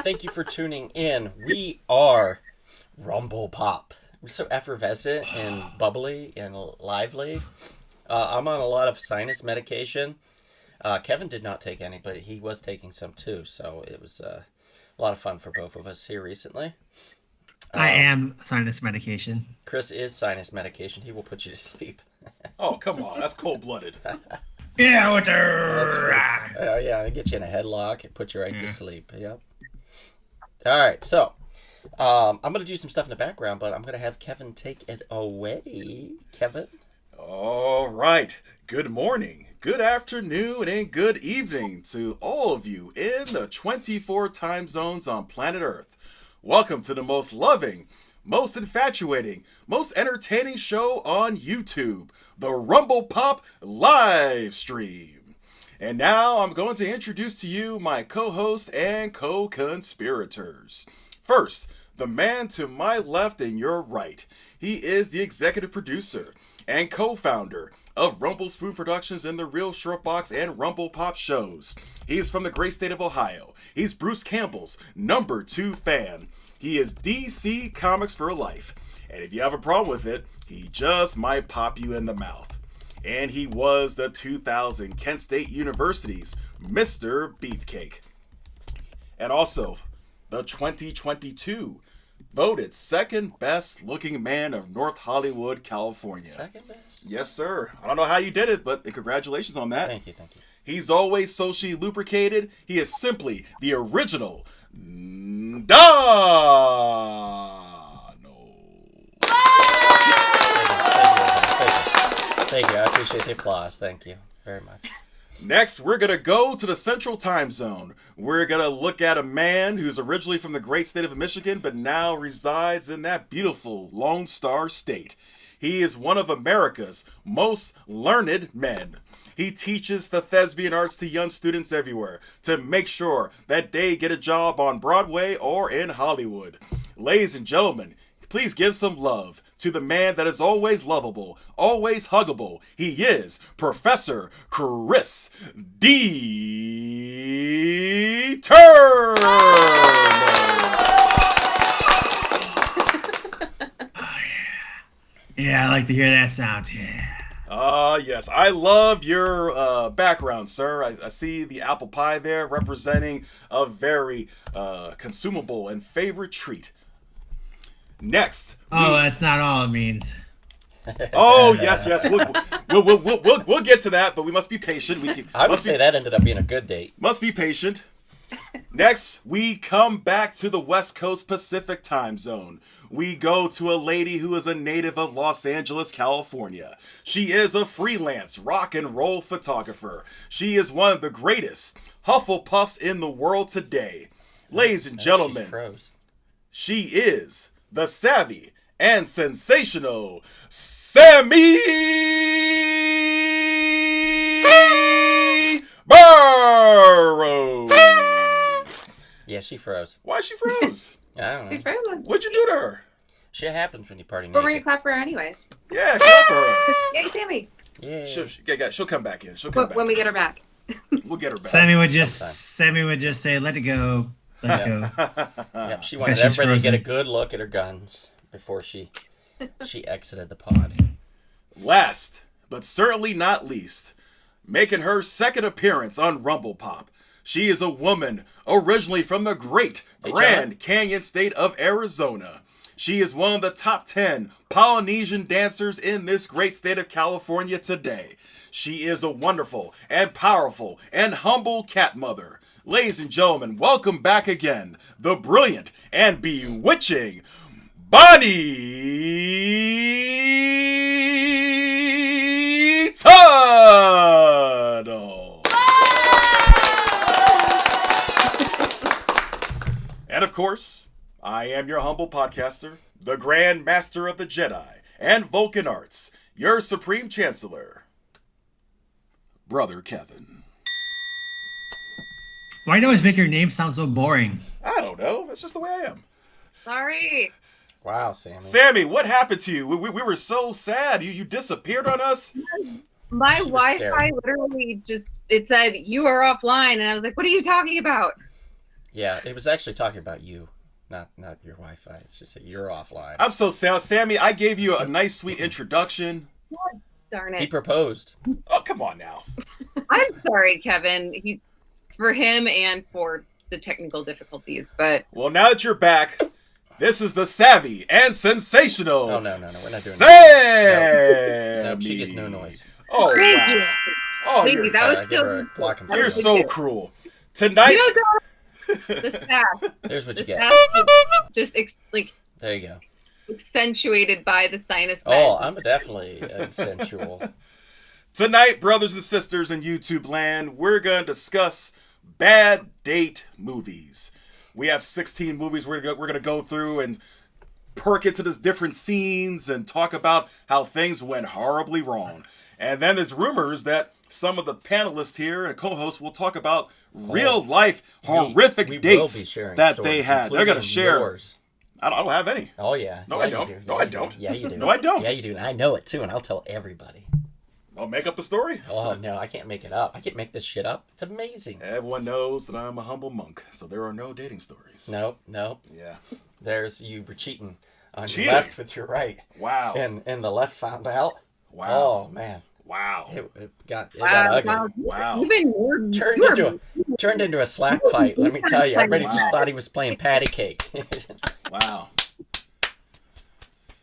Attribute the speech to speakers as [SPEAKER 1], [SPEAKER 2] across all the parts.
[SPEAKER 1] Thank you for tuning in. We are Rumble Pop. We're so effervescent and bubbly and lively. I'm on a lot of sinus medication. Kevin did not take any, but he was taking some too, so it was a lot of fun for both of us here recently.
[SPEAKER 2] I am sinus medication.
[SPEAKER 1] Chris is sinus medication. He will put you to sleep.
[SPEAKER 3] Oh, come on. That's cold-blooded.
[SPEAKER 2] Yeah,
[SPEAKER 1] Oh, yeah, I get you in a headlock and put you right to sleep. Yep. All right, so I'm going to do some stuff in the background, but I'm going to have Kevin take it away. Kevin?
[SPEAKER 3] All right. Good morning, good afternoon, and good evening to all of you in the 24 time zones on planet Earth. Welcome to the most loving, most infatuating, most entertaining show on YouTube, the Rumble Pop live stream. And now I'm going to introduce to you my co-host and co-conspirators. First, the man to my left and your right. He is the executive producer and co-founder of Rumble Spoon Productions and the Real Shortbox and Rumble Pop shows. He's from the great state of Ohio. He's Bruce Campbell's #2 fan. He is DC Comics for life. And if you have a problem with it, he just might pop you in the mouth. And he was the 2000 Kent State University's Mr. Beefcake. And also, the 2022 voted second best looking man of North Hollywood, California.
[SPEAKER 1] Second best?
[SPEAKER 3] Yes, sir. I don't know how you did it, but congratulations on that.
[SPEAKER 1] Thank you.
[SPEAKER 3] He's always socially lubricated. He is simply the original Dano.
[SPEAKER 1] Thank you. I appreciate the applause. Thank you very much.
[SPEAKER 3] Next, we're going to go to the Central Time Zone. We're going to look at a man who's originally from the great state of Michigan, but now resides in that beautiful Lone Star State. He is one of America's most learned men. He teaches the thespian arts to young students everywhere to make sure that they get a job on Broadway or in Hollywood. Ladies and gentlemen, please give some love to the man that is always lovable, always huggable. He is Professor Chris D. Turner.
[SPEAKER 2] Yeah, I like to hear that sound. Yeah.
[SPEAKER 3] Yes. I love your background, sir. I see the apple pie there representing a very consumable and favorite treat. Next.
[SPEAKER 2] That's not all it means.
[SPEAKER 3] Oh, yes. We'll get to that, but we must be patient.
[SPEAKER 1] I would say that ended up being a good date.
[SPEAKER 3] Must be patient. Next, we come back to the West Coast Pacific time zone. We go to a lady who is a native of Los Angeles, California. She is a freelance rock and roll photographer. She is one of the greatest Hufflepuffs in the world today. Ladies and gentlemen, she is the savvy and sensational Sammy Burrows.
[SPEAKER 1] Yeah, she froze.
[SPEAKER 3] Why she froze?
[SPEAKER 1] I don't know.
[SPEAKER 4] She's frozen.
[SPEAKER 3] What'd you do to her?
[SPEAKER 1] Shit happens when you party
[SPEAKER 4] We're going to
[SPEAKER 1] naked.
[SPEAKER 4] clap for her anyways.
[SPEAKER 3] Yeah, clap for her.
[SPEAKER 4] Yay, Sammy.
[SPEAKER 1] Yeah.
[SPEAKER 3] She'll come back in. She'll come back.
[SPEAKER 4] When we get her back.
[SPEAKER 3] We'll get her back.
[SPEAKER 2] Sammy would
[SPEAKER 1] sometime.
[SPEAKER 2] just say, "Let it go, let it go."
[SPEAKER 1] Yep, she wanted
[SPEAKER 2] She's
[SPEAKER 1] everybody to get a
[SPEAKER 2] frozen.
[SPEAKER 1] good look at her guns before she exited the pod.
[SPEAKER 3] Last, but certainly not least, making her second appearance on Rumble Pop. She is a woman originally from the great Grand Canyon state of Arizona. She is one of the top 10 Polynesian dancers in this great state of California today. She is a wonderful and powerful and humble cat mother. Ladies and gentlemen, welcome back again, the brilliant and bewitching Bonnie Tuttle. And of course, I am your humble podcaster, the Grand Master of the Jedi and Vulcan Arts, your Supreme Chancellor, Brother Kevin.
[SPEAKER 2] Why do you always make your name sound so boring?
[SPEAKER 3] I don't know. That's just the way I am.
[SPEAKER 4] Sorry.
[SPEAKER 1] Wow, Sammy.
[SPEAKER 3] Sammy, what happened to you? We were so sad. You disappeared on us.
[SPEAKER 4] My
[SPEAKER 1] She was
[SPEAKER 4] Wi-Fi
[SPEAKER 1] scary.
[SPEAKER 4] literally just, it said, you are offline. And I was like, what are you talking about?
[SPEAKER 1] Yeah, it was actually talking about you, not your Wi-Fi. It's just that you're offline.
[SPEAKER 3] I'm so Sammy. I gave you a nice, sweet introduction.
[SPEAKER 4] Darn
[SPEAKER 1] He
[SPEAKER 4] it.
[SPEAKER 1] proposed.
[SPEAKER 3] Oh, come on now.
[SPEAKER 4] I'm sorry, Kevin. For him and for the technical difficulties, but
[SPEAKER 3] Well, now that you're back, this is the savvy and sensational.
[SPEAKER 1] Oh, no, we're not doing
[SPEAKER 3] Sammy.
[SPEAKER 1] No, she gets no noise.
[SPEAKER 3] Oh,
[SPEAKER 4] thank
[SPEAKER 3] wow.
[SPEAKER 4] you.
[SPEAKER 3] Oh,
[SPEAKER 4] Thank
[SPEAKER 3] you're,
[SPEAKER 4] you. That was
[SPEAKER 1] Give
[SPEAKER 4] still.
[SPEAKER 1] her a block and
[SPEAKER 3] you're
[SPEAKER 1] circle.
[SPEAKER 3] so cruel. Tonight,
[SPEAKER 4] You know, the staff.
[SPEAKER 1] There's what
[SPEAKER 4] The
[SPEAKER 1] you get.
[SPEAKER 4] staff is just
[SPEAKER 1] There you go.
[SPEAKER 4] accentuated by the sinus.
[SPEAKER 1] Oh,
[SPEAKER 4] vent.
[SPEAKER 1] I'm definitely sensual.
[SPEAKER 3] Tonight, brothers and sisters in YouTube land, we're going to discuss bad date movies. We have 16 movies we're going to go through and perk into these different scenes and talk about how things went horribly wrong. And then there's rumors that some of the panelists here and co-hosts will talk about real life horrific
[SPEAKER 1] We will
[SPEAKER 3] dates
[SPEAKER 1] be sharing
[SPEAKER 3] that
[SPEAKER 1] stories,
[SPEAKER 3] they had. They're going to
[SPEAKER 1] including
[SPEAKER 3] share.
[SPEAKER 1] yours.
[SPEAKER 3] I don't have any.
[SPEAKER 1] Oh yeah.
[SPEAKER 3] No,
[SPEAKER 1] Yeah,
[SPEAKER 3] I
[SPEAKER 1] you
[SPEAKER 3] don't.
[SPEAKER 1] do.
[SPEAKER 3] No,
[SPEAKER 1] Yeah,
[SPEAKER 3] I
[SPEAKER 1] you do.
[SPEAKER 3] don't.
[SPEAKER 1] Yeah, you do.
[SPEAKER 3] No, I don't.
[SPEAKER 1] Yeah, you do. And I know it too, and I'll tell everybody.
[SPEAKER 3] I'll make up the story.
[SPEAKER 1] Oh no, I can't make it up. I can't make this shit up. It's amazing.
[SPEAKER 3] Everyone knows that I'm a humble monk, so there are no dating stories.
[SPEAKER 1] Nope.
[SPEAKER 3] Yeah.
[SPEAKER 1] There's you were cheating on
[SPEAKER 3] Cheating?
[SPEAKER 1] your left with your right,
[SPEAKER 3] Wow.
[SPEAKER 1] and the left found out.
[SPEAKER 3] Wow.
[SPEAKER 1] Oh man,
[SPEAKER 3] Wow.
[SPEAKER 1] it got
[SPEAKER 4] Wow,
[SPEAKER 1] ugly.
[SPEAKER 4] wow,
[SPEAKER 3] Wow.
[SPEAKER 4] Even more.
[SPEAKER 1] Turned into a slack fight. Let me tell you, everybody just
[SPEAKER 3] Wow.
[SPEAKER 1] thought he was playing patty cake.
[SPEAKER 3] Wow.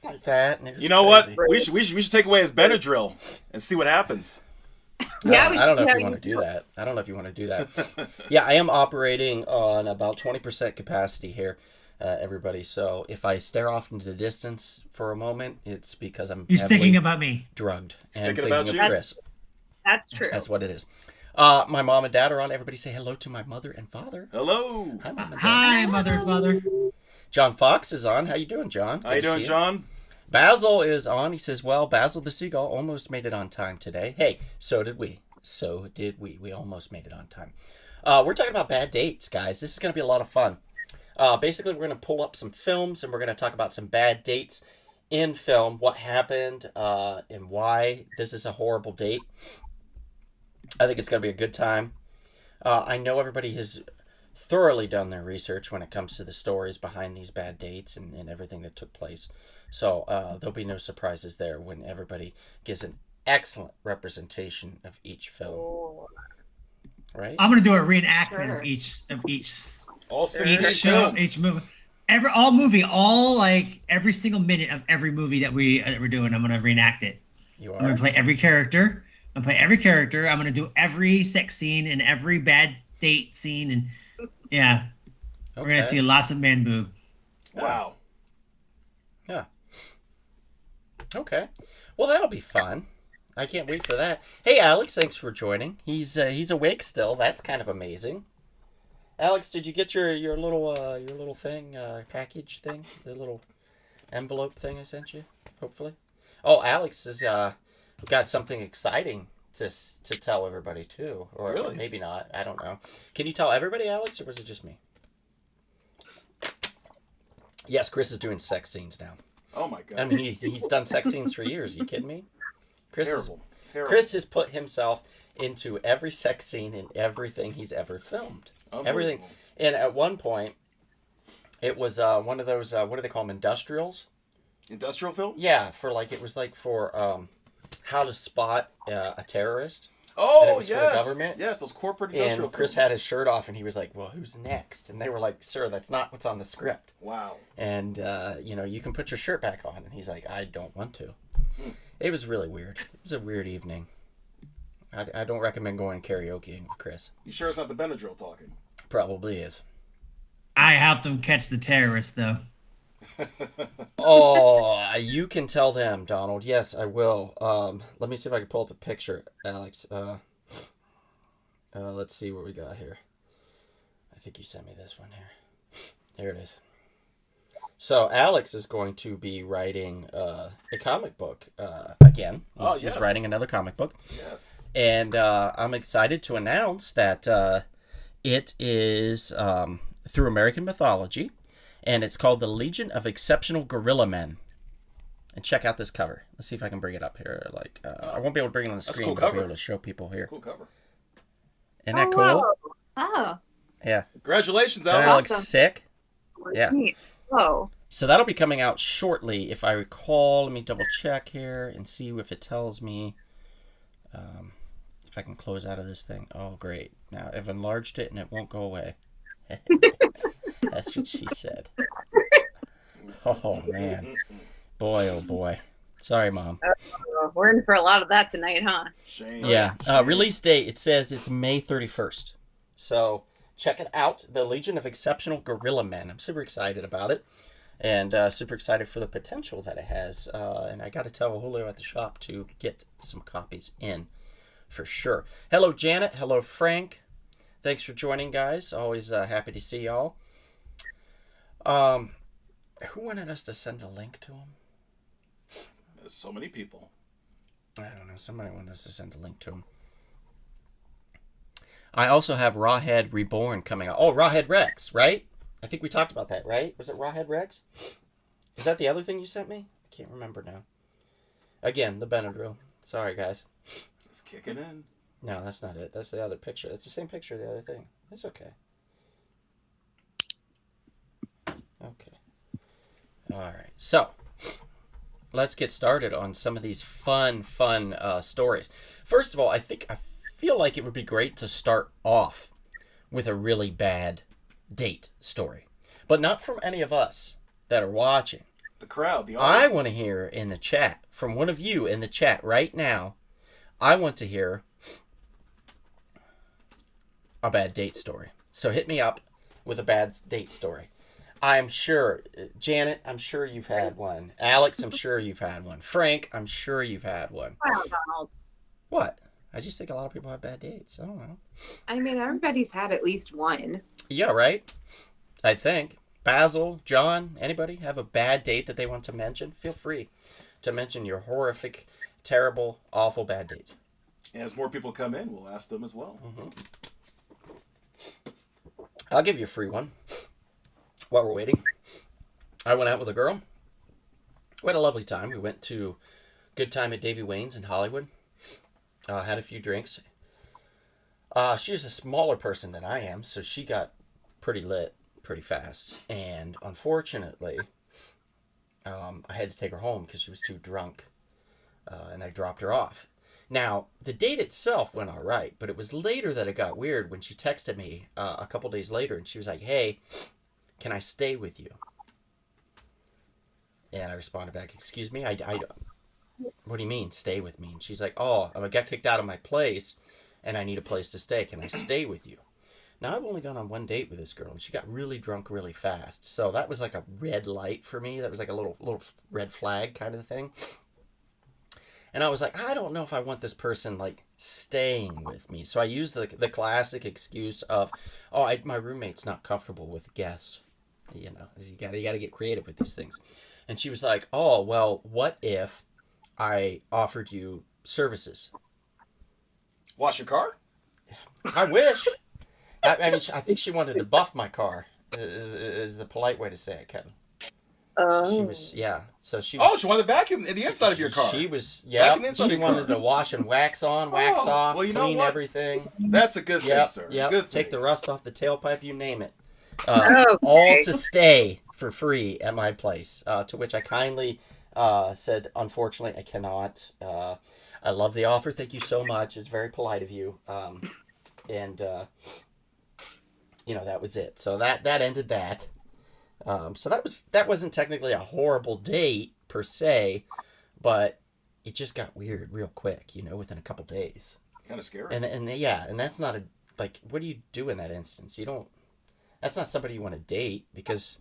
[SPEAKER 1] Like that. And it was
[SPEAKER 3] You know
[SPEAKER 1] crazy.
[SPEAKER 3] what? We should take away his Benadryl and see what happens.
[SPEAKER 4] Yeah,
[SPEAKER 1] I don't know if you want to do that. I don't know if you want to do that. Yeah, I am operating on about 20% capacity here, everybody. So if I stare off into the distance for a moment, it's because I'm
[SPEAKER 2] He's
[SPEAKER 1] heavily
[SPEAKER 2] thinking about me.
[SPEAKER 1] drugged and
[SPEAKER 3] Thinking
[SPEAKER 1] thinking
[SPEAKER 3] about
[SPEAKER 1] of
[SPEAKER 3] you?
[SPEAKER 1] Chris.
[SPEAKER 4] That's true.
[SPEAKER 1] That's what it is. My mom and dad are on. Everybody say hello to my mother and father.
[SPEAKER 3] Hello.
[SPEAKER 1] Hi, mom and dad.
[SPEAKER 2] Hi, mother and father.
[SPEAKER 1] John Fox is on. How you doing, John?
[SPEAKER 3] How you
[SPEAKER 1] Good to
[SPEAKER 3] doing,
[SPEAKER 1] see
[SPEAKER 3] John?
[SPEAKER 1] Basil is on. He says, well, Basil the Seagull almost made it on time today. Hey, so did we. So did we. We almost made it on time. We're talking about bad dates, guys. This is going to be a lot of fun. Basically, we're going to pull up some films, and we're going to talk about some bad dates in film, what happened, and why this is a horrible date. I think it's going to be a good time. I know everybody has thoroughly done their research when it comes to the stories behind these bad dates and everything that took place. So there'll be no surprises there when everybody gives an excellent representation of each film.
[SPEAKER 4] Oh,
[SPEAKER 1] Right?
[SPEAKER 2] I'm gonna do a reenactment
[SPEAKER 4] Sure.
[SPEAKER 2] of each
[SPEAKER 3] All
[SPEAKER 2] each
[SPEAKER 3] 16
[SPEAKER 2] show,
[SPEAKER 3] films.
[SPEAKER 2] each movie, every single minute of every movie that we're doing. I'm gonna reenact it.
[SPEAKER 1] You
[SPEAKER 2] I'm gonna
[SPEAKER 1] are?
[SPEAKER 2] play every character. I'm gonna play every character. I'm gonna do every sex scene and every bad date scene, and yeah, we're gonna see lots of man boob.
[SPEAKER 3] Wow.
[SPEAKER 1] Okay. Well, that'll be fun. I can't wait for that. Hey, Alex, thanks for joining. He's awake still. That's kind of amazing. Alex, did you get your little thing, package thing, the little envelope thing I sent you? Hopefully. Oh, Alex has got something exciting to tell everybody too, or
[SPEAKER 3] Really?
[SPEAKER 1] maybe not. I don't know. Can you tell everybody, Alex, or was it just me? Yes, Chris is doing sex scenes now.
[SPEAKER 3] Oh my God.
[SPEAKER 1] I mean, he's done sex scenes for years. You kidding me?
[SPEAKER 3] Terrible. Terrible.
[SPEAKER 1] Chris has put himself into every sex scene in everything he's ever filmed. Everything.
[SPEAKER 3] Unbelievable.
[SPEAKER 1] And at one point, it was one of those, what do they call them, industrials?
[SPEAKER 3] Industrial films?
[SPEAKER 1] Yeah, it was for how to spot a terrorist. And it
[SPEAKER 3] Oh,
[SPEAKER 1] was for the
[SPEAKER 3] yes.
[SPEAKER 1] government?
[SPEAKER 3] Yes, those corporate industrial
[SPEAKER 1] And Chris
[SPEAKER 3] films.
[SPEAKER 1] had his shirt off, and he was like, well, who's next? And they were like, sir, that's not what's on the script.
[SPEAKER 3] Wow.
[SPEAKER 1] And, you can put your shirt back on. And he's like, I don't want to. It was really weird. It was a weird evening. I don't recommend going karaokeing with Chris.
[SPEAKER 3] You sure it's not the Benadryl talking?
[SPEAKER 1] Probably is.
[SPEAKER 2] I helped them catch the terrorist, though.
[SPEAKER 1] Oh, you can tell them, Donald. Yes, I will. Let me see if I can pull up the picture, Alex. Let's see what we got here. I think you sent me this one here. Here it is. So Alex is going to be writing a comic book again. He's writing another comic book.
[SPEAKER 3] Yes.
[SPEAKER 1] And I'm excited to announce that it is through American mythology, and it's called The Legion of Exceptional Gorilla Men. And check out this cover. Let's see if I can bring it up here. I won't be able to bring it on the
[SPEAKER 3] That's a
[SPEAKER 1] screen,
[SPEAKER 3] cool
[SPEAKER 1] but I'll be
[SPEAKER 3] cover.
[SPEAKER 1] able to show people here.
[SPEAKER 3] Cool cover.
[SPEAKER 1] Isn't that cool?
[SPEAKER 4] Oh,
[SPEAKER 1] Yeah.
[SPEAKER 3] Congratulations,
[SPEAKER 1] Kind of
[SPEAKER 3] Alex.
[SPEAKER 1] looks
[SPEAKER 4] Awesome.
[SPEAKER 1] sick. Yeah.
[SPEAKER 4] Oh,
[SPEAKER 1] So that'll be coming out shortly, if I recall. Let me double check here and see if it tells me if I can close out of this thing. Oh, great. Now I've enlarged it and it won't go away. That's what she said. Oh, man. Boy, oh, boy. Sorry, Mom.
[SPEAKER 4] we're in for a lot of that tonight, huh?
[SPEAKER 3] Shame.
[SPEAKER 1] Yeah.
[SPEAKER 3] Shame.
[SPEAKER 1] Release date, it says it's May 31st. So check it out. The Legion of Exceptional Gorilla Men. I'm super excited about it. And super excited for the potential that it has. And I got to tell Julio at the shop to get some copies in for sure. Hello, Janet. Hello, Frank. Thanks for joining, guys. Always happy to see y'all. Who wanted us to send a link to him?
[SPEAKER 3] There's so many people.
[SPEAKER 1] I don't know. Somebody wanted us to send a link to him. I also have Rawhead Reborn coming out. Oh, Rawhead Rex, right? I think we talked about that, right? Was it Rawhead Rex? Is that the other thing you sent me? I can't remember now. Again, the Benadryl. Sorry, guys.
[SPEAKER 3] It's kicking in.
[SPEAKER 1] No, that's not it. That's the other picture. It's the same picture of the other thing. It's okay. Okay. All right. So, let's get started on some of these fun stories. First of all, I feel like it would be great to start off with a really bad date story, but not from any of us that are watching.
[SPEAKER 3] The crowd, the
[SPEAKER 1] I
[SPEAKER 3] audience.
[SPEAKER 1] want to hear in the chat from one of you in the chat right now. I want to hear a bad date story. So hit me up with a bad date story. I'm sure, Janet, I'm sure you've had one. Alex, I'm sure you've had one. Frank, I'm sure you've had one.
[SPEAKER 4] Wow, Donald.
[SPEAKER 1] What? I just think a lot of people have bad dates. I don't know.
[SPEAKER 5] I mean, everybody's had at least one.
[SPEAKER 1] Yeah, right? I think. Basil, John, anybody have a bad date that they want to mention? Feel free to mention your horrific, terrible, awful bad date.
[SPEAKER 3] And as more people come in, we'll ask them as well.
[SPEAKER 1] I'll give you a free one while we're waiting. I went out with a girl. We had a lovely time. We went to Good Time at Davy Wayne's in Hollywood. Had a few drinks. She's a smaller person than I am, so she got pretty lit pretty fast. And unfortunately, I had to take her home because she was too drunk. And I dropped her off. Now, the date itself went all right, but it was later that it got weird when she texted me a couple days later, and she was like, "Hey, can I stay with you?" And I responded back, "Excuse me, I what do you mean, stay with me?" And she's like, "Oh, I got kicked out of my place, and I need a place to stay. Can I stay with you?" Now, I've only gone on one date with this girl, and she got really drunk really fast. So that was like a red light for me. That was like a little red flag kind of thing. And I was like, I don't know if I want this person, like, staying with me. So I used the classic excuse of, my roommate's not comfortable with guests. You know, you gotta get creative with these things. And she was like, "Oh, well, what if I offered you services?"
[SPEAKER 3] Wash your car?
[SPEAKER 1] I wish. I mean, I think she wanted to buff my car, is the polite way to say it, Kevin. She was, yeah. So she was.
[SPEAKER 3] Oh, she wanted to vacuum in the inside of your car.
[SPEAKER 1] She was, yeah.
[SPEAKER 3] Vacuum inside
[SPEAKER 1] She
[SPEAKER 3] your
[SPEAKER 1] wanted
[SPEAKER 3] car.
[SPEAKER 1] to wash and wax on, wax
[SPEAKER 3] Oh,
[SPEAKER 1] off,
[SPEAKER 3] well, you know
[SPEAKER 1] clean
[SPEAKER 3] what?
[SPEAKER 1] everything.
[SPEAKER 3] That's a good thing,
[SPEAKER 1] Yep,
[SPEAKER 3] sir.
[SPEAKER 1] yep.
[SPEAKER 3] Good
[SPEAKER 1] Take
[SPEAKER 3] thing.
[SPEAKER 1] the rust off the tailpipe, you name it.
[SPEAKER 4] Okay.
[SPEAKER 1] All to stay for free at my place. To which I kindly said, unfortunately, I cannot. I love the offer. Thank you so much. It's very polite of you. And that was it. So that ended that. So that wasn't technically a horrible date per se, but it just got weird real quick, within a couple days.
[SPEAKER 3] Kind of scary.
[SPEAKER 1] And that's not what do you do in that instance? That's not somebody you want to date, because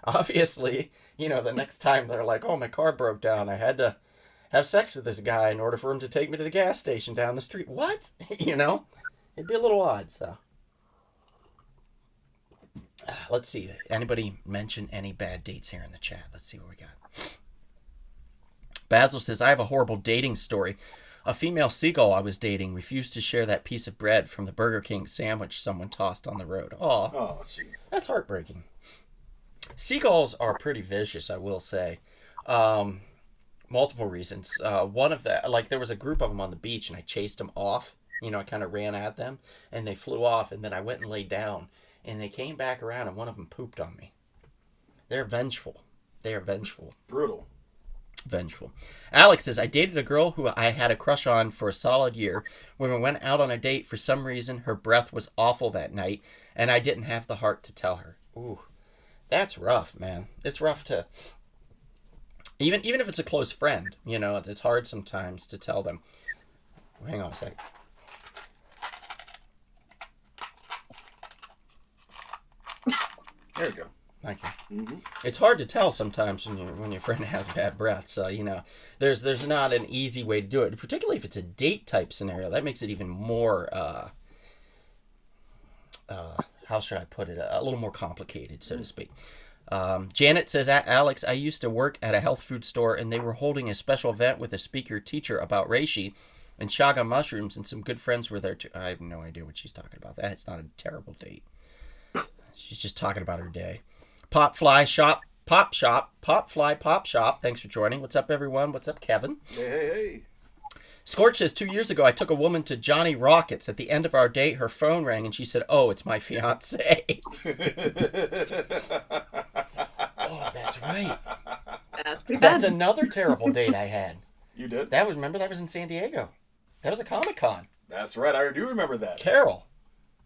[SPEAKER 1] obviously, the next time they're like, "Oh, my car broke down. I had to have sex with this guy in order for him to take me to the gas station down the street." What? It'd be a little odd, so. Let's see. Anybody mention any bad dates here in the chat? Let's see what we got. Basil says, "I have a horrible dating story. A female seagull I was dating refused to share that piece of bread from the Burger King sandwich someone tossed on the road." Aw,
[SPEAKER 3] Oh, jeez.
[SPEAKER 1] that's heartbreaking. Seagulls are pretty vicious, I will say. Multiple reasons. One of that, there was a group of them on the beach, and I chased them off. I kind of ran at them, and they flew off, and then I went and laid down. and they came back around, and one of them pooped on me. They're vengeful. They are vengeful.
[SPEAKER 3] Brutal.
[SPEAKER 1] Vengeful. Alex says, I dated a girl who I had a crush on for a solid year. When we went out on a date, for some reason, her breath was awful that night, and I didn't have the heart to tell her. Ooh, that's rough, man. It's rough to... Even if it's a close friend, you know, it's hard sometimes to tell them. Hang on a second.
[SPEAKER 3] There you go.
[SPEAKER 1] Thank you.
[SPEAKER 3] Mm-hmm.
[SPEAKER 1] It's hard to tell sometimes when your friend has bad breath. So, you know, there's not an easy way to do it, particularly if it's a date type scenario. That makes it even more, how should I put it, a little more complicated, so to speak. Janet says, Alex, I used to work at a health food store, and they were holding a special event with a speaker teacher about reishi and chaga mushrooms, and some good friends were there too. I have no idea what she's talking about. That's not a terrible date. She's just talking about her day. Pop Fly Shop. Thanks for joining. What's up, everyone? What's up, Kevin?
[SPEAKER 3] Hey.
[SPEAKER 1] Scorch says, 2 years ago, I took a woman to Johnny Rockets. At the end of our date, her phone rang, and she said, oh, it's my fiance. Oh, that's right.
[SPEAKER 4] That's pretty bad.
[SPEAKER 1] That's another terrible date I had.
[SPEAKER 3] You did?
[SPEAKER 1] Remember, that was in San Diego. That was a Comic-Con.
[SPEAKER 3] That's right. I do remember that.
[SPEAKER 1] Carol.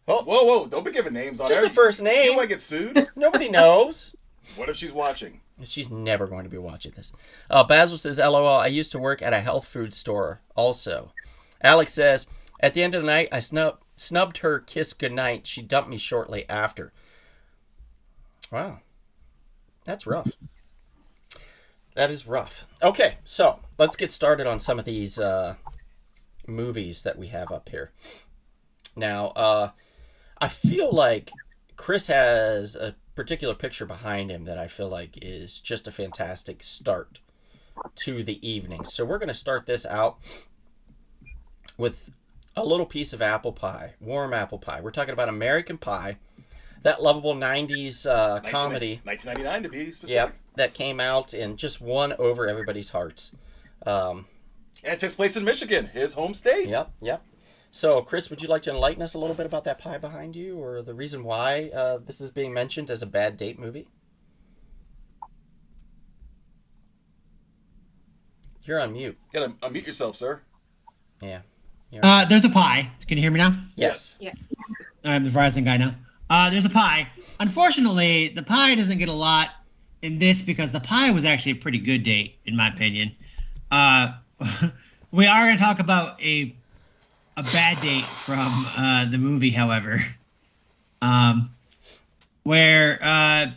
[SPEAKER 1] Oh,
[SPEAKER 3] Whoa. Don't be giving names on
[SPEAKER 1] just
[SPEAKER 3] her.
[SPEAKER 1] the first
[SPEAKER 3] You
[SPEAKER 1] name.
[SPEAKER 3] might get sued.
[SPEAKER 1] Nobody knows.
[SPEAKER 3] What if she's watching?
[SPEAKER 1] She's never going to be watching this. Basil says, LOL, I used to work at a health food store also. Alex says, at the end of the night, I snubbed her kiss goodnight. She dumped me shortly after. Wow. That's rough. That is rough. Okay, so let's get started on some of these movies that we have up here. Now, I feel like Chris has a particular picture behind him that I feel like is just a fantastic start to the evening. So we're going to start this out with a little piece of apple pie, warm apple pie. We're talking about American Pie, that lovable 90s comedy.
[SPEAKER 3] 1999 to be specific.
[SPEAKER 1] Yep, that came out and just won over everybody's hearts.
[SPEAKER 3] And it takes place in Michigan, his home state.
[SPEAKER 1] Yep. So, Chris, would you like to enlighten us a little bit about that pie behind you, or the reason why this is being mentioned as a bad date movie? You're on mute.
[SPEAKER 3] You gotta unmute yourself, sir.
[SPEAKER 1] Yeah.
[SPEAKER 2] There's a pie. Can you hear me now?
[SPEAKER 1] Yes.
[SPEAKER 5] Yeah.
[SPEAKER 2] I'm the Verizon guy now. There's a pie. Unfortunately, the pie doesn't get a lot in this because the pie was actually a pretty good date, in my opinion. We are going to talk about a bad date from the movie, however, where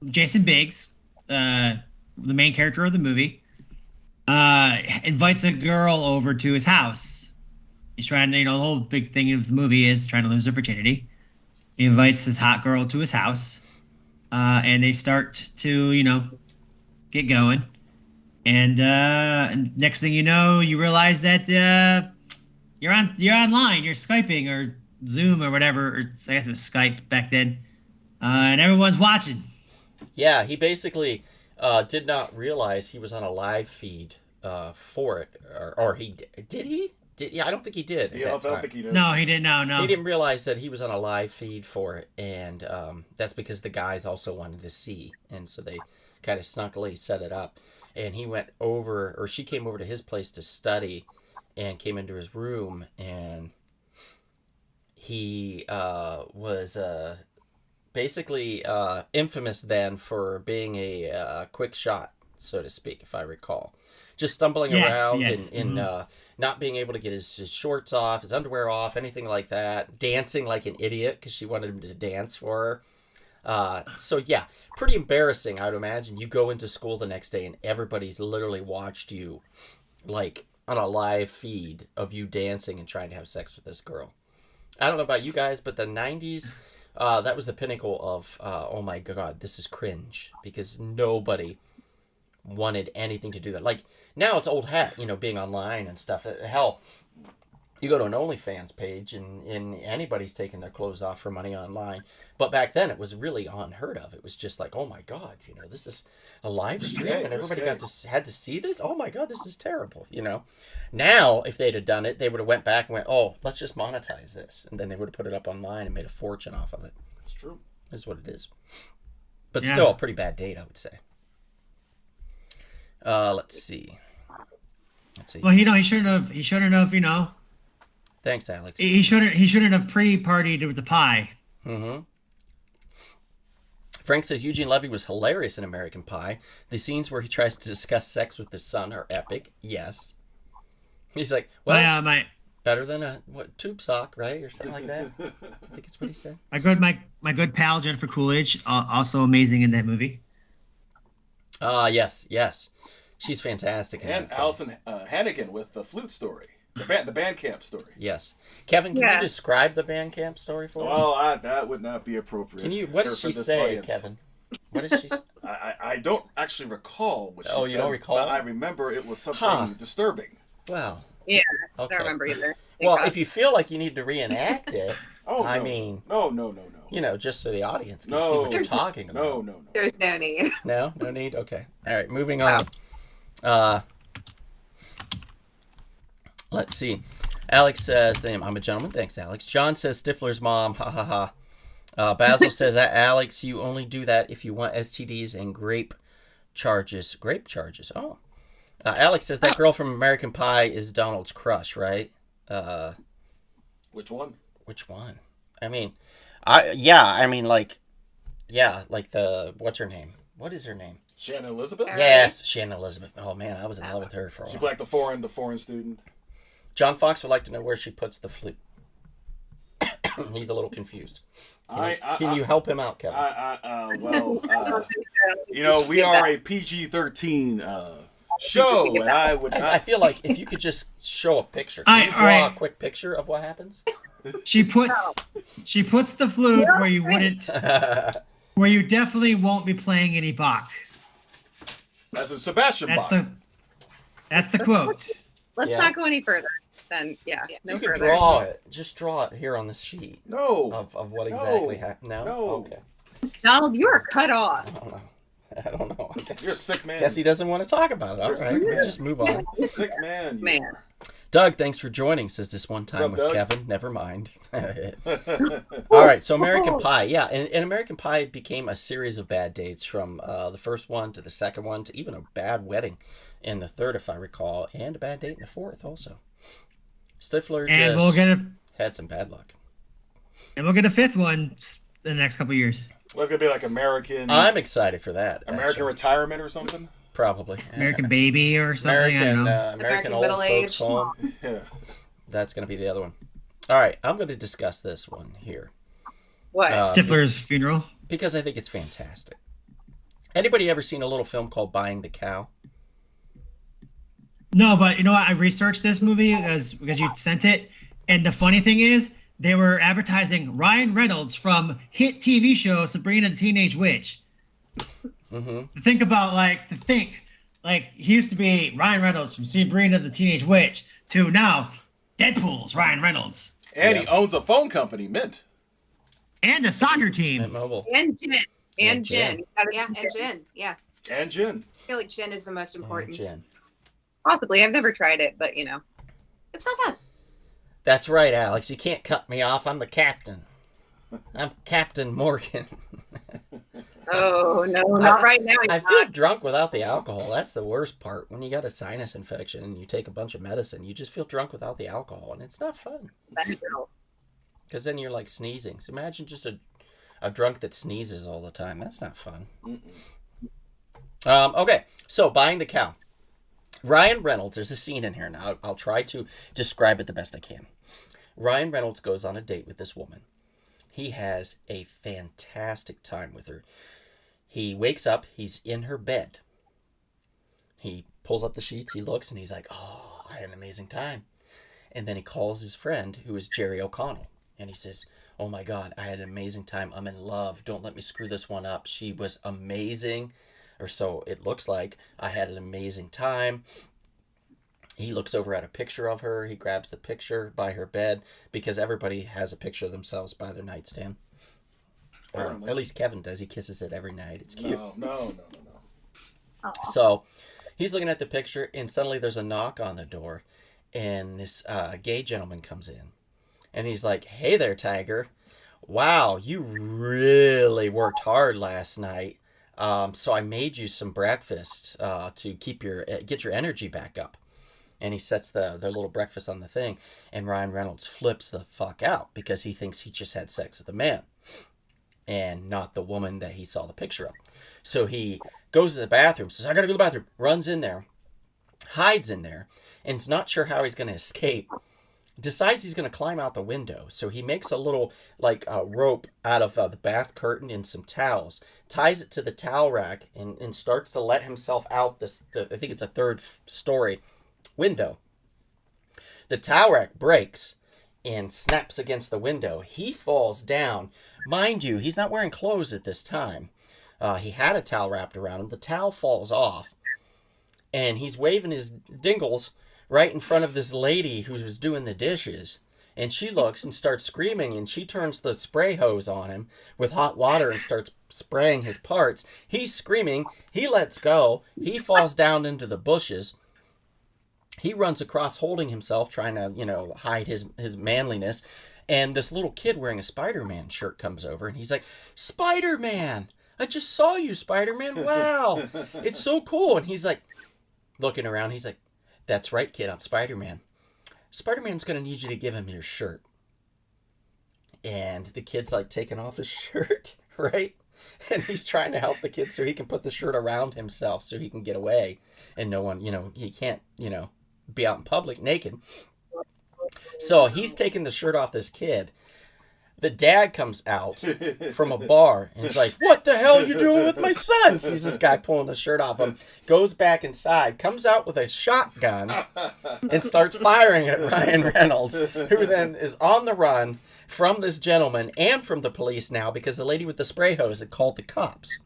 [SPEAKER 2] Jason Biggs, the main character of the movie, invites a girl over to his house. He's trying to, the whole big thing of the movie is trying to lose their virginity. He invites this hot girl to his house, and they start to, get going. And next thing you know, you realize that you're online, you're Skyping or Zoom or whatever, or I guess it was Skype back then, and everyone's watching.
[SPEAKER 1] Yeah, he basically did not realize he was on a live feed for it, or he did he? Yeah, I don't think he did.
[SPEAKER 3] Yeah, I don't think he did.
[SPEAKER 2] No, he didn't. No.
[SPEAKER 1] He didn't realize that he was on a live feed for it, and that's because the guys also wanted to see, and so they kind of snuckily set it up. And he went over, or she came over to his place to study, and came into his room, and he was basically infamous then for being a quick shot, so to speak, if I recall. Just stumbling around and not being able to get his shorts off, his underwear off, anything like that. Dancing like an idiot because she wanted him to dance for her. So yeah, pretty embarrassing, I would imagine. You go into school the next day and everybody's literally watched you like on a live feed of you dancing and trying to have sex with this girl. I don't know about you guys, but the 90s, that was the pinnacle of, oh my God, this is cringe, because nobody wanted anything to do that. Like, now it's old hat, being online and stuff. Hell, you go to an OnlyFans page and anybody's taking their clothes off for money online. But back then it was really unheard of. It was just like, oh my God, this is a live stream and everybody had to see this. Oh my God, this is terrible. Now if they'd have done it, they would have went back and went, oh, let's just monetize this. And then they would have put it up online and made a fortune off of it.
[SPEAKER 3] It's true.
[SPEAKER 1] Is what it is. But
[SPEAKER 2] Yeah.
[SPEAKER 1] still a pretty bad date, I would say. Let's see.
[SPEAKER 2] Well, he shouldn't have,
[SPEAKER 1] Thanks, Alex.
[SPEAKER 2] he shouldn't have pre-partied with the pie.
[SPEAKER 1] Mm-hmm. Frank says Eugene Levy was hilarious in American Pie. The scenes where he tries to discuss sex with his son are epic. Yes. He's like, well, better than a tube sock, right, or something like that. I think it's what he said.
[SPEAKER 2] My good pal Jennifer Coolidge, also amazing in that movie.
[SPEAKER 1] Yes, she's fantastic. In
[SPEAKER 3] And
[SPEAKER 1] that film.
[SPEAKER 3] Allison Hannigan with the flute story, the band camp story.
[SPEAKER 1] Yes, Kevin, can you describe the band camp story for us?
[SPEAKER 3] Well, that would not be appropriate.
[SPEAKER 1] Can you? What
[SPEAKER 3] for
[SPEAKER 1] does she
[SPEAKER 3] this
[SPEAKER 1] say,
[SPEAKER 3] audience.
[SPEAKER 1] Kevin? What does she say?
[SPEAKER 3] I don't actually recall what she said.
[SPEAKER 1] Oh, you don't recall?
[SPEAKER 3] But I remember it was something disturbing.
[SPEAKER 1] Well,
[SPEAKER 4] Yeah,
[SPEAKER 1] okay.
[SPEAKER 4] I don't remember either.
[SPEAKER 1] Well, if you feel like you need to reenact it,
[SPEAKER 3] Oh,
[SPEAKER 1] I
[SPEAKER 3] no.
[SPEAKER 1] mean,
[SPEAKER 3] no.
[SPEAKER 1] just so the audience can see what you're talking about.
[SPEAKER 3] No.
[SPEAKER 5] There's no need.
[SPEAKER 1] No need. Okay. All right, moving on. Let's see. Alex says, I'm a gentleman. Thanks, Alex. John says Stifler's mom. Ha ha ha. Basil says, Alex, you only do that if you want STDs and grape charges. Grape charges. Oh. Alex says that girl from American Pie is Donald's crush, right?
[SPEAKER 3] Which one?
[SPEAKER 1] Which one? I mean, like the, what's her name? What is her name?
[SPEAKER 3] Shannon Elizabeth?
[SPEAKER 1] Yes, Shannon Elizabeth. Oh man, I was in love with her for a
[SPEAKER 3] She
[SPEAKER 1] while.
[SPEAKER 3] played the foreign student.
[SPEAKER 1] John Fox would like to know where she puts the flute. He's a little confused. Can you help him out, Kevin?
[SPEAKER 3] We are a PG-13 show, and I would
[SPEAKER 1] I
[SPEAKER 3] not.
[SPEAKER 1] feel like if you could just show a picture. Can you draw a quick picture of what happens?
[SPEAKER 2] She puts the flute where you wouldn't, where you definitely won't be playing any Bach.
[SPEAKER 3] That's a Sebastian Bach.
[SPEAKER 2] That's the quote.
[SPEAKER 4] Let's not go any further. Then no
[SPEAKER 1] You could
[SPEAKER 4] further.
[SPEAKER 1] draw it. Just draw it here on the sheet.
[SPEAKER 3] No.
[SPEAKER 1] Of what exactly happened. No?
[SPEAKER 3] No.
[SPEAKER 1] Okay.
[SPEAKER 4] Donald, you are cut off.
[SPEAKER 1] I don't know.
[SPEAKER 3] You're a sick man.
[SPEAKER 1] Guess he doesn't want to talk about it. All
[SPEAKER 3] You're a
[SPEAKER 1] right.
[SPEAKER 3] sick man.
[SPEAKER 1] Just move on.
[SPEAKER 3] Sick man.
[SPEAKER 4] Man.
[SPEAKER 1] Doug, thanks for joining. Says this one time
[SPEAKER 3] What's up,
[SPEAKER 1] with
[SPEAKER 3] Doug?
[SPEAKER 1] Kevin. Never mind. All right. So American Pie. Yeah. And American Pie became a series of bad dates from the first one to the second one to even a bad wedding in the third, if I recall, and a bad date in the fourth also. Stifler
[SPEAKER 2] And
[SPEAKER 1] just had some bad luck.
[SPEAKER 2] we'll get a fifth one in the next couple of years.
[SPEAKER 3] What's gonna be like American?
[SPEAKER 1] I'm excited for that.
[SPEAKER 3] American
[SPEAKER 1] actually.
[SPEAKER 3] Retirement or something?
[SPEAKER 1] Probably.
[SPEAKER 2] American Baby or something. I don't know.
[SPEAKER 1] American Old
[SPEAKER 5] Middle
[SPEAKER 1] Folks
[SPEAKER 5] Age.
[SPEAKER 1] Home.
[SPEAKER 3] Yeah.
[SPEAKER 1] That's going to be the other one. All right, I'm going to discuss this one here
[SPEAKER 4] What?
[SPEAKER 2] Stifler's funeral.
[SPEAKER 1] because I think it's fantastic. Anybody ever seen a little film called Buying the Cow?
[SPEAKER 2] No, but you know what? I researched this movie because you sent it, and the funny thing is, they were advertising Ryan Reynolds from hit TV show Sabrina the Teenage Witch.
[SPEAKER 1] Mm-hmm.
[SPEAKER 2] Think about he used to be Ryan Reynolds from Sabrina the Teenage Witch to now Deadpool's Ryan Reynolds
[SPEAKER 3] And he owns a phone company, Mint.
[SPEAKER 2] and a soccer team.
[SPEAKER 1] Mint Mobile.
[SPEAKER 4] And Jen.
[SPEAKER 1] And
[SPEAKER 4] And
[SPEAKER 1] Jen.
[SPEAKER 4] Jen.
[SPEAKER 5] Yeah, and Jen. Yeah.
[SPEAKER 3] And Jen.
[SPEAKER 5] I feel like Jen is the most important.
[SPEAKER 1] Jen.
[SPEAKER 4] Possibly. I've never tried it, but
[SPEAKER 5] It's not bad.
[SPEAKER 1] That's right, Alex. You can't cut me off. I'm the captain. I'm Captain Morgan.
[SPEAKER 4] Oh no, not right now.
[SPEAKER 1] I feel drunk without the alcohol. That's the worst part. When you got a sinus infection and you take a bunch of medicine, you just feel drunk without the alcohol, and it's not fun. Because then you're like sneezing. So imagine just a drunk that sneezes all the time. That's not fun. Okay, so Buying the Cow. Ryan Reynolds, there's a scene in here now. I'll try to describe it the best I can. Ryan Reynolds goes on a date with this woman. He has a fantastic time with her. He wakes up, he's in her bed. He pulls up the sheets, he looks, and he's like, oh, I had an amazing time. And then he calls his friend, who is Jerry O'Connell, and he says, oh my God, I had an amazing time. I'm in love. Don't let me screw this one up. She was amazing, or so it looks like. I had an amazing time. He looks over at a picture of her. He grabs the picture by her bed because everybody has a picture of themselves by their nightstand. At least Kevin does. He kisses it every night. It's cute.
[SPEAKER 3] No.
[SPEAKER 1] So he's looking at the picture, and suddenly there's a knock on the door, and this gay gentleman comes in. And he's like, hey there, Tiger. wow, you really worked hard last night. So I made you some breakfast to get your energy back up. And he sets their little breakfast on the thing, and Ryan Reynolds flips the fuck out because he thinks he just had sex with a man and not the woman that he saw the picture of. So he goes to the bathroom, says, I gotta go to the bathroom, runs in there, hides in there, and is not sure how he's going to escape. Decides he's going to climb out the window. So he makes a little rope out of the bath curtain and some towels, ties it to the towel rack, and starts to let himself out I think it's a third story window. The towel rack breaks and snaps against the window. He falls down. Mind you, he's not wearing clothes at this time. He had a towel wrapped around him. The towel falls off, and he's waving his dingles right in front of this lady who was doing the dishes. And she looks and starts screaming, and she turns the spray hose on him with hot water and starts spraying his parts. He's screaming. He lets go. He falls down into the bushes. He runs across holding himself, trying to, hide his manliness. And this little kid wearing a Spider-Man shirt comes over, and he's like, Spider-Man! I just saw you, Spider-Man. Wow! It's so cool. And he's like, looking around, he's like, that's right, kid, I'm Spider-Man. Spider-Man's going to need you to give him your shirt. And the kid's like taking off his shirt, right? And he's trying to help the kid so he can put the shirt around himself so he can get away. And no one, he can't, be out in public naked. So he's taking the shirt off this kid. The dad comes out from a bar and is like, what the hell are you doing with my son? Sees this guy pulling the shirt off him, goes back inside, comes out with a shotgun and starts firing at Ryan Reynolds, who then is on the run from this gentleman and from the police now because the lady with the spray hose had called the cops.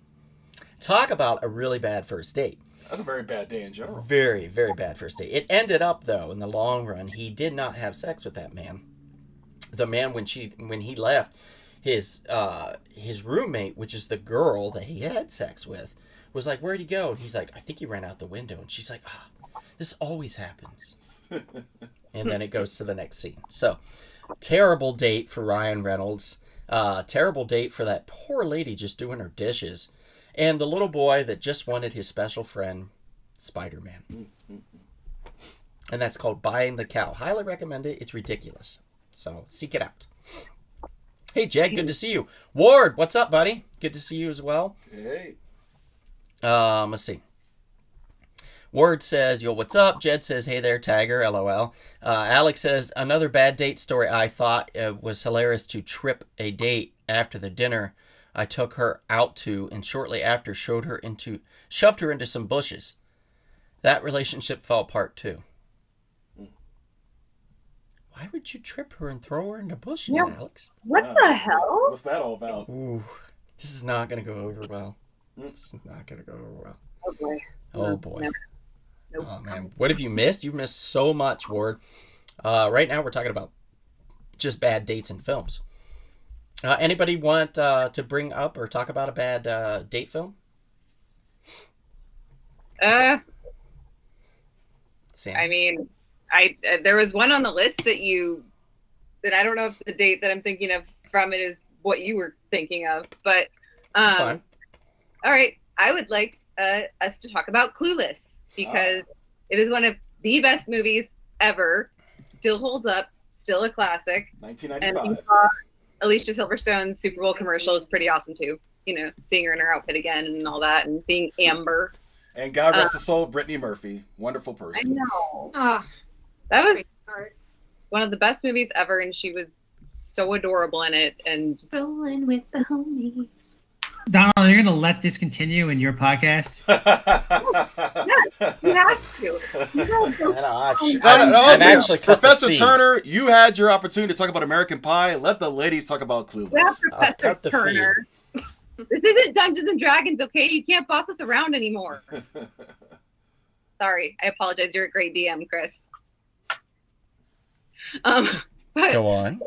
[SPEAKER 1] Talk about a really bad first date.
[SPEAKER 3] That's a very bad day in general.
[SPEAKER 1] Very, very bad first date. It ended up, though, in the long run, he did not have sex with that man. The man, when he left, his roommate, which is the girl that he had sex with, was like, where'd he go? And he's like, I think he ran out the window. And she's like, this always happens. And then it goes to the next scene. So, terrible date for Ryan Reynolds. Terrible date for that poor lady just doing her dishes. And the little boy that just wanted his special friend, Spider-Man. And that's called Buying the Cow. Highly recommend it. It's ridiculous. So seek it out. Hey, Jed, good to see you. Ward, what's up, buddy? Good to see you as well.
[SPEAKER 3] Hey.
[SPEAKER 1] Let's see. Ward says, yo, what's up? Jed says, hey there, Tiger, LOL. Alex says, another bad date story. I thought it was hilarious to trip a date after the dinner I took her out to, and shortly after shoved her into some bushes. That relationship fell apart too. Why would you trip her and throw her into bushes,
[SPEAKER 4] Yeah.
[SPEAKER 1] Alex?
[SPEAKER 4] What the hell?
[SPEAKER 3] What's that all about?
[SPEAKER 1] Ooh, this is not going to go over well. This is not going to go over well.
[SPEAKER 4] Oh boy.
[SPEAKER 1] Oh, boy.
[SPEAKER 4] No. Nope.
[SPEAKER 1] Oh, man. What have you missed? You've missed so much, Ward. Right now, we're talking about just bad dates in films. Anybody want to bring up or talk about a bad date film?
[SPEAKER 4] I
[SPEAKER 1] Sam?
[SPEAKER 4] mean, there was one on the list that I don't know if the date that I'm thinking of from it is what you were thinking of, but
[SPEAKER 1] Fine.
[SPEAKER 4] all right, I would like us to talk about Clueless because it is one of the best movies ever. Still holds up, still a classic. And
[SPEAKER 3] 1995.
[SPEAKER 4] Alicia Silverstone's Super Bowl commercial is pretty awesome too. Seeing her in her outfit again and all that, and seeing Amber.
[SPEAKER 3] And God rest the soul, Brittany Murphy. Wonderful
[SPEAKER 4] I
[SPEAKER 3] person.
[SPEAKER 4] know.
[SPEAKER 5] Ah,
[SPEAKER 4] That was
[SPEAKER 5] great start.
[SPEAKER 4] one of the best movies ever, and she was so adorable in it. And just,
[SPEAKER 5] Rolling with the homies.
[SPEAKER 2] Donald, you're going to let this continue in your podcast?
[SPEAKER 4] you have to. You have to.
[SPEAKER 1] I know, I've
[SPEAKER 3] Also,
[SPEAKER 1] actually cut the
[SPEAKER 3] Professor
[SPEAKER 1] feed.
[SPEAKER 3] Turner, you had your opportunity to talk about American Pie. Let the ladies talk about Clueless.
[SPEAKER 4] That's
[SPEAKER 1] I've
[SPEAKER 4] Professor
[SPEAKER 1] cut the
[SPEAKER 4] Turner. This isn't Dungeons and Dragons, okay? You can't boss us around anymore. Sorry, I apologize. You're a great DM, Chris. But
[SPEAKER 1] Go on.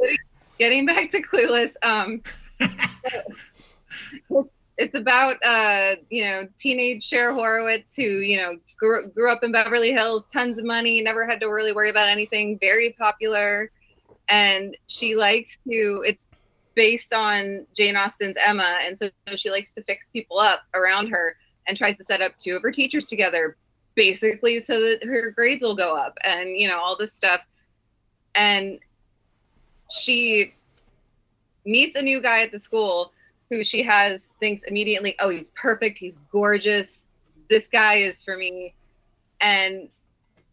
[SPEAKER 4] getting back to Clueless, it's about teenage Cher Horowitz who grew up in Beverly Hills, tons of money, never had to really worry about anything, very popular, and she likes to. based on Jane Austen's Emma, and so she likes to fix people up around her and tries to set up two of her teachers together, basically so that her grades will go up and, you know, all this stuff. And she meets a new guy at the school who she thinks immediately, oh, he's perfect, he's gorgeous, this guy is for me. And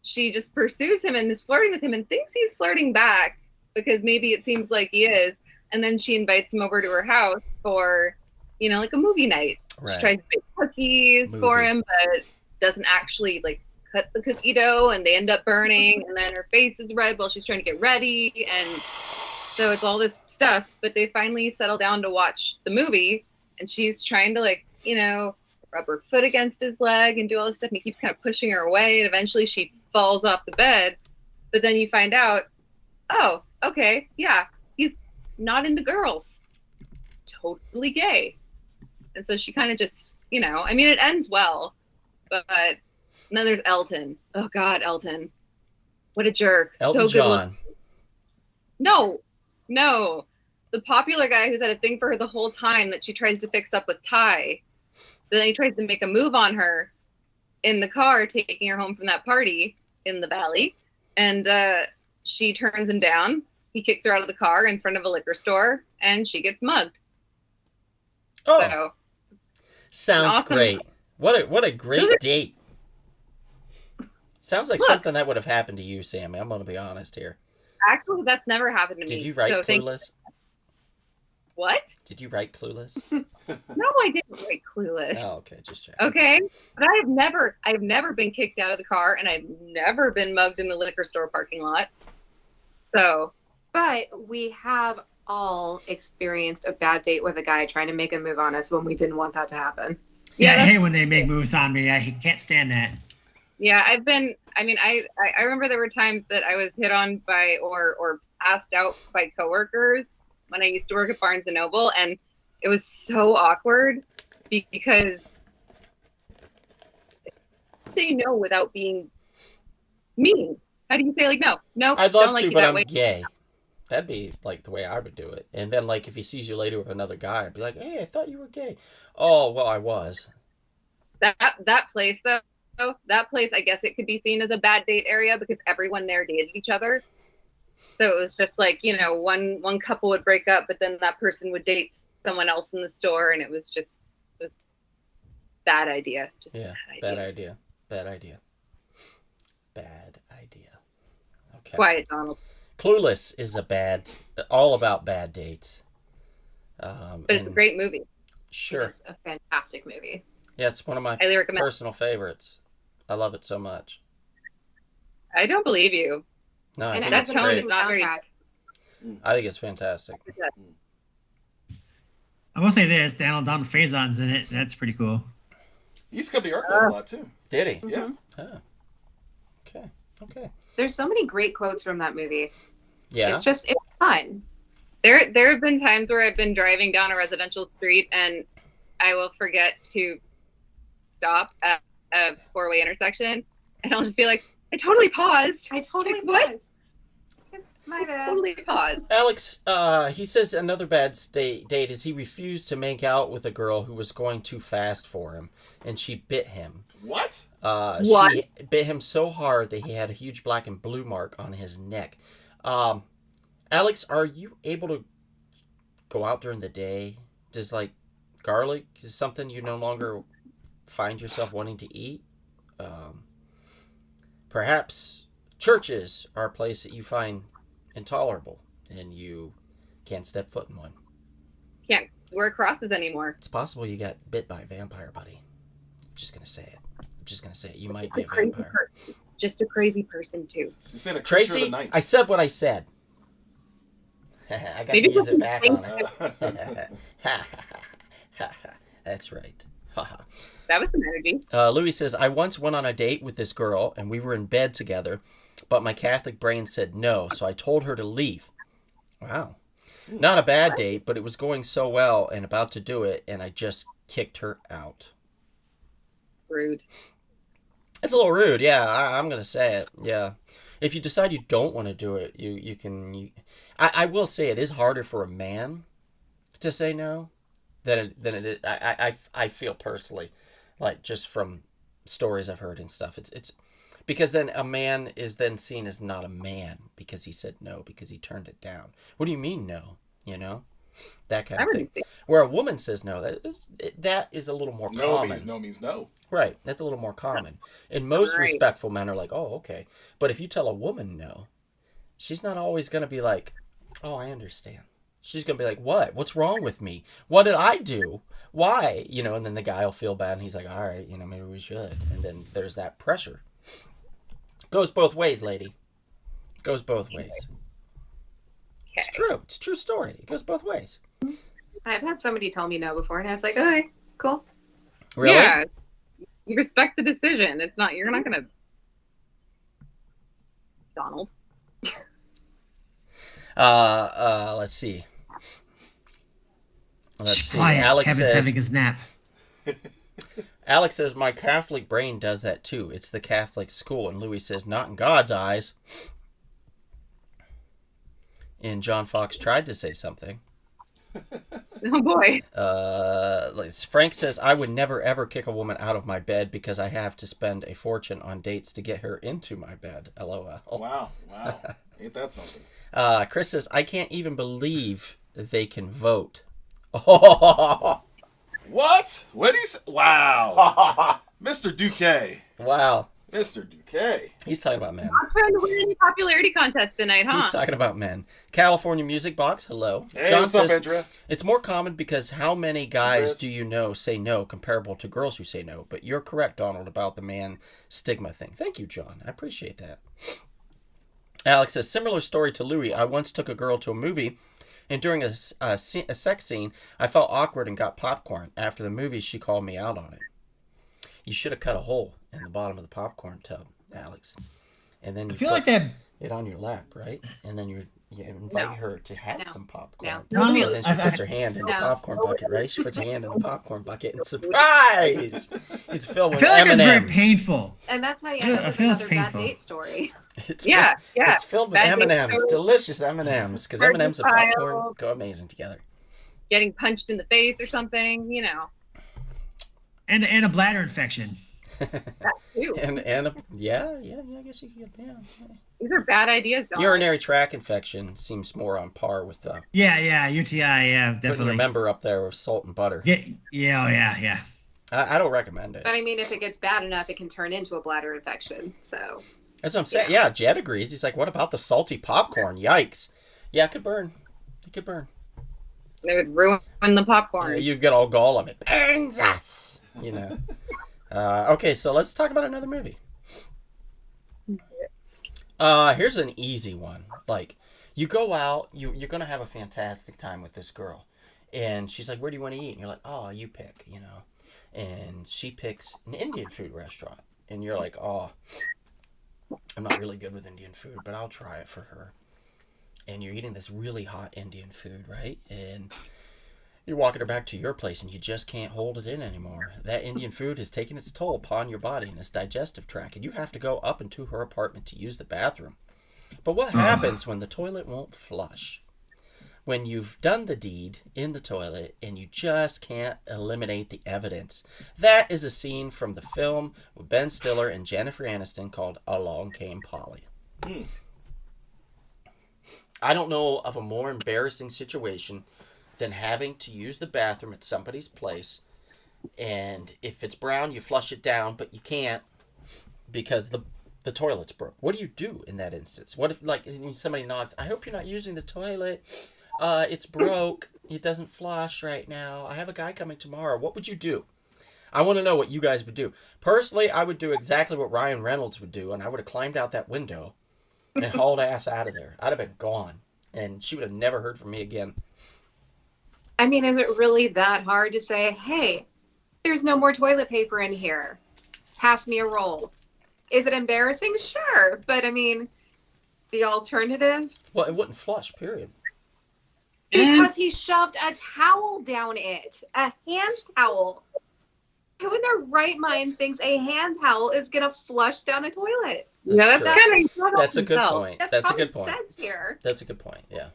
[SPEAKER 4] she just pursues him and is flirting with him and thinks he's flirting back because maybe it seems like he is. And then she invites him over to her house for, you know, like a movie night.
[SPEAKER 1] Right.
[SPEAKER 4] She tries to make cookies for him, but doesn't actually like cut the cookie dough, and they end up burning. And then her face is red while she's trying to get ready. And so it's all this stuff. But they finally settle down to watch the movie, and she's trying to, like, you know, rub her foot against his leg and do all this stuff. And he keeps kind of pushing her away. And eventually she falls off the bed. But then you find out, oh, okay, yeah, he's not into girls, totally gay. And so she kind of just, you know, I mean, it ends well, but then there's Elton. Oh God, Elton, what a jerk.
[SPEAKER 1] Elton
[SPEAKER 4] so good
[SPEAKER 1] John.
[SPEAKER 4] No, the popular guy who's had a thing for her the whole time that she tries to fix up with Ty. Then he tries to make a move on her in the car, taking her home from that party in the valley, and she turns him down. He kicks her out of the car in front of a liquor store, and she gets mugged.
[SPEAKER 1] Oh,
[SPEAKER 4] So
[SPEAKER 1] sounds
[SPEAKER 4] awesome.
[SPEAKER 1] great. What a great date. Sounds like
[SPEAKER 4] Look.
[SPEAKER 1] something that would have happened to you, Sammy. I'm going to be honest here.
[SPEAKER 4] actually, that's never happened to me.
[SPEAKER 1] Did you write
[SPEAKER 4] so
[SPEAKER 1] Clueless?
[SPEAKER 4] What?
[SPEAKER 1] Did you write Clueless?
[SPEAKER 4] No, I didn't write Clueless.
[SPEAKER 1] Oh, okay, just check.
[SPEAKER 4] Okay, but I've never been kicked out of the car, and I've never been mugged in the liquor store parking lot. So,
[SPEAKER 5] But we have all experienced a bad date with a guy trying to make a move on us when we didn't want that to happen.
[SPEAKER 2] Yeah,
[SPEAKER 4] Yeah,
[SPEAKER 2] I hate when they make moves on me. I can't stand that.
[SPEAKER 4] yeah, I remember there were times that I was hit on by or asked out by coworkers when I used to work at Barnes and Noble, and it was so awkward because say no without being mean. How do you say, like, no,
[SPEAKER 1] I'd
[SPEAKER 4] don't
[SPEAKER 1] love
[SPEAKER 4] like
[SPEAKER 1] to,
[SPEAKER 4] you
[SPEAKER 1] but
[SPEAKER 4] that
[SPEAKER 1] I'm
[SPEAKER 4] way?
[SPEAKER 1] gay. That'd be like the way I would do it. And then, like, if he sees you later with another guy, I'd be like, "Hey, I thought you were gay." Oh, well, I was.
[SPEAKER 4] That place though, that place, I guess it could be seen as a bad date area because everyone there dated each other. So it was just like, you know, one couple would break up, but then that person would date someone else in the store, and it was bad idea. Just
[SPEAKER 1] Yeah,
[SPEAKER 4] bad
[SPEAKER 1] bad
[SPEAKER 4] ideas.
[SPEAKER 1] idea. Bad idea. Bad idea. Okay.
[SPEAKER 4] Quiet, Donald.
[SPEAKER 1] Clueless is all about bad dates.
[SPEAKER 4] But it's a
[SPEAKER 1] and
[SPEAKER 4] great movie.
[SPEAKER 1] Sure.
[SPEAKER 5] It's a fantastic movie.
[SPEAKER 1] Yeah, it's one of my
[SPEAKER 4] Highly recommend.
[SPEAKER 1] personal favorites. I love it so much.
[SPEAKER 4] I don't believe you.
[SPEAKER 1] No, I
[SPEAKER 5] And
[SPEAKER 1] think
[SPEAKER 5] it
[SPEAKER 4] that
[SPEAKER 5] has
[SPEAKER 1] it's
[SPEAKER 5] an
[SPEAKER 4] tone
[SPEAKER 1] great.
[SPEAKER 4] is not very-
[SPEAKER 5] soundtrack.
[SPEAKER 1] I think it's fantastic.
[SPEAKER 2] I will say this: Donald Faison's in it. That's pretty cool.
[SPEAKER 3] He's come to our club a lot too.
[SPEAKER 1] Did he?
[SPEAKER 3] Yeah.
[SPEAKER 1] Oh. Okay. Okay.
[SPEAKER 5] There's so many great quotes from that movie.
[SPEAKER 1] Yeah.
[SPEAKER 5] It's fun.
[SPEAKER 4] There have been times where I've been driving down a residential street and I will forget to stop at a four-way intersection, and I'll just be like, I totally paused.
[SPEAKER 5] I totally
[SPEAKER 4] Like, what?
[SPEAKER 5] was. My bad.
[SPEAKER 4] Totally paused.
[SPEAKER 1] Alex, he says another bad date is he refused to make out with a girl who was going too fast for him, and she bit him.
[SPEAKER 3] What?
[SPEAKER 4] What?
[SPEAKER 1] She bit him so hard that he had a huge black and blue mark on his neck. Alex, are you able to go out during the day? Does, like, garlic is something you no longer find yourself wanting to eat? Perhaps churches are a place that you find intolerable and you can't step foot in one.
[SPEAKER 4] Can't wear crosses anymore.
[SPEAKER 1] It's possible you got bit by a vampire, buddy. I'm just gonna say it. You might be a
[SPEAKER 4] Crazy
[SPEAKER 1] vampire.
[SPEAKER 4] person. Just a crazy person too.
[SPEAKER 3] She's saying a creature of
[SPEAKER 1] Tracy,
[SPEAKER 3] the night.
[SPEAKER 1] I said what I said. I got
[SPEAKER 4] Maybe
[SPEAKER 1] to use
[SPEAKER 4] we
[SPEAKER 1] it
[SPEAKER 4] can
[SPEAKER 1] back
[SPEAKER 4] think-
[SPEAKER 1] on it. That's right.
[SPEAKER 4] That was some energy.
[SPEAKER 1] Louis says, I once went on a date with this girl and we were in bed together, but my Catholic brain said no, so I told her to leave. Wow. Not a bad date, but it was going so well and about to do it, and I just kicked her out.
[SPEAKER 4] Rude.
[SPEAKER 1] It's a little rude, yeah. I'm going to say it, yeah. If you decide you don't want to do it, you can... I will say it is harder for a man to say no than it is. I feel personally, like just from stories I've heard and stuff. It's because then a man is then seen as not a man because he said no, because he turned it down. What do you mean no? You know, that kind of thing. Where a woman says no, that is a little more common.
[SPEAKER 3] No means no.
[SPEAKER 1] Right, that's a little more common. And most respectful men are like, oh, okay. But if you tell a woman no, she's not always going to be like, oh, I understand. She's going to be like, what? What's wrong with me? What did I do? Why? You know, and then the guy will feel bad and he's like, all right, you know, maybe we should. And then there's that pressure. Goes both ways, lady. Goes both ways. It's true. It's a true story. It goes both ways.
[SPEAKER 5] I've had somebody tell me no before, and I was like, okay, cool.
[SPEAKER 1] Really?
[SPEAKER 4] Yeah. You respect the decision. It's not, you're not going to, Donald.
[SPEAKER 1] Let's see.
[SPEAKER 2] Quiet.
[SPEAKER 1] Alex
[SPEAKER 2] Kevin's
[SPEAKER 1] says,
[SPEAKER 2] having his nap.
[SPEAKER 1] Alex says, my Catholic brain does that too. It's the Catholic school. And Louis says, not in God's eyes. And John Fox tried to say something.
[SPEAKER 4] Oh boy.
[SPEAKER 1] Frank says, I would never ever kick a woman out of my bed because I have to spend a fortune on dates to get her into my bed. LOL.
[SPEAKER 3] Wow. Ain't that something?
[SPEAKER 1] Chris says, I can't even believe they can vote. Oh,
[SPEAKER 3] What? What he say? Wow. Mr. Duque.
[SPEAKER 1] wow.
[SPEAKER 3] Mr. Duque.
[SPEAKER 1] He's talking about men.
[SPEAKER 4] I'm trying to win any popularity contest tonight, huh?
[SPEAKER 1] He's talking about men. California Music Box, hello.
[SPEAKER 3] Hey,
[SPEAKER 1] John
[SPEAKER 3] what's up,
[SPEAKER 1] says,
[SPEAKER 3] Andrea?
[SPEAKER 1] it's more common because how many guys
[SPEAKER 3] Andres.
[SPEAKER 1] do you know say no comparable to girls who say no? But you're correct, Donald, about the man stigma thing. Thank you, John. I appreciate that. Alex says, similar story to Louis. I once took a girl to a movie, and during a sex scene, I felt awkward and got popcorn. After the movie, she called me out on it. You should have cut a hole in the bottom of the popcorn tub, Alex. And then you
[SPEAKER 2] I feel
[SPEAKER 1] put
[SPEAKER 2] like that.
[SPEAKER 1] it on your lap, right? And then you invite
[SPEAKER 4] No.
[SPEAKER 1] her to have
[SPEAKER 5] No.
[SPEAKER 1] some popcorn.
[SPEAKER 5] No.
[SPEAKER 1] And then she puts her hand in the popcorn bucket, right? She puts her hand in the popcorn bucket and surprise! It's filled
[SPEAKER 2] I
[SPEAKER 1] with
[SPEAKER 2] feel like that's very
[SPEAKER 1] M&Ms.
[SPEAKER 2] painful.
[SPEAKER 5] And that's how you
[SPEAKER 2] I
[SPEAKER 5] end up with
[SPEAKER 2] feel it's
[SPEAKER 5] another bad
[SPEAKER 2] painful.
[SPEAKER 5] date story.
[SPEAKER 1] It's
[SPEAKER 4] Yeah,
[SPEAKER 1] filled,
[SPEAKER 4] yeah.
[SPEAKER 1] It's filled with
[SPEAKER 4] Bad date
[SPEAKER 1] M&Ms,
[SPEAKER 4] story.
[SPEAKER 1] delicious M&Ms, because
[SPEAKER 4] Hard to
[SPEAKER 1] M&Ms and
[SPEAKER 4] file.
[SPEAKER 1] popcorn go amazing together.
[SPEAKER 4] Getting punched in the face or something, you know.
[SPEAKER 2] And a bladder infection.
[SPEAKER 4] That too.
[SPEAKER 1] Yeah, I guess you could, yeah.
[SPEAKER 4] These are bad ideas, Donald.
[SPEAKER 1] Urinary tract infection seems more on par with
[SPEAKER 2] Yeah, UTI, yeah,
[SPEAKER 1] putting your
[SPEAKER 2] definitely.
[SPEAKER 1] member up there with salt and butter.
[SPEAKER 2] Yeah.
[SPEAKER 1] I don't recommend it.
[SPEAKER 5] But I mean, if it gets bad enough, it can turn into a bladder infection. So
[SPEAKER 1] That's what I'm saying. Yeah, Jed agrees. He's like, what about the salty popcorn? Yikes. Yeah, it could burn. It could burn.
[SPEAKER 4] They would ruin the popcorn.
[SPEAKER 1] You get all gall of it. Burns us. You know. Okay, so let's talk about another movie. Here's an easy one. Like, you go out, you're going to have a fantastic time with this girl. And she's like, where do you want to eat? And you're like, oh, you pick, you know. And she picks an Indian food restaurant. And you're like, oh, I'm not really good with Indian food, but I'll try it for her. And you're eating this really hot Indian food, right? And you're walking her back to your place and you just can't hold it in anymore. That Indian food has taken its toll upon your body and its digestive tract, and you have to go up into her apartment to use the bathroom. But what happens when the toilet won't flush? When you've done the deed in the toilet and you just can't eliminate the evidence. That is a scene from the film with Ben Stiller and Jennifer Aniston called Along Came Polly. I don't know of a more embarrassing situation than having to use the bathroom at somebody's place, and if it's brown, you flush it down, but you can't because the toilet's broke. What do you do in that instance? What if, like, somebody knocks, I hope you're not using the toilet. It's broke. It doesn't flush right now. I have a guy coming tomorrow. What would you do? I want to know what you guys would do. Personally, I would do exactly what Ryan Reynolds would do, and I would have climbed out that window and hauled ass out of there. I'd have been gone, and she would have never heard from me again.
[SPEAKER 5] I mean, is it really that hard to say, hey, there's no more toilet paper in here? Pass me a roll. Is it embarrassing? Sure. But I mean, the alternative?
[SPEAKER 1] Well, it wouldn't flush, period.
[SPEAKER 5] Because he shoved a towel down it. A hand towel. Who in their right mind thinks a hand towel is going to flush down a toilet?
[SPEAKER 1] That's
[SPEAKER 4] That's
[SPEAKER 1] true.
[SPEAKER 4] kind of
[SPEAKER 1] That's a good point. That's a good
[SPEAKER 5] common
[SPEAKER 1] point.
[SPEAKER 5] sense here.
[SPEAKER 1] That's a good point, yeah.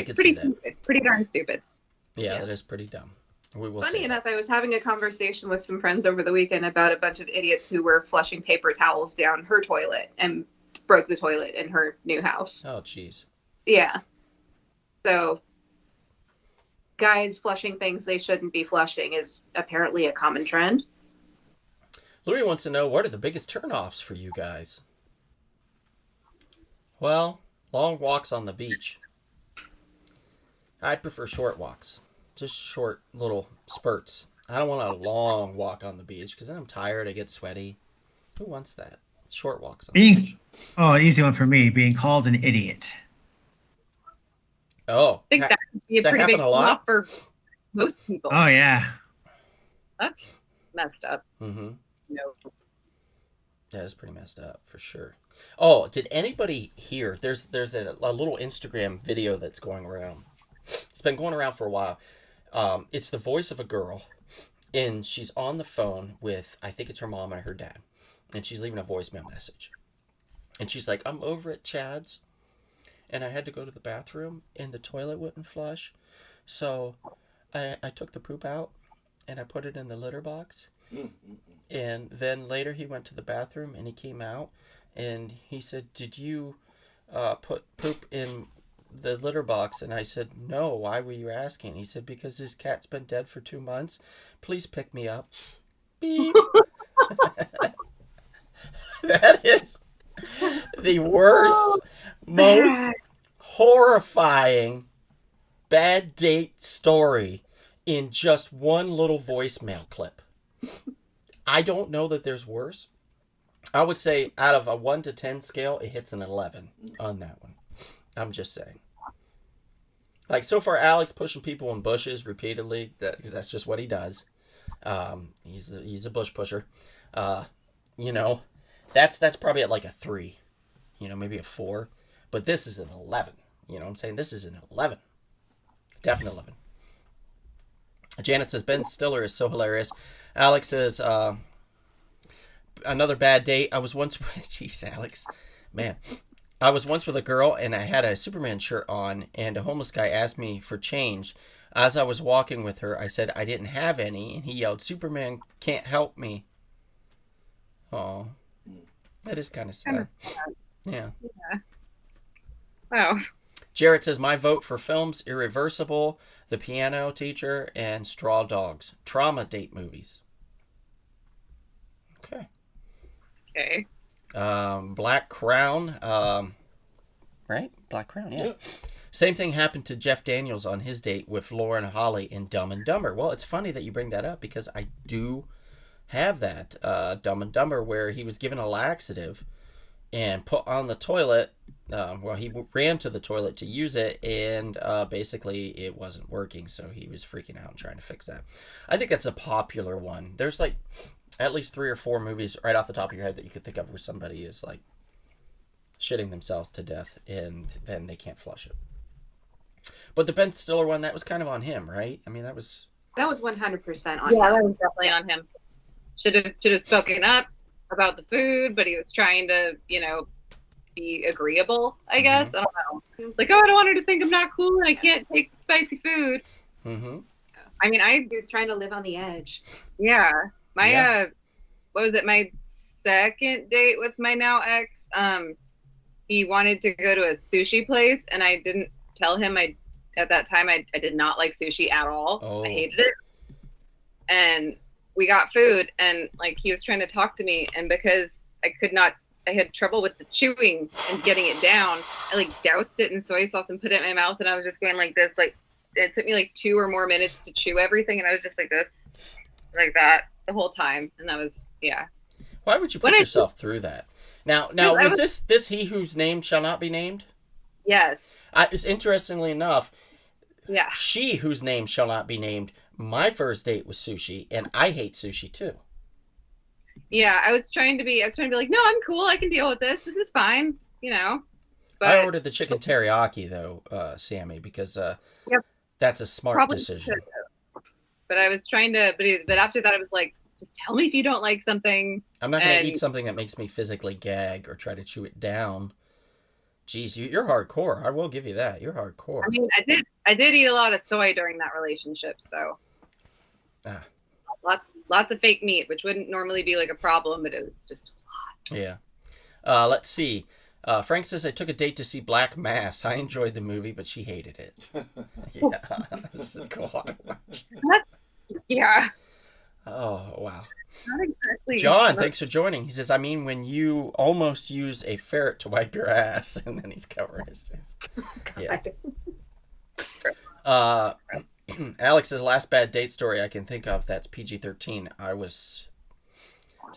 [SPEAKER 1] could see that.
[SPEAKER 4] stupid. Pretty darn stupid.
[SPEAKER 1] Yeah,
[SPEAKER 5] Yeah.
[SPEAKER 1] that is pretty dumb. We will
[SPEAKER 5] Funny
[SPEAKER 1] say
[SPEAKER 5] enough, I was having a conversation with some friends over the weekend about a bunch of idiots who were flushing paper towels down her toilet and broke the toilet in her new house.
[SPEAKER 1] that. Oh, jeez.
[SPEAKER 5] Yeah. So, guys flushing things they shouldn't be flushing is apparently a common trend.
[SPEAKER 1] Louis wants to know, what are the biggest turnoffs for you guys? Well, long walks on the beach. I'd prefer short walks. Just short little spurts. I don't want a long walk on the beach because then I'm tired, I get sweaty. Who wants that? Short walks on the beach.
[SPEAKER 2] Easy one for me, being called an idiot.
[SPEAKER 1] Oh,
[SPEAKER 4] I think that would be a
[SPEAKER 1] does that
[SPEAKER 4] pretty big
[SPEAKER 1] happen a lot?
[SPEAKER 4] turn-off for most people.
[SPEAKER 2] Oh, yeah.
[SPEAKER 4] That's messed up.
[SPEAKER 1] mm-hmm.
[SPEAKER 4] No.
[SPEAKER 1] That is pretty messed up for sure. Oh, did anybody hear? There's a little Instagram video that's going around. It's been going around for a while. It's the voice of a girl, and she's on the phone with, I think it's her mom and her dad, and she's leaving a voicemail message. And she's like, I'm over at Chad's, and I had to go to the bathroom, and the toilet wouldn't flush, so I took the poop out, and I put it in the litter box. And then later he went to the bathroom, and he came out, and he said, did you put poop in the litter box? And I said, no, why were you asking? He said, because this cat's been dead for 2 months. Please pick me up. Beep. That is the worst, most horrifying bad date story in just one little voicemail clip. I don't know that there's worse. I would say out of a 1 to 10 scale, it hits an 11 on that one. I'm just saying. Like, so far, Alex pushing people in bushes repeatedly, because that's just what he does. He's a bush pusher. You know, that's probably at like a 3. You know, maybe a 4. But this is an 11. You know what I'm saying? This is an 11. Definite 11. Janet says, Ben Stiller is so hilarious. Alex says, another bad date. I was once with, jeez, Alex, man. I was once with a girl, and I had a Superman shirt on, and a homeless guy asked me for change. As I was walking with her, I said I didn't have any, and he yelled, Superman can't help me. Oh, that is kind of sad. Yeah.
[SPEAKER 4] Wow.
[SPEAKER 1] Jarrett says, my vote for films, Irreversible, The Piano Teacher, and Straw Dogs. Trauma date movies. Okay.
[SPEAKER 4] Okay.
[SPEAKER 1] Black Crown. Right? Black Crown, yeah. Same thing happened to Jeff Daniels on his date with Lauren Holly in Dumb and Dumber. Well, it's funny that you bring that up because I do have that Dumb and Dumber where he was given a laxative and put on the toilet. Well, he ran to the toilet to use it, and basically it wasn't working, so he was freaking out and trying to fix that. I think that's a popular one. There's like at least 3 or 4 movies right off the top of your head that you could think of where somebody is like shitting themselves to death, and then they can't flush it. But the Ben Stiller one, that was kind of on him, right? I mean, that was
[SPEAKER 5] 100% on
[SPEAKER 4] Yeah,
[SPEAKER 5] him.
[SPEAKER 4] that was definitely on him. Should have spoken up about the food, but he was trying to, be agreeable, I guess. I don't know. Like, oh, I don't want her to think I'm not cool and I can't take spicy food.
[SPEAKER 1] Mm-hmm.
[SPEAKER 4] I mean,
[SPEAKER 5] He was trying to live on the edge.
[SPEAKER 4] yeah. My
[SPEAKER 1] Yeah.
[SPEAKER 4] what was it? My second date with my now ex. He wanted to go to a sushi place, and I didn't tell him. At that time I did not like sushi at all.
[SPEAKER 1] Oh.
[SPEAKER 4] I hated it. And we got food, and like he was trying to talk to me, and because I had trouble with the chewing and getting it down, I like doused it in soy sauce and put it in my mouth, and I was just going like this. Like it took me like 2 or more minutes to chew everything, and I was just like this, like that the whole time, and that was yeah.
[SPEAKER 1] Why would you put yourself through that? Now,
[SPEAKER 4] I
[SPEAKER 1] was this he whose name shall not be named?
[SPEAKER 4] Yes.
[SPEAKER 1] It's interestingly enough,
[SPEAKER 4] Yeah.
[SPEAKER 1] she whose name shall not be named, my first date was sushi, and I hate sushi too.
[SPEAKER 4] Yeah, I was trying to be like, no, I'm cool. I can deal with this. This is fine. But
[SPEAKER 1] I ordered the chicken teriyaki though, Sammy, because
[SPEAKER 4] Yep.
[SPEAKER 1] that's a smart
[SPEAKER 4] Probably
[SPEAKER 1] decision.
[SPEAKER 4] but I was trying to, but after that, I was like, just tell me if you don't like something.
[SPEAKER 1] I'm not going to
[SPEAKER 4] And-
[SPEAKER 1] eat something that makes me physically gag or try to chew it down. Geez, you're hardcore. I will give you that. You're hardcore.
[SPEAKER 4] I mean, I did eat a lot of soy during that relationship, so
[SPEAKER 1] Ah.
[SPEAKER 4] lots of fake meat, which wouldn't normally be like a problem, but it was just
[SPEAKER 1] Yeah. Let's see. Frank says, I took a date to see Black Mass. I enjoyed the movie, but she hated it. Yeah. This is cool.
[SPEAKER 4] yeah,
[SPEAKER 1] Oh, wow.
[SPEAKER 4] not exactly.
[SPEAKER 1] John, thanks for joining. He says, I mean, when you almost use a ferret to wipe your ass, and then he's covering his face. Yeah. Alex's last bad date story I can think of, that's PG-13.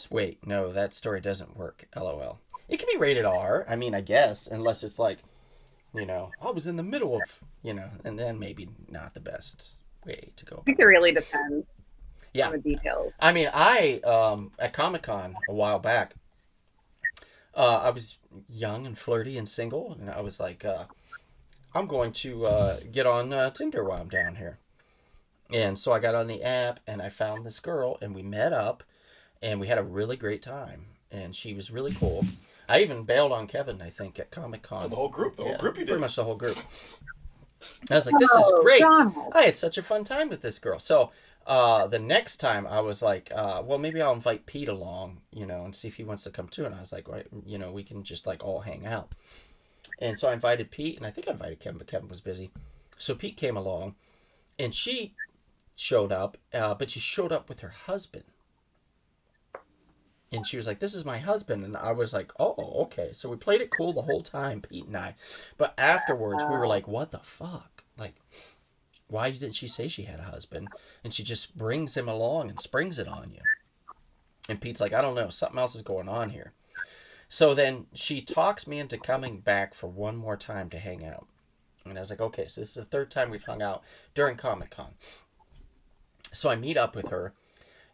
[SPEAKER 1] Wait, no, that story doesn't work. LOL. It can be rated R, I mean, I guess, unless it's like, I was in the middle of, and then maybe not the best way to go.
[SPEAKER 4] I think it really depends
[SPEAKER 1] Yeah.
[SPEAKER 4] on the details.
[SPEAKER 1] I mean, at Comic-Con a while back, I was young and flirty and single, and I was like, I'm going to get on Tinder while I'm down here. And so I got on the app, and I found this girl, and we met up, and we had a really great time, and she was really cool. I even bailed on Kevin, I think, at Comic-Con.
[SPEAKER 3] The whole group you
[SPEAKER 1] Pretty
[SPEAKER 3] did.
[SPEAKER 1] much the whole group. I was like, this is great.
[SPEAKER 4] Donald.
[SPEAKER 1] I had such a fun time with this girl. So the next time I was like, well, maybe I'll invite Pete along, and see if he wants to come too. And I was like, right, we can just like all hang out. And so I invited Pete, and I think I invited Kevin, but Kevin was busy. So Pete came along, and she showed up, but she showed up with her husband. And she was like, this is my husband. And I was like, oh, okay. So we played it cool the whole time, Pete and I. But afterwards, we were like, what the fuck? Like, why didn't she say she had a husband? And she just brings him along and springs it on you. And Pete's like, I don't know. Something else is going on here. So then she talks me into coming back for one more time to hang out. And I was like, okay, so this is the third time we've hung out during Comic-Con. So I meet up with her,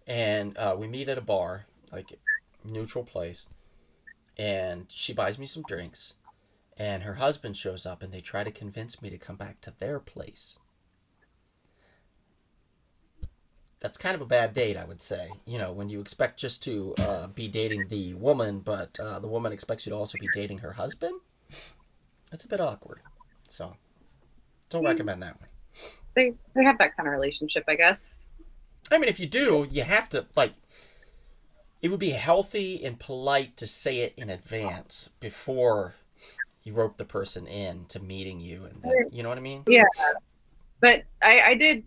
[SPEAKER 1] and we meet at a bar, like neutral place, and she buys me some drinks, and her husband shows up, and they try to convince me to come back to their place. That's kind of a bad date, I would say. When you expect just to be dating the woman, but the woman expects you to also be dating her husband, that's a bit awkward. So don't recommend that one.
[SPEAKER 4] They have that kind of relationship, I guess.
[SPEAKER 1] I mean, if you do, you have to, like, it would be healthy and polite to say it in advance before you rope the person in to meeting you. And then, you know what I mean?
[SPEAKER 4] Yeah. But I did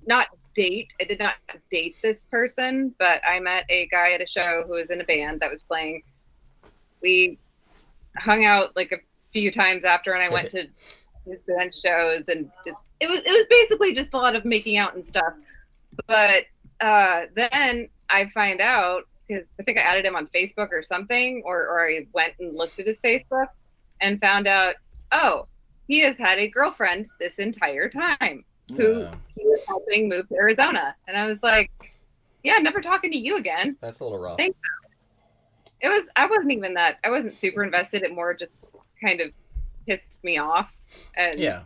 [SPEAKER 4] not date. I did not date this person, but I met a guy at a show who was in a band that was playing. We hung out like a few times after, and I went to his band shows, and it was basically just a lot of making out and stuff. But then I find out, because I think I added him on Facebook or something, or I went and looked at his Facebook and found out, oh, he has had a girlfriend this entire time who he was helping move to Arizona. And I was like, yeah, never talking to you again.
[SPEAKER 1] That's a little rough.
[SPEAKER 4] Thank you. I wasn't super invested. It more just kind of pissed me off. And
[SPEAKER 1] Yeah.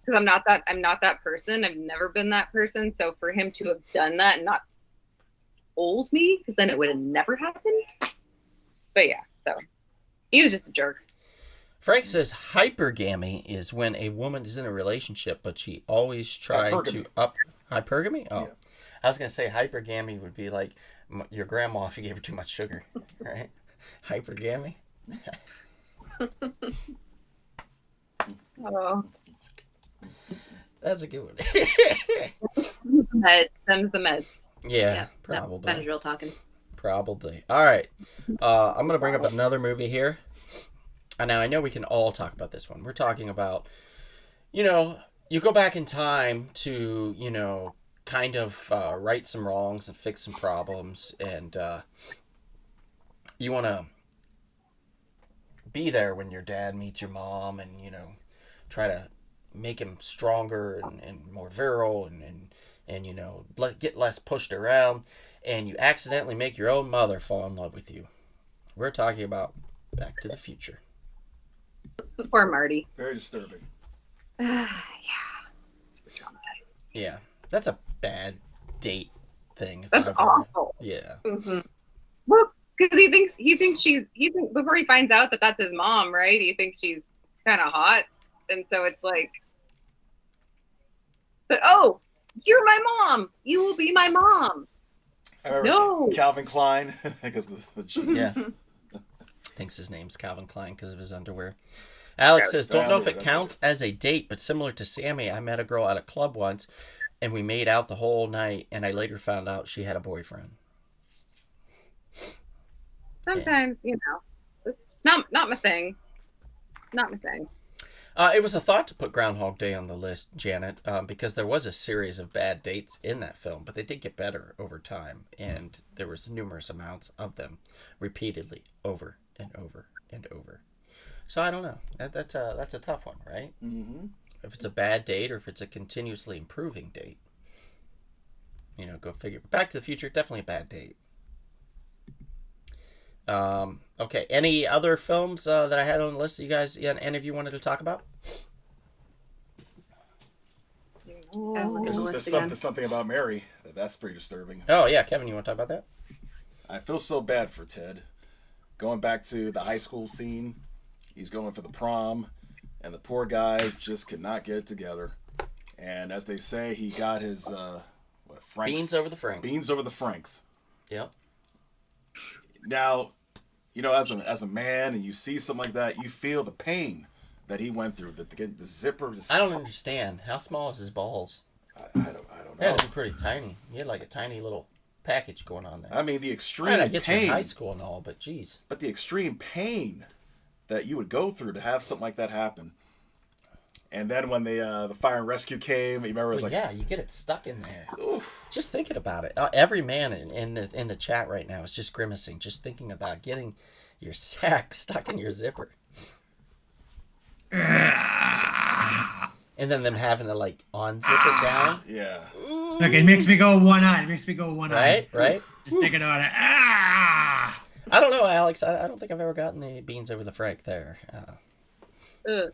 [SPEAKER 4] because I'm not that person. I've never been that person. So for him to have done that and not told me, because then it would have never happened. But yeah, so he was just a jerk.
[SPEAKER 1] Frank says hypergamy is when a woman is in a relationship, but she always trying to up hypergamy. Oh, yeah. I was gonna say hypergamy would be like your grandma if you gave her too much sugar, right? Hypergamy.
[SPEAKER 4] Oh,
[SPEAKER 1] that's a good one.
[SPEAKER 4] Them's the meds.
[SPEAKER 1] Yeah, probably.
[SPEAKER 5] Benadryl talking.
[SPEAKER 1] Probably. All right. I'm going to bring up another movie here. And now I know we can all talk about this one. We're talking about, you go back in time to, kind of right some wrongs and fix some problems. And you want to be there when your dad meets your mom and, try to make him stronger and more virile and get less pushed around. And you accidentally make your own mother fall in love with you. We're talking about Back to the Future.
[SPEAKER 4] Poor Marty.
[SPEAKER 3] Very disturbing.
[SPEAKER 4] Yeah.
[SPEAKER 1] Yeah, that's a bad date thing.
[SPEAKER 4] That's awful.
[SPEAKER 1] Yeah.
[SPEAKER 4] Mm-hmm. Well, Because he thinks before he finds out that that's his mom, right? He thinks she's kind of hot, and so it's like, but oh, you're my mom. You will be my mom.
[SPEAKER 3] I remember
[SPEAKER 4] No.
[SPEAKER 3] Calvin Klein, because the
[SPEAKER 1] Yes. Thinks his name's Calvin Klein because of his underwear. Alex says, don't know if it counts as a date, but similar to Sammy, I met a girl at a club once, and we made out the whole night, and I later found out she had a boyfriend.
[SPEAKER 4] Sometimes, it's not my thing. Not my thing.
[SPEAKER 1] It was a thought to put Groundhog Day on the list, Janet, because there was a series of bad dates in that film, but they did get better over time, and there was numerous amounts of them repeatedly over and over and over. So I don't know. That's a tough one, right?
[SPEAKER 3] Mm-hmm.
[SPEAKER 1] If it's a bad date or if it's a continuously improving date. Go figure. Back to the Future, definitely a bad date. Okay, any other films that I had on the list that you guys, any of you wanted to talk about?
[SPEAKER 3] There's something about Mary that's pretty disturbing.
[SPEAKER 1] Oh, yeah, Kevin, you want to talk about that?
[SPEAKER 3] I feel so bad for Ted. Going back to the high school scene, he's going for the prom, and the poor guy just could not get it together. And as they say, he got his Franks,
[SPEAKER 1] Beans over the Frank.
[SPEAKER 3] Beans over the Franks.
[SPEAKER 1] Yep.
[SPEAKER 3] Now, as a man, and you see something like that, you feel the pain that he went through. The zipper. Just,
[SPEAKER 1] I don't understand. How small is his balls?
[SPEAKER 3] I don't know.
[SPEAKER 1] They had to be pretty tiny. You had like a tiny little package going on there.
[SPEAKER 3] I mean, the extreme
[SPEAKER 1] I get you in
[SPEAKER 3] pain.
[SPEAKER 1] high school and all, but geez.
[SPEAKER 3] But the extreme pain that you would go through to have something like that happen. And then when the fire and rescue came, you remember it was
[SPEAKER 1] Well,
[SPEAKER 3] like,
[SPEAKER 1] yeah, you get it stuck in there.
[SPEAKER 3] oof.
[SPEAKER 1] Just thinking about it. Every man in the chat right now is just grimacing, just thinking about getting your sack stuck in your zipper. And then them having to like unzip it down.
[SPEAKER 3] Yeah.
[SPEAKER 2] Look, it makes me go one eye.
[SPEAKER 1] Right?
[SPEAKER 2] Just thinking about it. Ah!
[SPEAKER 1] I don't know, Alex. I don't think I've ever gotten the beans over the Frank there.
[SPEAKER 4] Ugh.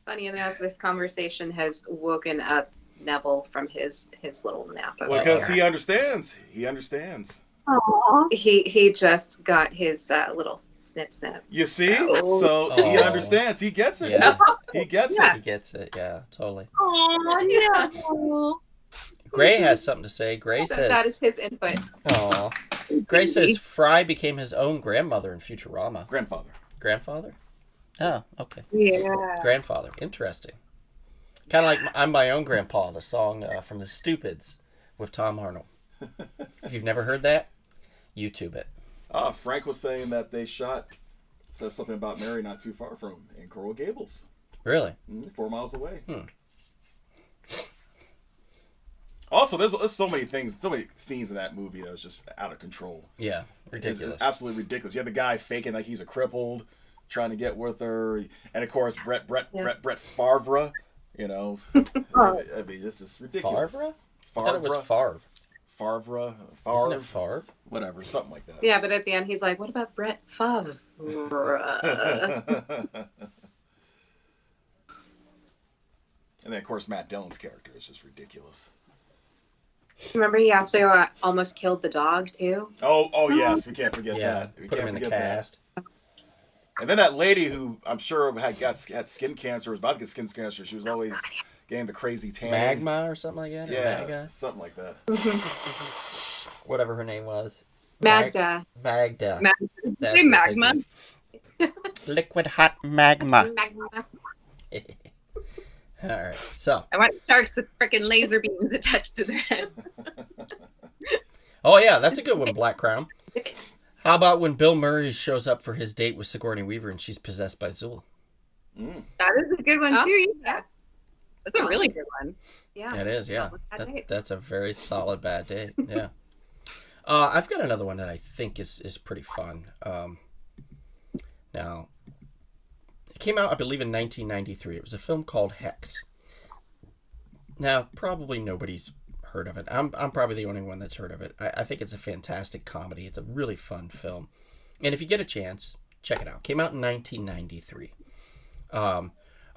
[SPEAKER 5] Funny enough, this conversation has woken up Neville from his little nap. over
[SPEAKER 3] Well, because
[SPEAKER 5] there.
[SPEAKER 3] he understands. He understands.
[SPEAKER 4] Aww.
[SPEAKER 5] He just got his little snip.
[SPEAKER 3] You see?
[SPEAKER 4] Oh.
[SPEAKER 3] So he
[SPEAKER 1] Oh.
[SPEAKER 3] understands. He gets it.
[SPEAKER 1] Yeah,
[SPEAKER 3] He gets
[SPEAKER 4] Yeah.
[SPEAKER 1] he gets it. Yeah, totally.
[SPEAKER 4] Aw, no.
[SPEAKER 1] Gray has something to say. Gray
[SPEAKER 5] So
[SPEAKER 1] says,
[SPEAKER 5] that is his input.
[SPEAKER 1] "Aw." Gray says Fry became his own grandmother in Futurama.
[SPEAKER 3] it. Grandfather.
[SPEAKER 1] Grandfather? Oh, okay.
[SPEAKER 4] Yeah.
[SPEAKER 1] Grandfather. Interesting. Kind of like I'm My Own Grandpa, the song from The Stupids with Tom Arnold. If you've never heard that, YouTube it.
[SPEAKER 3] Frank was saying that they said something about Mary not too far from him in Coral Gables.
[SPEAKER 1] Really?
[SPEAKER 3] 4 miles away.
[SPEAKER 1] Hmm.
[SPEAKER 3] Also, there's so many things, so many scenes in that movie that was just out of control.
[SPEAKER 1] Yeah.
[SPEAKER 3] It's
[SPEAKER 1] Ridiculous.
[SPEAKER 3] absolutely ridiculous. You had the guy faking like he's a crippled, trying to get with her, and of course Brett Favre. I mean, this is ridiculous.
[SPEAKER 1] Favre? I thought it was Favre.
[SPEAKER 3] Favre.
[SPEAKER 1] Isn't it Favre?
[SPEAKER 3] Whatever, something like that.
[SPEAKER 5] Yeah, but at the end he's like, "What about Brett Favre?"
[SPEAKER 3] And then of course Matt Dillon's character is just ridiculous.
[SPEAKER 5] Remember, he also almost killed the dog too.
[SPEAKER 3] Oh yes, we can't forget
[SPEAKER 1] Yeah.
[SPEAKER 3] that. We
[SPEAKER 1] Put him
[SPEAKER 3] can't
[SPEAKER 1] in the
[SPEAKER 3] forget that.
[SPEAKER 1] cast.
[SPEAKER 3] And then that lady who I'm sure had skin cancer, was about to get skin cancer. She was always getting the crazy tan.
[SPEAKER 1] Magma or something like that? Or
[SPEAKER 3] Yeah,
[SPEAKER 1] Magga?
[SPEAKER 3] something like that.
[SPEAKER 1] Whatever her name was.
[SPEAKER 5] Magda.
[SPEAKER 1] Magda. That's
[SPEAKER 4] Say
[SPEAKER 1] it,
[SPEAKER 4] magma.
[SPEAKER 1] thank you. Liquid hot magma.
[SPEAKER 5] Magda.
[SPEAKER 1] All right. So,
[SPEAKER 4] I want sharks with freaking laser beams attached to their head.
[SPEAKER 1] oh yeah, that's a good one, Black Crown. How about when Bill Murray shows up for his date with Sigourney Weaver and she's possessed by Zool?
[SPEAKER 4] That is a good one
[SPEAKER 5] Oh,
[SPEAKER 4] too. Yeah.
[SPEAKER 5] yeah.
[SPEAKER 4] That's a really good one.
[SPEAKER 5] Yeah.
[SPEAKER 1] It is, yeah.
[SPEAKER 5] Solid bad date.
[SPEAKER 1] That's a very solid bad date. Yeah. I've got another one that I think is pretty fun. Now, it came out, I believe, in 1993. It was a film called Hex. Now, probably nobody's heard of it. I'm probably the only one that's heard of it. I think it's a fantastic comedy. It's a really fun film. And if you get a chance, check it out. Came out in 1993.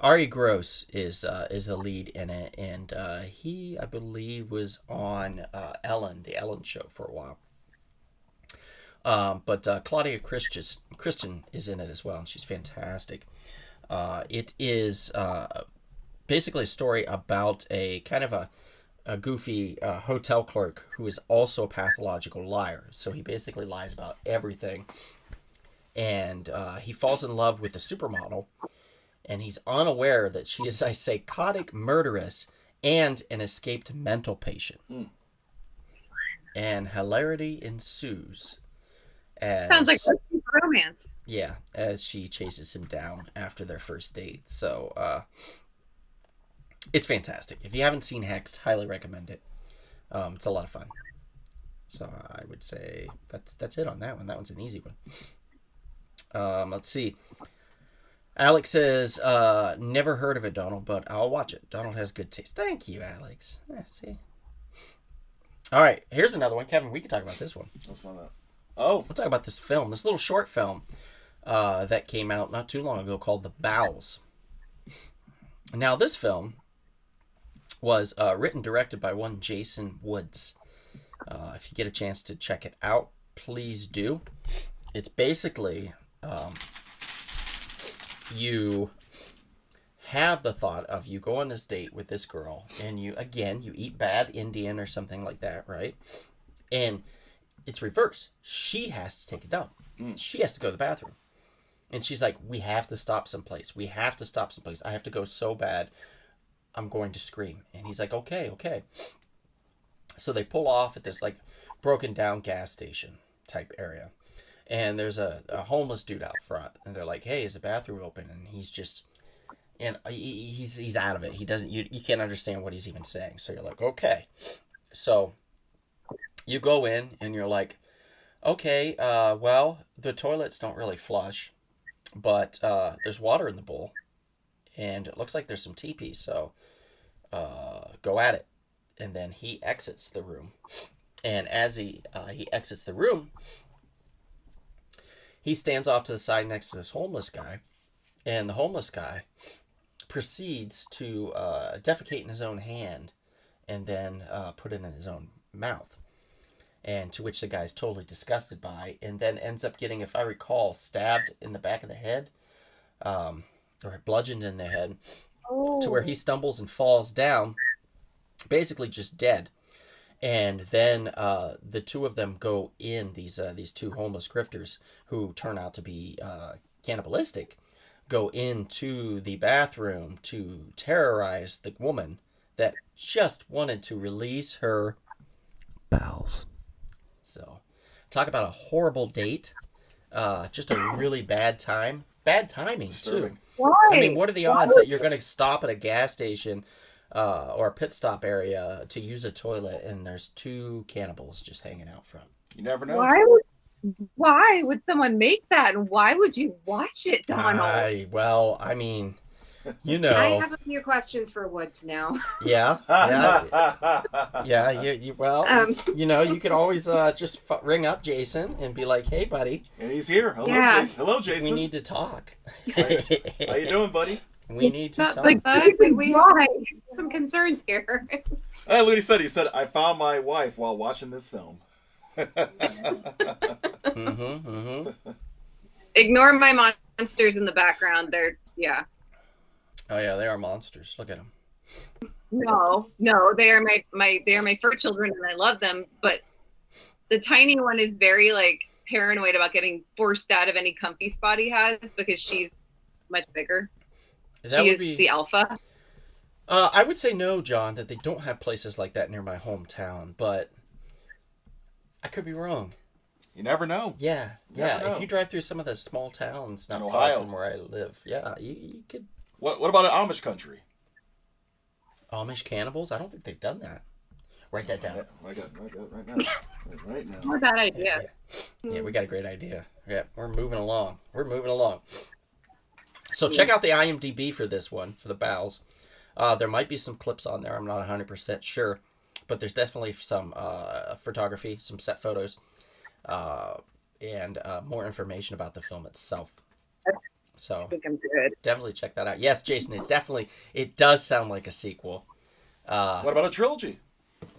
[SPEAKER 1] Ari Gross is the lead in it, and he, I believe, was on Ellen, the Ellen Show, for a while. But Claudia Christian is in it as well, and she's fantastic. It is basically a story about a kind of a goofy hotel clerk who is also a pathological liar. So he basically lies about everything. And he falls in love with a supermodel, and he's unaware that she is a psychotic murderess and an escaped mental patient. And hilarity ensues.
[SPEAKER 4] Sounds like a romance.
[SPEAKER 1] Yeah, as she chases him down after their first date. So, it's fantastic. If you haven't seen Hexed, highly recommend it. It's a lot of fun. So I would say that's it on that one. That one's an easy one. Let's see. Alex says, never heard of it, Donald, but I'll watch it. Donald has good taste. Thank you, Alex. Yeah, see. All right, here's another one. Kevin, we can talk about this one.
[SPEAKER 3] What's on that? Oh.
[SPEAKER 1] We'll talk about this film, this little short film that came out not too long ago called The Bowels. Now, this film was written, directed by one Jason Woods. If you get a chance to check it out, please do. It's basically you have the thought of you go on this date with this girl, and you eat bad Indian or something like that, right? And it's reverse. She has to take a dump. She has to go to the bathroom. And she's like, we have to stop someplace. We have to stop someplace. I have to go so bad. I'm going to scream. And he's like, okay. So they pull off at this like broken down gas station type area. And there's a homeless dude out front. And they're like, hey, is the bathroom open? And he's just, and he's out of it. He doesn't, you can't understand what he's even saying. So you're like, okay. So you go in and you're like, okay, well, the toilets don't really flush, but there's water in the bowl, and it looks like there's some TP, so go at it. And then he exits the room, and as he exits the room, he stands off to the side next to this homeless guy, and the homeless guy proceeds to defecate in his own hand and then put it in his own mouth. And to which the guy's totally disgusted by, and then ends up getting, if I recall, stabbed in the back of the head, or bludgeoned in the head, to where he stumbles and falls down, basically just dead. And then the two of them go in, these two homeless grifters, who turn out to be cannibalistic, go into the bathroom to terrorize the woman that just wanted to release her bowels. So, talk about a horrible date. Just a really bad time. Bad timing, too.
[SPEAKER 4] Why?
[SPEAKER 1] I mean, what are the odds that you're going to stop at a gas station or a pit stop area to use a toilet, and there's two cannibals just hanging out front?
[SPEAKER 3] You never know.
[SPEAKER 4] Why would someone make that, and why would you watch it, Donald?
[SPEAKER 1] I mean, you know.
[SPEAKER 5] I have a few questions for Woods now.
[SPEAKER 1] Yeah. You know, you could always just ring up Jason and be like, "Hey, buddy."
[SPEAKER 3] And he's here. Hello,
[SPEAKER 5] Yeah.
[SPEAKER 3] Jason. Hello, Jason.
[SPEAKER 1] We need to talk.
[SPEAKER 3] How you doing, buddy?
[SPEAKER 1] We need to talk.
[SPEAKER 5] But we
[SPEAKER 4] Why?
[SPEAKER 5] have some concerns here.
[SPEAKER 3] Hey, look what he said. He said, I found my wife while watching this film.
[SPEAKER 4] Ignore my monsters in the background. Yeah.
[SPEAKER 1] Oh yeah, they are monsters. Look at them.
[SPEAKER 4] No, they are my fur children, and I love them. But the tiny one is very like paranoid about getting forced out of any comfy spot he has because she's much bigger. She is the alpha.
[SPEAKER 1] I would say no, John, that they don't have places like that near my hometown, but I could be wrong.
[SPEAKER 3] You never know.
[SPEAKER 1] Yeah.
[SPEAKER 3] Never know.
[SPEAKER 1] If you drive through some of the small towns not
[SPEAKER 3] In
[SPEAKER 1] far
[SPEAKER 3] Ohio.
[SPEAKER 1] from where I live, yeah, you could.
[SPEAKER 3] What about an Amish country?
[SPEAKER 1] Amish cannibals? I don't think they've done that. Write that down.
[SPEAKER 3] I got right now. Right now.
[SPEAKER 4] Not a bad idea.
[SPEAKER 1] Yeah, we got a great idea. Yeah, we're moving along. So check out the IMDb for this one, for The Bowels. There might be some clips on there. I'm not 100% sure. But there's definitely some photography, some set photos, and more information about the film itself. So
[SPEAKER 4] I think I'm good.
[SPEAKER 1] definitely check that out. Yes, Jason, it does sound like a sequel.
[SPEAKER 3] What about a trilogy?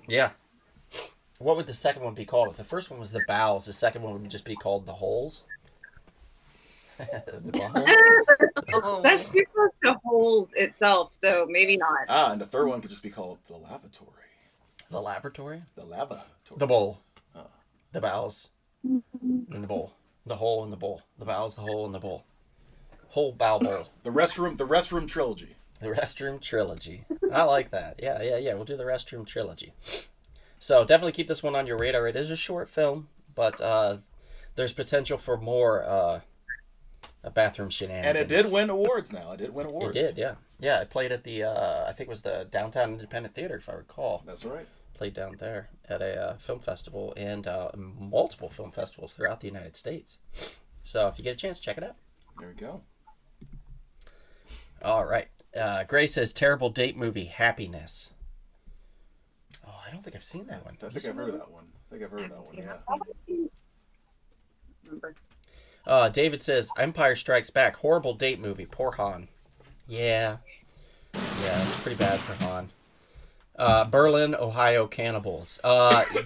[SPEAKER 1] Yeah. What would the second one be called? If the first one was the bowels, the second one would just be called the holes. The butthole?
[SPEAKER 4] That's too close to holes itself, so maybe not.
[SPEAKER 3] And the third one could just be called the lavatory.
[SPEAKER 1] The lavatory?
[SPEAKER 3] The lavatory.
[SPEAKER 1] The bowl.
[SPEAKER 3] Oh.
[SPEAKER 1] The bowels. In the bowl. The hole in the bowl. The bowels, the hole in the bowl. Whole bowel bowl.
[SPEAKER 3] The restroom trilogy.
[SPEAKER 1] The restroom trilogy. I like that. Yeah. We'll do the restroom trilogy. So definitely keep this one on your radar. It is a short film, but there's potential for more bathroom shenanigans.
[SPEAKER 3] And it did win awards now. It did win awards.
[SPEAKER 1] It did, yeah. Yeah, it played at the, I think it was the Downtown Independent Theater, if I recall.
[SPEAKER 3] That's right.
[SPEAKER 1] Played down there at a film festival and multiple film festivals throughout the United States. So if you get a chance, check it out.
[SPEAKER 3] There we go.
[SPEAKER 1] All right. Gray says, terrible date movie, Happiness. Oh, I don't think I've seen that one.
[SPEAKER 3] I think I've heard of that one. Yeah.
[SPEAKER 4] Remember.
[SPEAKER 1] David says, Empire Strikes Back, horrible date movie, poor Han. Yeah. Yeah, it's pretty bad for Han. Berlin, Ohio Cannibals.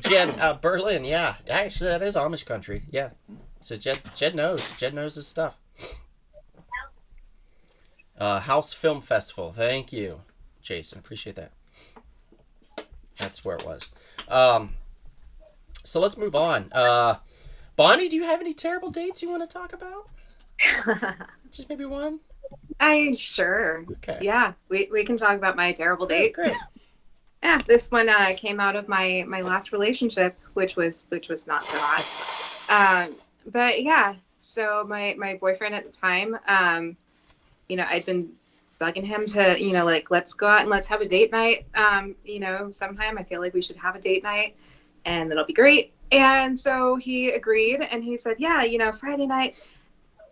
[SPEAKER 1] Jed, Berlin, yeah. Actually, that is Amish country. Yeah. So Jed knows. Jed knows his stuff. House Film Festival. Thank you, Jason. Appreciate that. That's where it was. So let's move on. Bonnie, do you have any terrible dates you want to talk about? Just maybe one?
[SPEAKER 5] Sure.
[SPEAKER 1] Okay.
[SPEAKER 5] Yeah, we can talk about my terrible date.
[SPEAKER 1] Great.
[SPEAKER 5] Yeah, this one came out of my last relationship, which was not so hot. But yeah, so my boyfriend at the time, I'd been bugging him to, like, let's go out and let's have a date night. Sometime I feel like we should have a date night, and that'll be great. And so he agreed, and he said, yeah, Friday night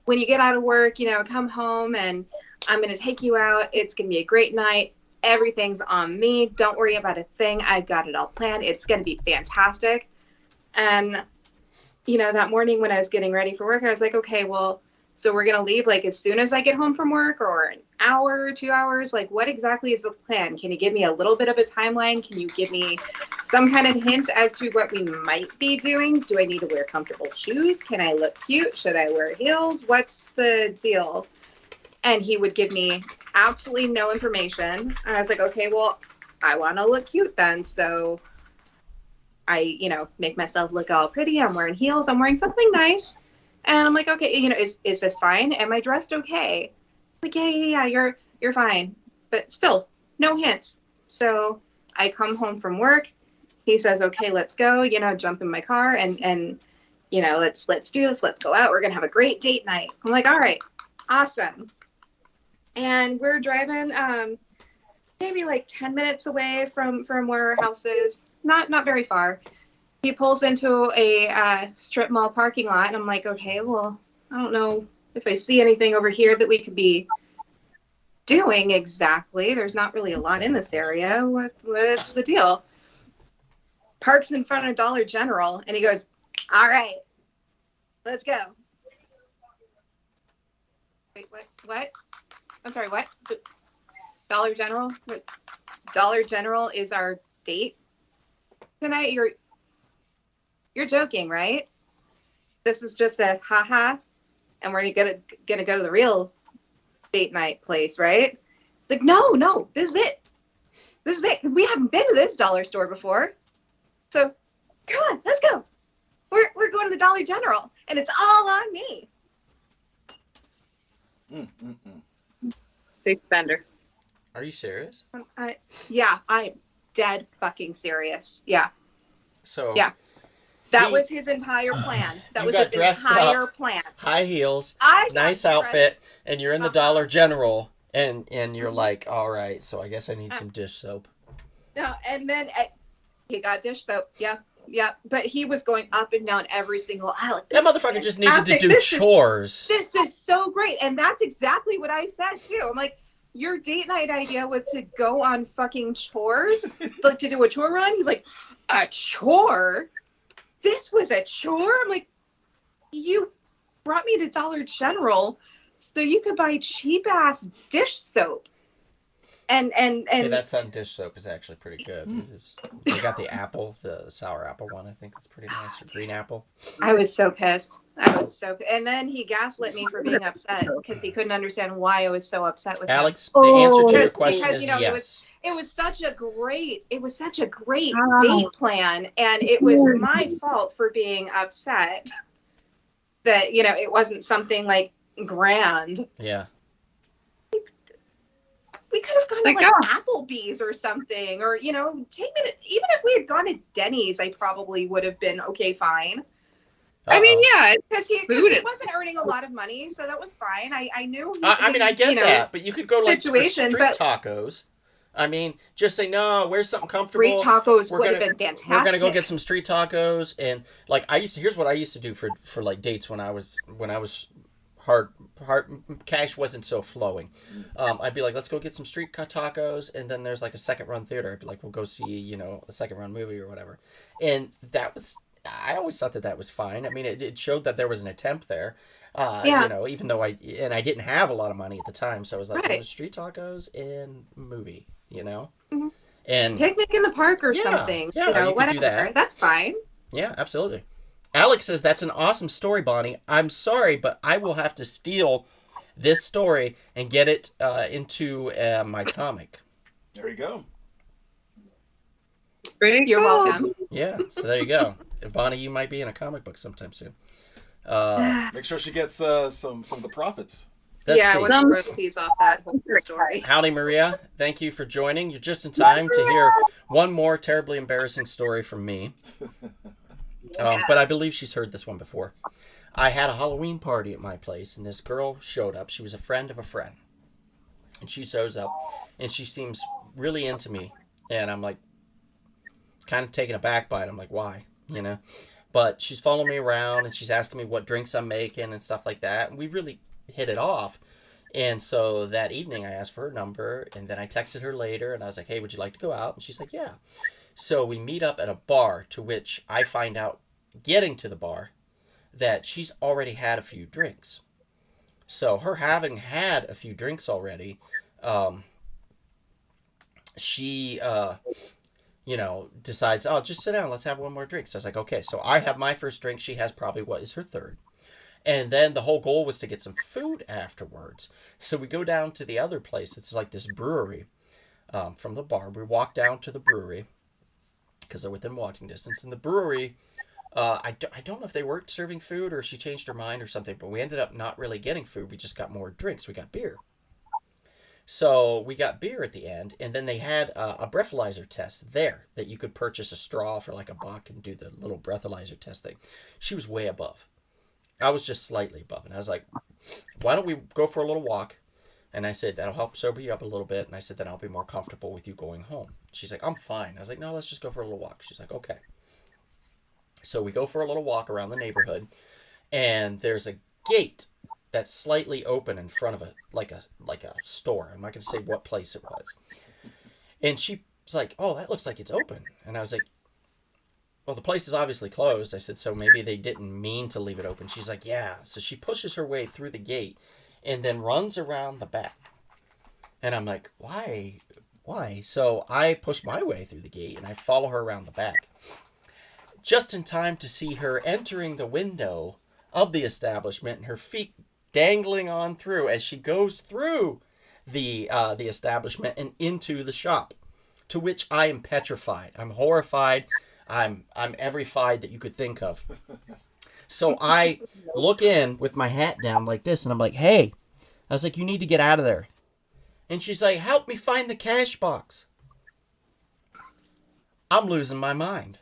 [SPEAKER 5] when you get out of work, come home and I'm going to take you out. It's going to be a great night. Everything's on me. Don't worry about a thing. I've got it all planned. It's going to be fantastic. And, that morning when I was getting ready for work, I was like, okay, well, so we're going to leave like as soon as I get home from work, or an hour, 2 hours? Like, what exactly is the plan? Can you give me a little bit of a timeline? Can you give me some kind of hint as to what we might be doing? Do I need to wear comfortable shoes? Can I look cute? Should I wear heels? What's the deal? And he would give me absolutely no information. And I was like, okay, well, I want to look cute then. So I, make myself look all pretty. I'm wearing heels. I'm wearing something nice. And I'm like, okay, is this fine? Am I dressed okay? Like, yeah, you're fine. But still, no hints. So I come home from work. He says, okay, let's go, jump in my car and let's do this. Let's go out. We're going to have a great date night. I'm like, all right, awesome. And we're driving maybe like 10 minutes away from where our house is. Not very far. He pulls into a strip mall parking lot, and I'm like, okay, well, I don't know if I see anything over here that we could be doing exactly. There's not really a lot in this area. What's the deal? Parks in front of Dollar General, and he goes, all right, let's go. Wait, what? I'm sorry, what? Dollar General? Dollar General is our date tonight? You're joking, right? This is just a ha-ha, and we're gonna go to the real date night place, right? It's like, no, this is it. This is it. We haven't been to this dollar store before. So, come on, let's go. We're going to the Dollar General, and it's all on me.
[SPEAKER 4] Big spender.
[SPEAKER 1] Are you serious?
[SPEAKER 5] Yeah, I'm dead fucking serious. Yeah.
[SPEAKER 1] So
[SPEAKER 5] yeah. That was his entire plan. That was his entire plan.
[SPEAKER 1] High heels,
[SPEAKER 5] I
[SPEAKER 1] nice outfit, and you're in the Dollar General, and you're like, all right, so I guess I need some dish soap.
[SPEAKER 5] No, and then he got dish soap. Yeah. But he was going up and down every single aisle.
[SPEAKER 1] That motherfucker just needed to do chores.
[SPEAKER 5] This is so great. And that's exactly what I said, too. I'm like, your date night idea was to go on fucking chores? Like, to do a chore run? He's like, a chore? This was a chore? I'm like, you brought me to Dollar General so you could buy cheap-ass dish soap.
[SPEAKER 1] Hey, that sun dish soap is actually pretty good. They got the apple, the sour apple one. I think that's pretty nice. Or green apple.
[SPEAKER 5] I was so pissed. And then he gaslit me for being upset because he couldn't understand why I was so upset with him.
[SPEAKER 1] Alex, the answer to your
[SPEAKER 5] Because-
[SPEAKER 1] question
[SPEAKER 5] because,
[SPEAKER 1] is
[SPEAKER 5] you know,
[SPEAKER 1] yes.
[SPEAKER 5] It was such a great date plan, and it was my fault for being upset that, you know, it wasn't something like grand.
[SPEAKER 1] Yeah.
[SPEAKER 5] We could have gone to like Applebee's or something, or, you know, even if we had gone to Denny's, I probably would have been okay, fine.
[SPEAKER 4] I mean, yeah,
[SPEAKER 5] Because he
[SPEAKER 4] Food is-
[SPEAKER 5] wasn't earning a lot of money, so that was fine. I knew.
[SPEAKER 1] I mean, I get
[SPEAKER 5] you know,
[SPEAKER 1] that, but you could go like for
[SPEAKER 5] situation,
[SPEAKER 1] street
[SPEAKER 5] but-
[SPEAKER 1] tacos. I mean, just say no. Where's something comfortable?
[SPEAKER 5] Street tacos
[SPEAKER 1] We're
[SPEAKER 5] would
[SPEAKER 1] gonna-
[SPEAKER 5] have been fantastic.
[SPEAKER 1] We're gonna go get some street tacos, and like here's what I used to do for like dates when I was hard cash wasn't so flowing. I'd be like, let's go get some street tacos, and then there's like a second run theater. I'd be like, we'll go see, you know, a second run movie or whatever. And I always thought that was fine. I mean, it showed that there was an attempt there.
[SPEAKER 5] Yeah.
[SPEAKER 1] You know, even though I didn't have a lot of money at the time, so I was like,
[SPEAKER 5] Right.
[SPEAKER 1] street tacos and movie, you know.
[SPEAKER 5] Mhm.
[SPEAKER 1] And
[SPEAKER 5] picnic in the park or
[SPEAKER 1] Yeah,
[SPEAKER 5] something.
[SPEAKER 1] yeah,
[SPEAKER 5] you know,
[SPEAKER 1] you could
[SPEAKER 5] whatever.
[SPEAKER 1] do that.
[SPEAKER 5] That's fine.
[SPEAKER 1] yeah, absolutely. Alex says that's an awesome story, Bonnie. I'm sorry, but I will have to steal this story and get it into my comic.
[SPEAKER 3] There you go.
[SPEAKER 4] pretty
[SPEAKER 5] You're
[SPEAKER 4] cool.
[SPEAKER 5] welcome.
[SPEAKER 1] Yeah, so there you go. Bonnie, you might be in a comic book sometime soon.
[SPEAKER 3] Make sure she gets some of the profits.
[SPEAKER 1] Let's
[SPEAKER 5] Yeah,
[SPEAKER 1] see.
[SPEAKER 5] I want the royalties off that whole story.
[SPEAKER 1] Howdy, Maria. Thank you for joining. You're just in time to hear one more terribly embarrassing story from me. But I believe she's heard this one before. I had a Halloween party at my place, and this girl showed up. She was a friend of a friend. And she shows up, and she seems really into me. And I'm like, kind of taken aback by it. I'm like, why? You know? But she's following me around, and she's asking me what drinks I'm making and stuff like that. And we really hit it off. And so that evening, I asked for her number, and then I texted her later, and I was like, hey, would you like to go out? And she's like, yeah. So we meet up at a bar, to which I find out, getting to the bar, that she's already had a few drinks. So her having had a few drinks already, she, you know, decides, oh, just sit down, let's have one more drink. So I was like, okay. So I have my first drink. She has probably what is her third. And then the whole goal was to get some food afterwards. So we go down to the other place. It's like this brewery from the bar. We walk down to the brewery because they're within walking distance. And the brewery, I don't know if they weren't serving food or she changed her mind or something, but we ended up not really getting food. We just got more drinks. We got beer. So we got beer at the end, and then they had a breathalyzer test there that you could purchase a straw for like $1 and do the little breathalyzer test thing. She was way above. I was just slightly above, and I was like, why don't we go for a little walk? And I said, that'll help sober you up a little bit. And I said, then I'll be more comfortable with you going home. She's like, I'm fine. I was like, no, let's just go for a little walk. She's like, okay. So we go for a little walk around the neighborhood, and there's a gate that's slightly open in front of a store. I'm not going to say what place it was. And she's like, oh, that looks like it's open. And I was like, well, the place is obviously closed. I said, so maybe they didn't mean to leave it open. She's like, yeah. So she pushes her way through the gate and then runs around the back. And I'm like, why? So I push my way through the gate and I follow her around the back. Just in time to see her entering the window of the establishment and her feet dangling on through as she goes through the establishment and into the shop, to which I am petrified. I'm horrified. I'm every-fied that you could think of. So I look in with my hat down like this, and I'm like, hey. I was like, you need to get out of there. And she's like, help me find the cash box. I'm losing my mind.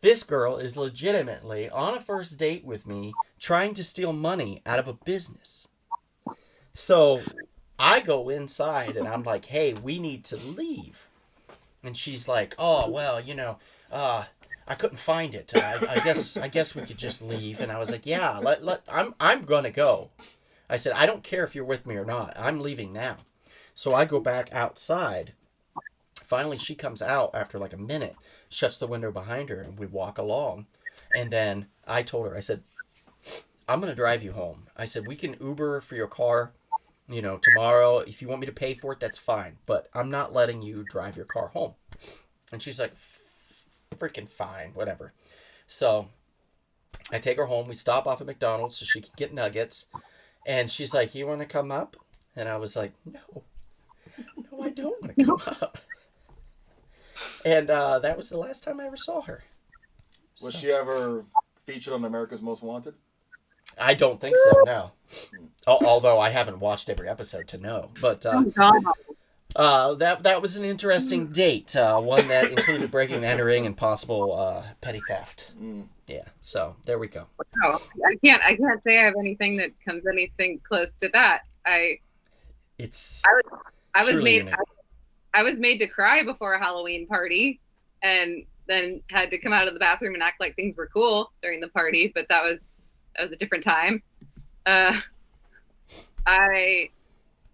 [SPEAKER 1] This girl is legitimately on a first date with me trying to steal money out of a business. So I go inside and I'm like, hey, we need to leave. And she's like, oh, well, you know, I couldn't find it. I guess we could just leave. And I was like, yeah, I'm going to go. I said, I don't care if you're with me or not. I'm leaving now. So I go back outside. Finally, she comes out after like a minute, shuts the window behind her, and we walk along. And then I told her, I said, I'm going to drive you home. I said, we can Uber for your car. tomorrow, if you want me to pay for it, that's fine. But I'm not letting you drive your car home. And she's like, freaking fine, whatever. So I take her home. We stop off at McDonald's so she can get nuggets. And she's like, you want to come up? And I was like, no, I don't want to come up. And that was the last time I ever saw her.
[SPEAKER 3] Was she ever featured on America's Most Wanted?
[SPEAKER 1] I don't think so, no. Although I haven't watched every episode to know. But that was an interesting date. One that included breaking and entering and possible petty theft. Yeah, so there we go.
[SPEAKER 4] No, I can't say I have anything that comes anything close to that. I was made to cry before a Halloween party, and then had to come out of the bathroom and act like things were cool during the party. But that was a different time. I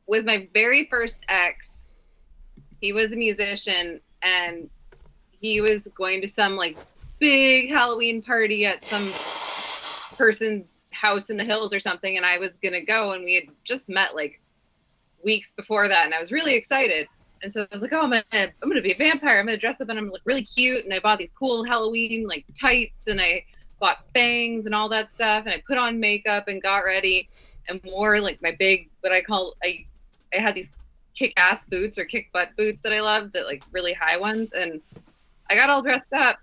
[SPEAKER 4] with my very first ex, he was a musician, and he was going to some like big Halloween party at some person's house in the hills or something, and I was gonna go, and we had just met like weeks before that, and I was really excited. And so I was like, oh, I'm gonna be a vampire. I'm gonna dress up and I'm gonna look really cute. And I bought these cool Halloween like tights, and I bought fangs and all that stuff, and I put on makeup and got ready and wore like my big, what I call, I had these kick-ass boots or kick-butt boots that I loved, that like really high ones, and I got all dressed up,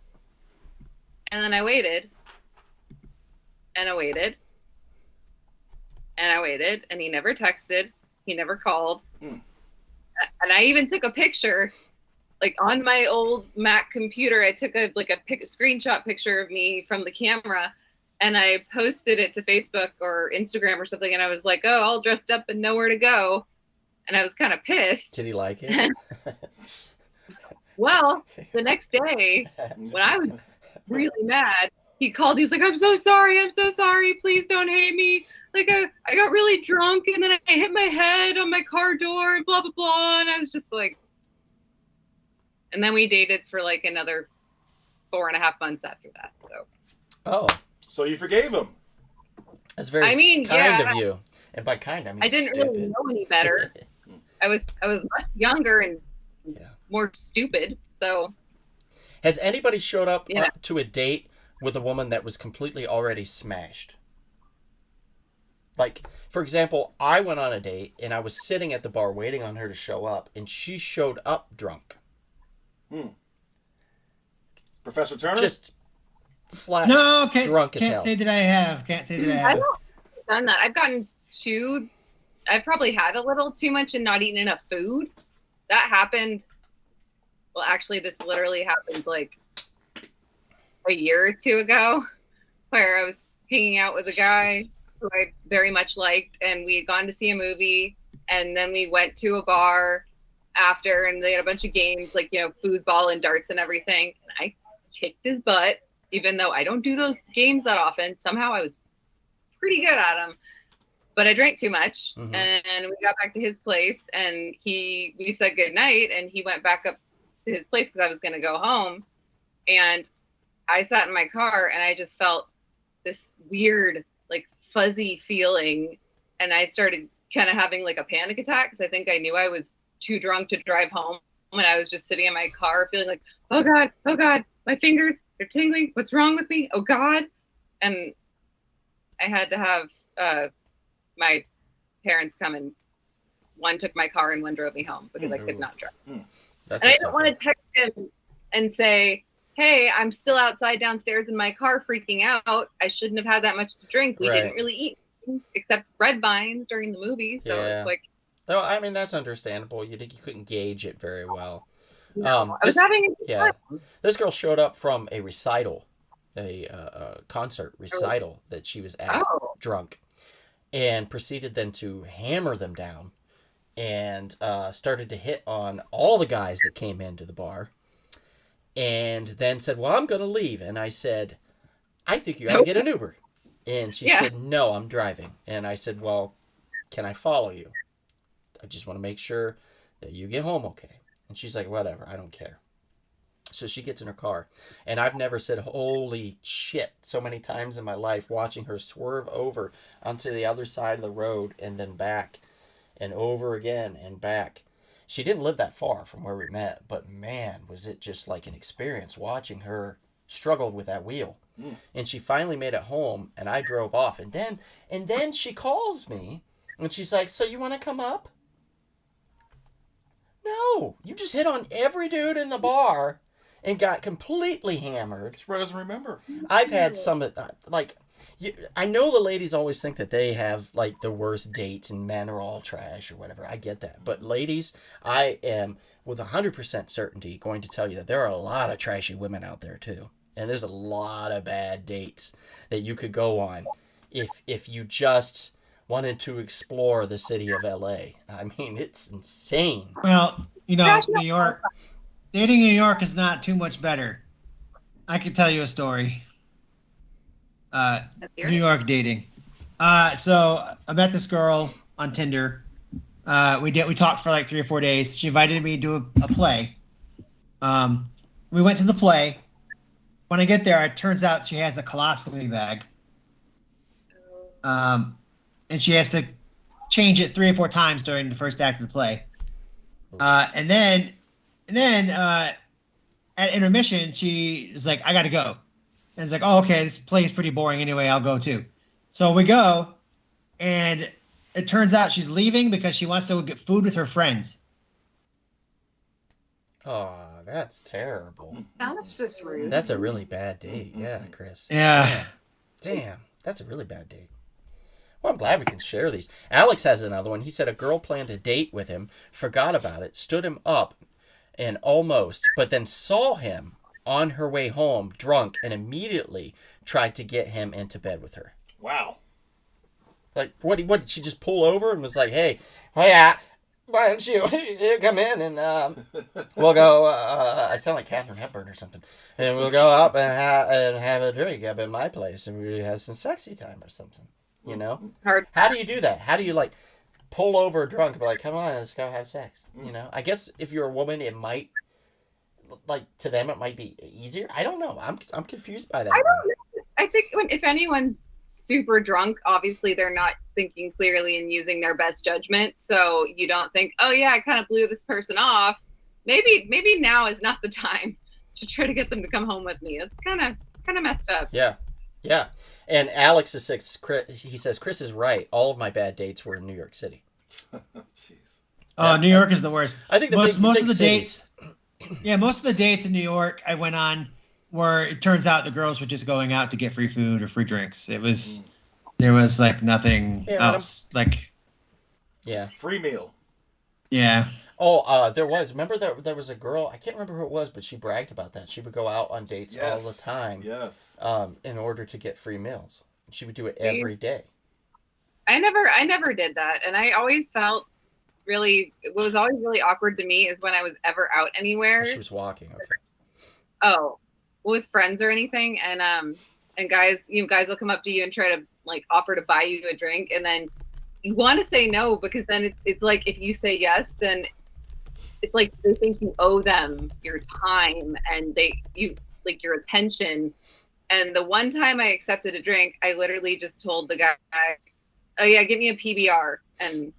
[SPEAKER 4] and then I waited, and I waited, and I waited, and he never texted, he never called, and I even took a picture, like on my old Mac computer. I took a screenshot picture of me from the camera, and I posted it to Facebook or Instagram or something, and I was like, oh, all dressed up and nowhere to go. And I was kind of pissed.
[SPEAKER 1] Did he like it?
[SPEAKER 4] Well, the next day, when I was really mad, he called. He was like, I'm so sorry. Please don't hate me. Like, I got really drunk, and then I hit my head on my car door, and blah, blah, blah. And I was just like, and then we dated for like another 4.5 months after that. So.
[SPEAKER 1] Oh.
[SPEAKER 3] So you forgave him.
[SPEAKER 1] That's very kind of you. And by kind, I mean
[SPEAKER 4] I didn't really know any better. I was much younger and more stupid. So.
[SPEAKER 1] Has anybody showed up to a date with a woman that was completely already smashed? Like, for example, I went on a date and I was sitting at the bar waiting on her to show up, and she showed up drunk.
[SPEAKER 3] Professor Turner?
[SPEAKER 1] Just flat drunk as hell.
[SPEAKER 2] Can't say that I have.
[SPEAKER 4] I don't have done that. I've probably had a little too much and not eaten enough food. That happened. Well, actually, this literally happened like a year or two ago, where I was hanging out with a guy who I very much liked, and we had gone to see a movie, and then we went to a bar after, and they had a bunch of games, like, foosball and darts and everything. And I kicked his butt, even though I don't do those games that often. Somehow I was pretty good at them, but I drank too much. And we got back to his place, and we said goodnight, and he went back up to his place because I was going to go home. And I sat in my car, and I just felt this weird, like, fuzzy feeling. And I started kind of having like a panic attack, because I think I knew I was too drunk to drive home. And I was just sitting in my car feeling like, oh God, my fingers are tingling. What's wrong with me? Oh God. And I had to have my parents come, and one took my car and one drove me home because I could not drive. And I didn't want to text him and say, hey, I'm still outside downstairs in my car freaking out. I shouldn't have had that much to drink. We didn't really eat except red vines during the movie. So it's like.
[SPEAKER 1] No, I mean, that's understandable. You couldn't gauge it very well.
[SPEAKER 4] No, I was having
[SPEAKER 1] time. This girl showed up from a recital, a concert recital that she was at, drunk, and proceeded then to hammer them down, and started to hit on all the guys that came into the bar, and then said, well, I'm going to leave. And I said, I think you ought to get an Uber. And she said, no, I'm driving. And I said, well, can I follow you? I just want to make sure that you get home okay. And she's like, whatever, I don't care. So she gets in her car. And I've never said, holy shit, so many times in my life, watching her swerve over onto the other side of the road and then back. and over again and back. She didn't live that far from where we met, but man, was it just like an experience watching her struggle with that wheel. And she finally made it home, and I drove off. And then she calls me, and she's like, "So you want to come up?" No, you just hit on every dude in the bar and got completely hammered.
[SPEAKER 3] She probably doesn't remember.
[SPEAKER 1] I've had some of that, like, I know the ladies always think that they have, like, the worst dates and men are all trash or whatever. I get that. But ladies, I am with 100% certainty going to tell you that there are a lot of trashy women out there too. And there's a lot of bad dates that you could go on if you just wanted to explore the city of LA. I mean, it's insane.
[SPEAKER 2] Well, New York, dating in New York is not too much better. I can tell you a story. New York dating. So I met this girl on Tinder. We talked for like 3 or 4 days. She invited me to a play. We went to the play. When I get there, it turns out she has a colostomy bag. And she has to change it 3 or 4 times during the first act of the play. And then at intermission, she is like, "I got to go." And it's like, "Oh, okay, this play is pretty boring anyway. I'll go too." So we go, and it turns out she's leaving because she wants to get food with her friends.
[SPEAKER 1] Oh, that's terrible.
[SPEAKER 5] That's just rude.
[SPEAKER 1] That's a really bad date. Yeah, Chris.
[SPEAKER 2] Yeah.
[SPEAKER 1] Damn, that's a really bad date. Well, I'm glad we can share these. Alex has another one. He said a girl planned a date with him, forgot about it, stood him up, and but then saw him on her way home drunk and immediately tried to get him into bed with her.
[SPEAKER 3] Wow.
[SPEAKER 1] Like, what did she just pull over and was like, hey, why don't you come in and we'll go, I sound like Katharine Hepburn or something, and we'll go up and have a drink up at my place and we have some sexy time or something, you know?
[SPEAKER 4] Hard.
[SPEAKER 1] How do you do that? How do you, like, pull over a drunk and be like, come on, let's go have sex, you know? I guess if you're a woman, it might, like, to them it might be easier. I don't know. I'm confused by that.
[SPEAKER 4] I think if anyone's super drunk, obviously they're not thinking clearly and using their best judgment. So you don't think, oh yeah, I kind of blew this person off. Maybe now is not the time to try to get them to come home with me. It's kind of messed up.
[SPEAKER 1] Yeah. And Alex is 6. He says Chris is right. All of my bad dates were in New York City.
[SPEAKER 3] Jeez.
[SPEAKER 2] Oh, New York is the worst.
[SPEAKER 1] I think most
[SPEAKER 2] of the dates. Yeah, most of the dates in New York I went on where it turns out the girls were just going out to get free food or free drinks. There was like nothing else. Like,
[SPEAKER 1] yeah,
[SPEAKER 3] free meal.
[SPEAKER 2] Yeah.
[SPEAKER 1] Oh, there was. Remember there was a girl. I can't remember who it was, but she bragged about that. She would go out on dates all the time.
[SPEAKER 3] Yes.
[SPEAKER 1] In order to get free meals, she would do it every day.
[SPEAKER 4] I never did that, and I always felt what was always really awkward to me is when I was ever out anywhere.
[SPEAKER 1] She was walking. Okay.
[SPEAKER 4] Oh, with friends or anything, and guys will come up to you and try to like offer to buy you a drink, and then you want to say no because then it's like if you say yes, then it's like they think you owe them your time and you like your attention. And the one time I accepted a drink, I literally just told the guy, "Oh yeah, give me a PBR," and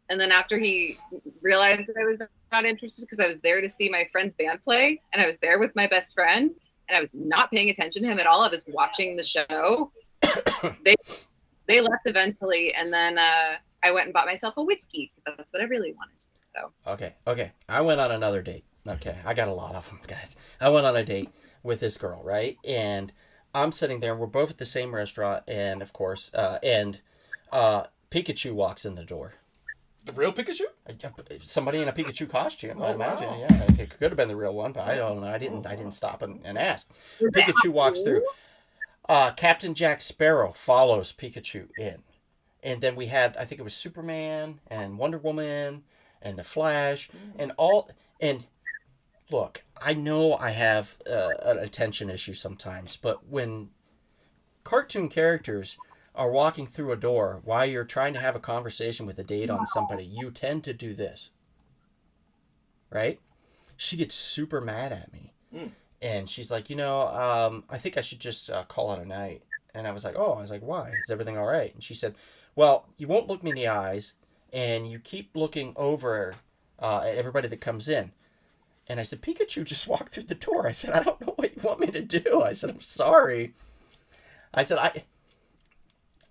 [SPEAKER 4] then after he realized that I was not interested because I was there to see my friend's band play and I was there with my best friend and I was not paying attention to him at all. I was watching the show. They left eventually, and then I went and bought myself a whiskey because that's what I really wanted. So
[SPEAKER 1] Okay. I went on another date. Okay, I got a lot of them, guys. I went on a date with this girl, right? And I'm sitting there, and we're both at the same restaurant, and of course, Pikachu walks in the door.
[SPEAKER 3] The real Pikachu?
[SPEAKER 1] Somebody in a Pikachu costume, I imagine.
[SPEAKER 3] Wow.
[SPEAKER 1] Yeah, it could have been the real one, but I don't know. I didn't stop and ask. Pikachu walks through. Captain Jack Sparrow follows Pikachu in. And then we had, I think it was Superman and Wonder Woman and the Flash and all. And look, I know I have an attention issue sometimes, but when cartoon characters are walking through a door while you're trying to have a conversation with a date on somebody, you tend to do this. Right? She gets super mad at me. And she's like, I think I should just call it a night. And I was like, why? Is everything all right? And she said, well, you won't look me in the eyes, and you keep looking over at everybody that comes in. And I said, Pikachu just walked through the door. I said, I don't know what you want me to do. I said, I'm sorry. I said,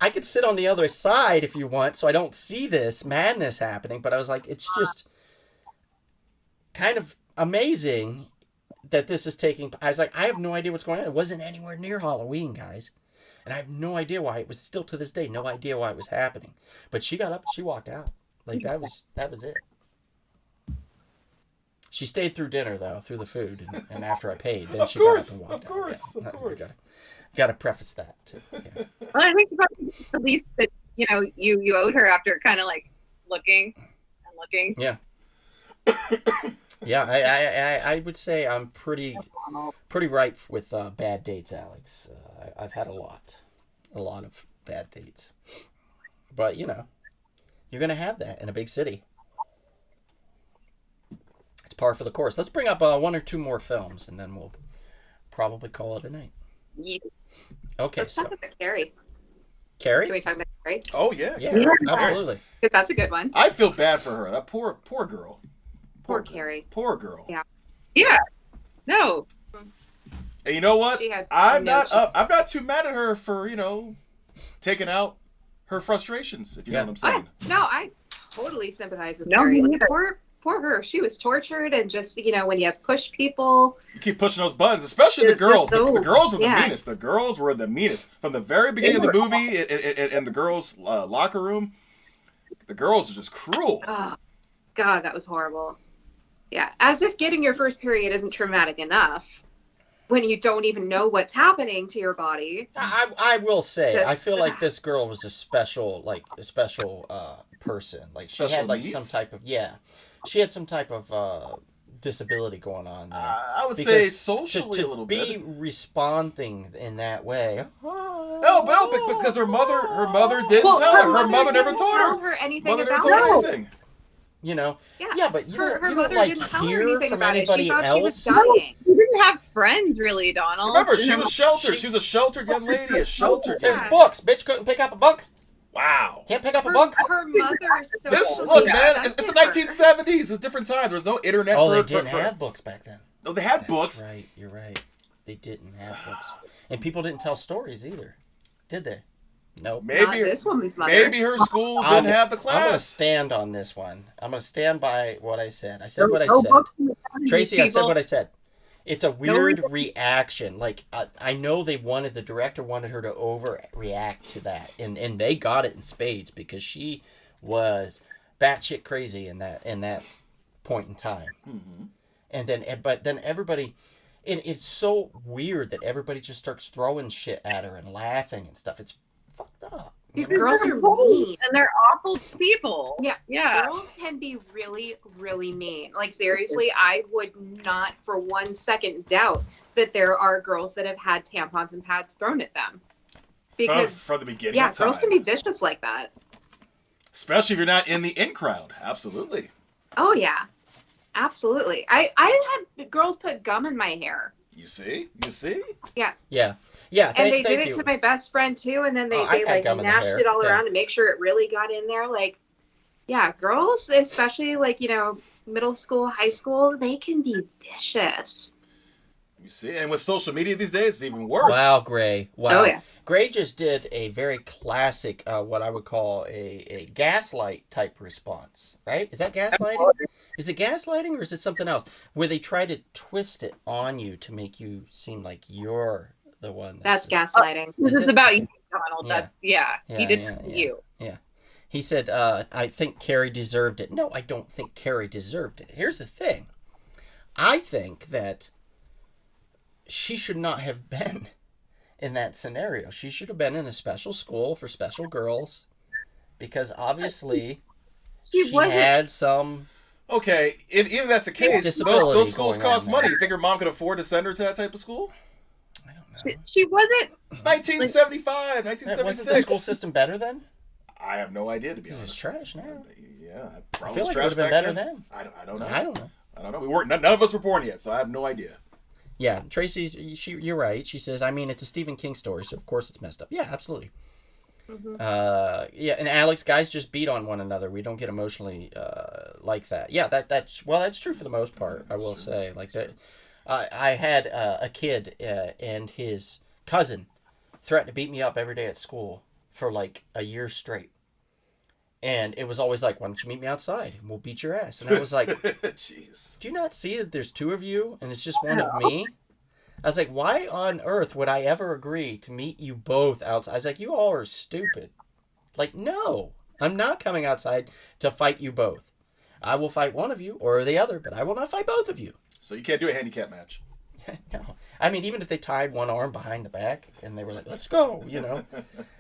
[SPEAKER 1] I could sit on the other side if you want so I don't see this madness happening. But I was like, it's just kind of amazing that this is taking... I was like, I have no idea what's going on. It wasn't anywhere near Halloween, guys. And I have no idea why. It was still to this day, no idea why it was happening. But she got up and she walked out. Like, that was it. She stayed through dinner, though, through the food, and after I paid, then she got up and walked out.
[SPEAKER 3] Of course.
[SPEAKER 1] Got to preface that, too. Yeah.
[SPEAKER 4] Well, I think she probably did the least that you owed her after kind of like looking and looking.
[SPEAKER 1] Yeah. Yeah, I would say I'm pretty ripe with bad dates, Alex. I've had a lot of bad dates. But, you're going to have that in a big city. It's par for the course. Let's bring up one or two more films, and then we'll probably call it a night.
[SPEAKER 4] Yeah.
[SPEAKER 1] Okay,
[SPEAKER 5] Let's
[SPEAKER 1] so
[SPEAKER 5] talk about Carrie.
[SPEAKER 1] Carrie?
[SPEAKER 5] Can we talk about Carrie?
[SPEAKER 3] Oh yeah.
[SPEAKER 1] Yeah, absolutely.
[SPEAKER 5] Because that's a good one.
[SPEAKER 3] I feel bad for her. That poor girl.
[SPEAKER 5] Poor
[SPEAKER 3] girl.
[SPEAKER 5] Carrie.
[SPEAKER 3] Poor girl.
[SPEAKER 5] Yeah.
[SPEAKER 4] Yeah. No.
[SPEAKER 3] And you know what?
[SPEAKER 5] She has
[SPEAKER 3] I'm
[SPEAKER 5] no
[SPEAKER 3] I'm not too mad at her for taking out her frustrations. If you know what I'm saying.
[SPEAKER 5] I totally sympathize with
[SPEAKER 4] No,
[SPEAKER 5] Carrie.
[SPEAKER 4] me
[SPEAKER 5] Like,
[SPEAKER 4] neither.
[SPEAKER 5] poor her. She was tortured, and just when you push people.
[SPEAKER 3] You keep pushing those buttons, especially the
[SPEAKER 5] It's
[SPEAKER 3] girls.
[SPEAKER 5] so-
[SPEAKER 3] The girls were the
[SPEAKER 5] yeah.
[SPEAKER 3] meanest. The girls were the meanest from the very beginning of the movie and the girls' locker room. The girls are just cruel.
[SPEAKER 5] Oh, God, that was horrible. Yeah, as if getting your first period isn't traumatic enough when you don't even know what's happening to your body.
[SPEAKER 1] I will say,
[SPEAKER 5] Just-
[SPEAKER 1] I feel like this girl was a special person. Like, she
[SPEAKER 3] Special
[SPEAKER 1] had, like,
[SPEAKER 3] needs?
[SPEAKER 1] some type of, she had some type of disability going on there.
[SPEAKER 3] I would say
[SPEAKER 1] Because
[SPEAKER 3] socially
[SPEAKER 1] to
[SPEAKER 3] a little
[SPEAKER 1] be
[SPEAKER 3] bit.
[SPEAKER 1] responding in that way.
[SPEAKER 3] No, because her mother didn't
[SPEAKER 5] Well,
[SPEAKER 3] tell her. Her mother never
[SPEAKER 5] didn't
[SPEAKER 3] taught
[SPEAKER 5] tell
[SPEAKER 3] her.
[SPEAKER 5] her anything
[SPEAKER 3] Mother never
[SPEAKER 5] about
[SPEAKER 3] told
[SPEAKER 5] it.
[SPEAKER 3] her anything.
[SPEAKER 5] Yeah,
[SPEAKER 1] but you
[SPEAKER 5] her
[SPEAKER 1] don't
[SPEAKER 5] mother
[SPEAKER 1] like
[SPEAKER 5] didn't tell her
[SPEAKER 1] hear
[SPEAKER 5] anything
[SPEAKER 1] from
[SPEAKER 5] about it. She
[SPEAKER 1] anybody
[SPEAKER 5] thought she was
[SPEAKER 1] else.
[SPEAKER 5] dying.
[SPEAKER 4] She didn't have friends really, Donald.
[SPEAKER 3] Remember, she
[SPEAKER 4] Didn't
[SPEAKER 3] was
[SPEAKER 4] have-
[SPEAKER 3] sheltered. She was a sheltered young lady. A sheltered young
[SPEAKER 1] There's
[SPEAKER 5] Yeah.
[SPEAKER 1] books. Bitch couldn't pick up a book.
[SPEAKER 3] Wow.
[SPEAKER 1] Can't pick up a
[SPEAKER 5] Her,
[SPEAKER 1] book.
[SPEAKER 5] her mother's so
[SPEAKER 3] Look,
[SPEAKER 4] Yeah.
[SPEAKER 3] man, it's the 1970s. It's a different time. There was no internet.
[SPEAKER 1] Oh,
[SPEAKER 3] for,
[SPEAKER 1] they
[SPEAKER 3] for-
[SPEAKER 1] didn't
[SPEAKER 3] for-
[SPEAKER 1] have books back then.
[SPEAKER 3] No, they had
[SPEAKER 1] That's
[SPEAKER 3] books.
[SPEAKER 1] right. You're right. They didn't have books, and people didn't tell stories either, did they? Nope.
[SPEAKER 5] Not
[SPEAKER 3] Maybe
[SPEAKER 5] this woman's mother.
[SPEAKER 3] maybe her school didn't have the
[SPEAKER 1] I'm gonna
[SPEAKER 3] class.
[SPEAKER 1] stand on this one. I'm gonna stand by what I said. I said what I
[SPEAKER 4] No
[SPEAKER 1] said.
[SPEAKER 4] books in the 70s,
[SPEAKER 1] Tracy, I said
[SPEAKER 4] people.
[SPEAKER 1] what I said. It's a weird
[SPEAKER 4] reason.
[SPEAKER 1] reaction. Like, I know the director wanted her to overreact to that, and they got it in spades because she was batshit crazy in that point in time.
[SPEAKER 3] Mm-hmm.
[SPEAKER 1] And then everybody, and it's so weird that everybody just starts throwing shit at her and laughing and stuff. It's fucked up.
[SPEAKER 5] Dude,
[SPEAKER 4] Because
[SPEAKER 5] girls
[SPEAKER 4] they're
[SPEAKER 5] are
[SPEAKER 4] bullies,
[SPEAKER 5] mean.
[SPEAKER 4] and they're awful people.
[SPEAKER 5] Yeah.
[SPEAKER 4] Yeah.
[SPEAKER 5] Girls can be really, really mean. Like, seriously, I would not for 1 second doubt that there are girls that have had tampons and pads thrown at them. Because,
[SPEAKER 3] From the beginning
[SPEAKER 5] yeah,
[SPEAKER 3] of time.
[SPEAKER 5] girls can be vicious like that.
[SPEAKER 3] Especially if you're not in the in crowd. Absolutely.
[SPEAKER 5] Oh, yeah. Absolutely. I had girls put gum in my hair.
[SPEAKER 3] You see? You see?
[SPEAKER 1] Yeah.
[SPEAKER 5] And they did
[SPEAKER 1] thank
[SPEAKER 5] it
[SPEAKER 1] you.
[SPEAKER 5] to my best friend, too. And then they,
[SPEAKER 1] Oh, I've had
[SPEAKER 5] like,
[SPEAKER 1] gum in the
[SPEAKER 5] mashed
[SPEAKER 1] hair,
[SPEAKER 5] it all
[SPEAKER 1] yeah.
[SPEAKER 5] around to make sure it really got in there. Like, yeah, girls, especially, like, middle school, high school, they can be vicious.
[SPEAKER 3] You see? And with social media these days, it's even worse.
[SPEAKER 1] Wow, Gray. Wow.
[SPEAKER 5] Oh, yeah.
[SPEAKER 1] Gray just did a very classic, what I would call a gaslight type response, right? Is that gaslighting? Is it gaslighting or is it something else? Where they try to twist it on you to make you seem like you're the one.
[SPEAKER 5] That's gaslighting.
[SPEAKER 4] This
[SPEAKER 1] Is
[SPEAKER 4] is
[SPEAKER 1] it?
[SPEAKER 4] about you, Donald.
[SPEAKER 1] Yeah.
[SPEAKER 4] That's
[SPEAKER 1] Yeah,
[SPEAKER 4] he did
[SPEAKER 1] yeah,
[SPEAKER 4] it for
[SPEAKER 1] yeah.
[SPEAKER 4] you.
[SPEAKER 1] He said, I think Carrie deserved it. No, I don't think Carrie deserved it. Here's the thing. I think that she should not have been in that scenario. She should have been in a special school for special girls because obviously
[SPEAKER 4] She wasn't-
[SPEAKER 1] had some...
[SPEAKER 3] Okay, if that's the case,
[SPEAKER 1] Disability
[SPEAKER 3] those schools
[SPEAKER 1] going on
[SPEAKER 3] cost
[SPEAKER 1] there.
[SPEAKER 3] money. You think her mom could afford to send her to that type of school?
[SPEAKER 1] I don't know.
[SPEAKER 4] She wasn't.
[SPEAKER 3] It's 1975,
[SPEAKER 1] Wasn't the
[SPEAKER 3] 1976.
[SPEAKER 1] school system better then?
[SPEAKER 3] I have no idea, to be
[SPEAKER 1] Because
[SPEAKER 3] honest.
[SPEAKER 1] it's trash now.
[SPEAKER 3] Yeah,
[SPEAKER 1] I
[SPEAKER 3] probably
[SPEAKER 1] feel like it
[SPEAKER 3] trash
[SPEAKER 1] would have been
[SPEAKER 3] back
[SPEAKER 1] better
[SPEAKER 3] then.
[SPEAKER 1] then.
[SPEAKER 3] I don't know.
[SPEAKER 1] I don't know.
[SPEAKER 3] I don't know. We weren't. None of us were born yet, so I have no idea.
[SPEAKER 1] Yeah, Tracy's. You're right. She says, I mean, it's a Stephen King story, so of course it's messed up. Yeah, absolutely. Yeah, and Alex, guys just beat on one another. We don't get emotionally like that. Yeah, that's true for the most part. I will say, like that. I had a kid and his cousin threatened to beat me up every day at school for like a year straight, and it was always like, "Why don't you meet me outside? And we'll beat your ass." And I was like,
[SPEAKER 3] Jeez.
[SPEAKER 1] "Do you not see that there's two of you and it's just one of me?" I was like, why on earth would I ever agree to meet you both outside? I was like, you all are stupid. Like, no, I'm not coming outside to fight you both. I will fight one of you or the other, but I will not fight both of you.
[SPEAKER 3] So you can't do a handicap match.
[SPEAKER 1] No. I mean, even if they tied one arm behind the back and they were like, let's go, you know.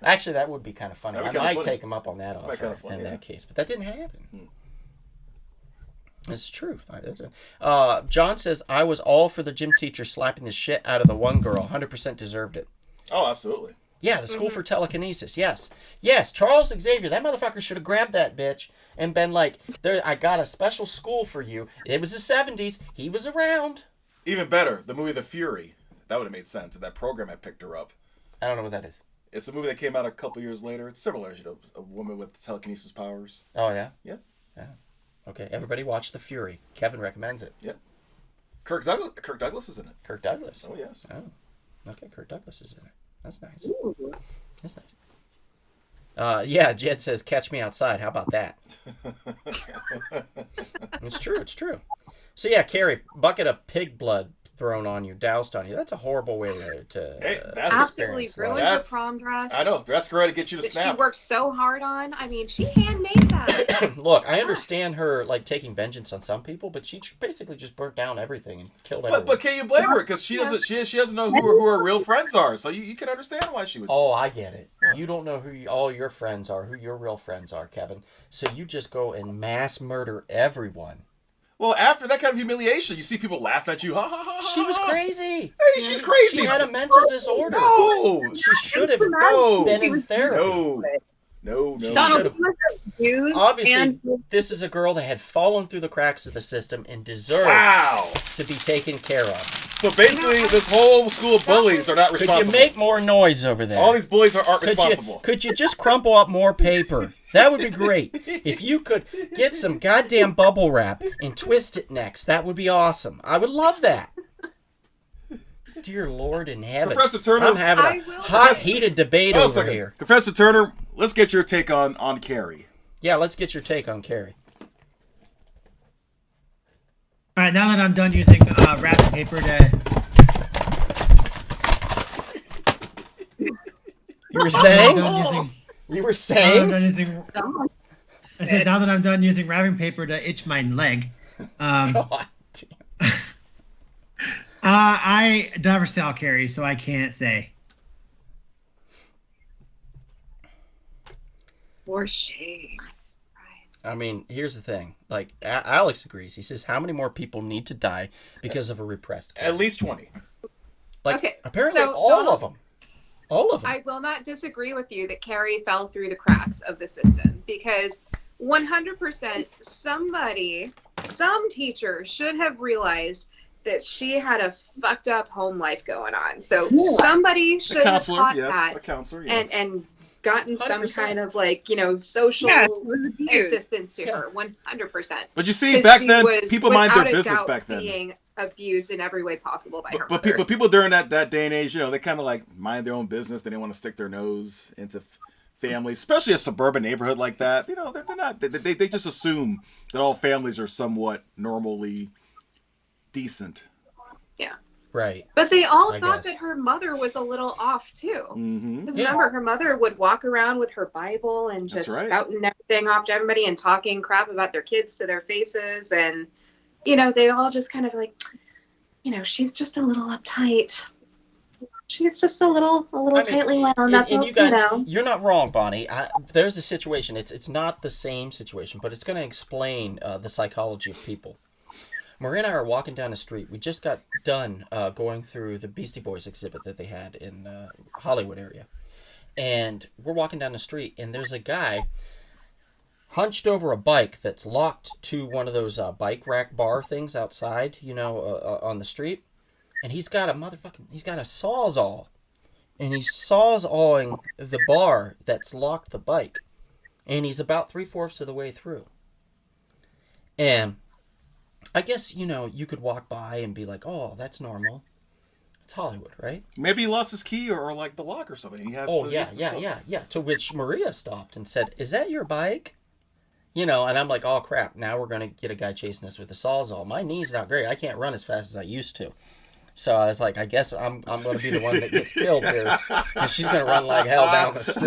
[SPEAKER 1] Actually, that would be kind of funny.
[SPEAKER 3] That'd
[SPEAKER 1] I
[SPEAKER 3] be kinda
[SPEAKER 1] might
[SPEAKER 3] funny.
[SPEAKER 1] take them up on that
[SPEAKER 3] That'd be
[SPEAKER 1] offer
[SPEAKER 3] kinda funny,
[SPEAKER 1] in
[SPEAKER 3] yeah.
[SPEAKER 1] that case, but that didn't happen. It's true. John says, I was all for the gym teacher slapping the shit out of the one girl. 100% deserved it.
[SPEAKER 3] Oh, absolutely.
[SPEAKER 1] Yeah, the school for telekinesis. Yes. Yes, Charles Xavier. That motherfucker should have grabbed that bitch and been like, "There, I got a special school for you." It was the 70s. He was around.
[SPEAKER 3] Even better, the movie The Fury. That would have made sense if that program had picked her up.
[SPEAKER 1] I don't know what that is.
[SPEAKER 3] It's a movie that came out a couple years later. It's similar, you know, a woman with telekinesis powers.
[SPEAKER 1] Oh, yeah?
[SPEAKER 3] Yeah.
[SPEAKER 1] Yeah. Okay, everybody watch The Fury. Kevin recommends it.
[SPEAKER 3] Yeah. Kirk Douglas is in it.
[SPEAKER 1] Kirk Douglas.
[SPEAKER 3] Oh, yes.
[SPEAKER 1] Oh, okay, Kirk Douglas is in it. That's nice.
[SPEAKER 4] Ooh.
[SPEAKER 1] That's nice. Yeah, Jed says, catch me outside. How about that? It's true. It's true. So, yeah, Carrie, bucket of pig blood thrown on you, doused on you. That's a horrible way to
[SPEAKER 3] Hey, that's
[SPEAKER 5] Absolutely
[SPEAKER 1] experience
[SPEAKER 5] ruined
[SPEAKER 1] life.
[SPEAKER 5] her
[SPEAKER 3] That's-
[SPEAKER 5] prom dress.
[SPEAKER 3] I know. Dress girl to get you to
[SPEAKER 5] That she
[SPEAKER 3] snap.
[SPEAKER 5] worked so hard on. I mean, she handmade that.
[SPEAKER 1] Look, I understand her like taking vengeance on some people, but she basically just burnt down everything and killed everyone.
[SPEAKER 3] But can you blame her? Because she doesn't know who her real friends are. So you can understand why she would.
[SPEAKER 1] Oh, I get it. You don't know who all your friends are, who your real friends are, Kevin. So you just go and mass murder everyone.
[SPEAKER 3] Well, after that kind of humiliation, you see people laugh at you. Ha ha ha.
[SPEAKER 1] She was
[SPEAKER 3] ha.
[SPEAKER 1] crazy.
[SPEAKER 3] Hey, she's crazy.
[SPEAKER 1] She had a mental disorder.
[SPEAKER 3] No.
[SPEAKER 1] She should have
[SPEAKER 3] No.
[SPEAKER 1] been in therapy.
[SPEAKER 3] No.
[SPEAKER 1] She
[SPEAKER 4] Donald
[SPEAKER 1] should've-
[SPEAKER 4] Trump was abused
[SPEAKER 1] Obviously,
[SPEAKER 4] and
[SPEAKER 1] this is a girl that had fallen through the cracks of the system and deserved
[SPEAKER 3] Wow.
[SPEAKER 1] to be taken care of.
[SPEAKER 3] So basically, this whole school of bullies are not
[SPEAKER 1] Could
[SPEAKER 3] responsible.
[SPEAKER 1] you make more noise over there?
[SPEAKER 3] All these bullies aren't responsible.
[SPEAKER 1] Could you just crumple up more paper? That would be great. If you could get some goddamn bubble wrap and twist it next, that would be awesome. I would love that. Dear Lord in heaven.
[SPEAKER 3] Professor Turner-
[SPEAKER 1] I'm having
[SPEAKER 5] I
[SPEAKER 1] a
[SPEAKER 5] will-
[SPEAKER 1] hot, heated debate
[SPEAKER 3] Hold on a
[SPEAKER 1] over
[SPEAKER 3] second.
[SPEAKER 1] here.
[SPEAKER 3] Professor Turner, let's get your take on Carrie.
[SPEAKER 1] Yeah, let's get your take on Carrie.
[SPEAKER 2] All right, now that I'm done using wrapping paper to
[SPEAKER 1] You were saying?
[SPEAKER 2] done using,
[SPEAKER 1] You were
[SPEAKER 2] now that I'm
[SPEAKER 1] saying?
[SPEAKER 2] done using
[SPEAKER 4] Donald
[SPEAKER 2] I said now that I'm done using wrapping paper to itch my leg.
[SPEAKER 1] God damn.
[SPEAKER 2] I never saw Carrie, so I can't say.
[SPEAKER 4] for shame.
[SPEAKER 1] I mean, here's the thing. Like, Alex agrees. He says, how many more people need to die because of a repressed
[SPEAKER 3] At least 20.
[SPEAKER 1] Like,
[SPEAKER 5] Okay,
[SPEAKER 1] apparently
[SPEAKER 5] so
[SPEAKER 1] all
[SPEAKER 5] Donald-
[SPEAKER 1] of them. All of them.
[SPEAKER 5] I will not disagree with you that Carrie fell through the cracks of the system because 100% some teacher should have realized that she had a fucked up home life going on. So somebody
[SPEAKER 3] A
[SPEAKER 5] should have
[SPEAKER 3] counselor,
[SPEAKER 5] taught
[SPEAKER 3] yes.
[SPEAKER 5] that
[SPEAKER 3] A counselor, yes.
[SPEAKER 5] and gotten some
[SPEAKER 1] 100%.
[SPEAKER 5] kind of like, social
[SPEAKER 4] Yeah, it was abused.
[SPEAKER 5] assistance to
[SPEAKER 1] Yeah.
[SPEAKER 5] her 100%.
[SPEAKER 3] But you see,
[SPEAKER 5] 'Cause
[SPEAKER 3] back
[SPEAKER 5] she
[SPEAKER 3] then,
[SPEAKER 5] was,
[SPEAKER 3] people mind their
[SPEAKER 5] without a
[SPEAKER 3] business
[SPEAKER 5] doubt,
[SPEAKER 3] back then.
[SPEAKER 5] being abused in every way possible by her
[SPEAKER 3] But
[SPEAKER 5] mother.
[SPEAKER 3] people during that day and age, they kind of like mind their own business. They didn't want to stick their nose into families, especially a suburban neighborhood like that. They're not. They just assume that all families are somewhat normally decent.
[SPEAKER 1] Right.
[SPEAKER 5] But they all
[SPEAKER 1] I
[SPEAKER 5] thought
[SPEAKER 1] guess.
[SPEAKER 5] that her mother was a little off too.
[SPEAKER 3] Mm-hmm.
[SPEAKER 5] Because
[SPEAKER 1] Yeah.
[SPEAKER 5] remember, her mother would walk around with her Bible and
[SPEAKER 3] That's
[SPEAKER 5] just
[SPEAKER 3] right.
[SPEAKER 5] spouting everything off to everybody and talking crap about their kids to their faces. And, they all just kind of like, she's just a little uptight. She's just a little
[SPEAKER 1] I mean,
[SPEAKER 5] tightly wound. That's all,
[SPEAKER 1] You're not wrong, Bonnie. There's a situation. It's not the same situation, but it's going to explain the psychology of people. Maria and I are walking down the street. We just got done going through the Beastie Boys exhibit that they had in Hollywood area. And we're walking down the street, and there's a guy hunched over a bike that's locked to one of those bike rack bar things outside, on the street. And he's got a Sawzall and he's sawzalling the bar that's locked the bike, and he's about 3/4 of the way through. And I guess, you could walk by and be like, oh, that's normal. It's Hollywood, right?
[SPEAKER 3] Maybe he lost his key or like the lock or something. He has.
[SPEAKER 1] Oh,
[SPEAKER 3] to, he
[SPEAKER 1] yeah,
[SPEAKER 3] has to
[SPEAKER 1] yeah,
[SPEAKER 3] sell-
[SPEAKER 1] yeah, yeah. To which Maria stopped and said, is that your bike? And I'm like, oh, crap. Now we're going to get a guy chasing us with a sawzall. My knee's not great. I can't run as fast as I used to. So I was like, I guess I'm going to be the one that gets killed here. And she's going to run like hell down the street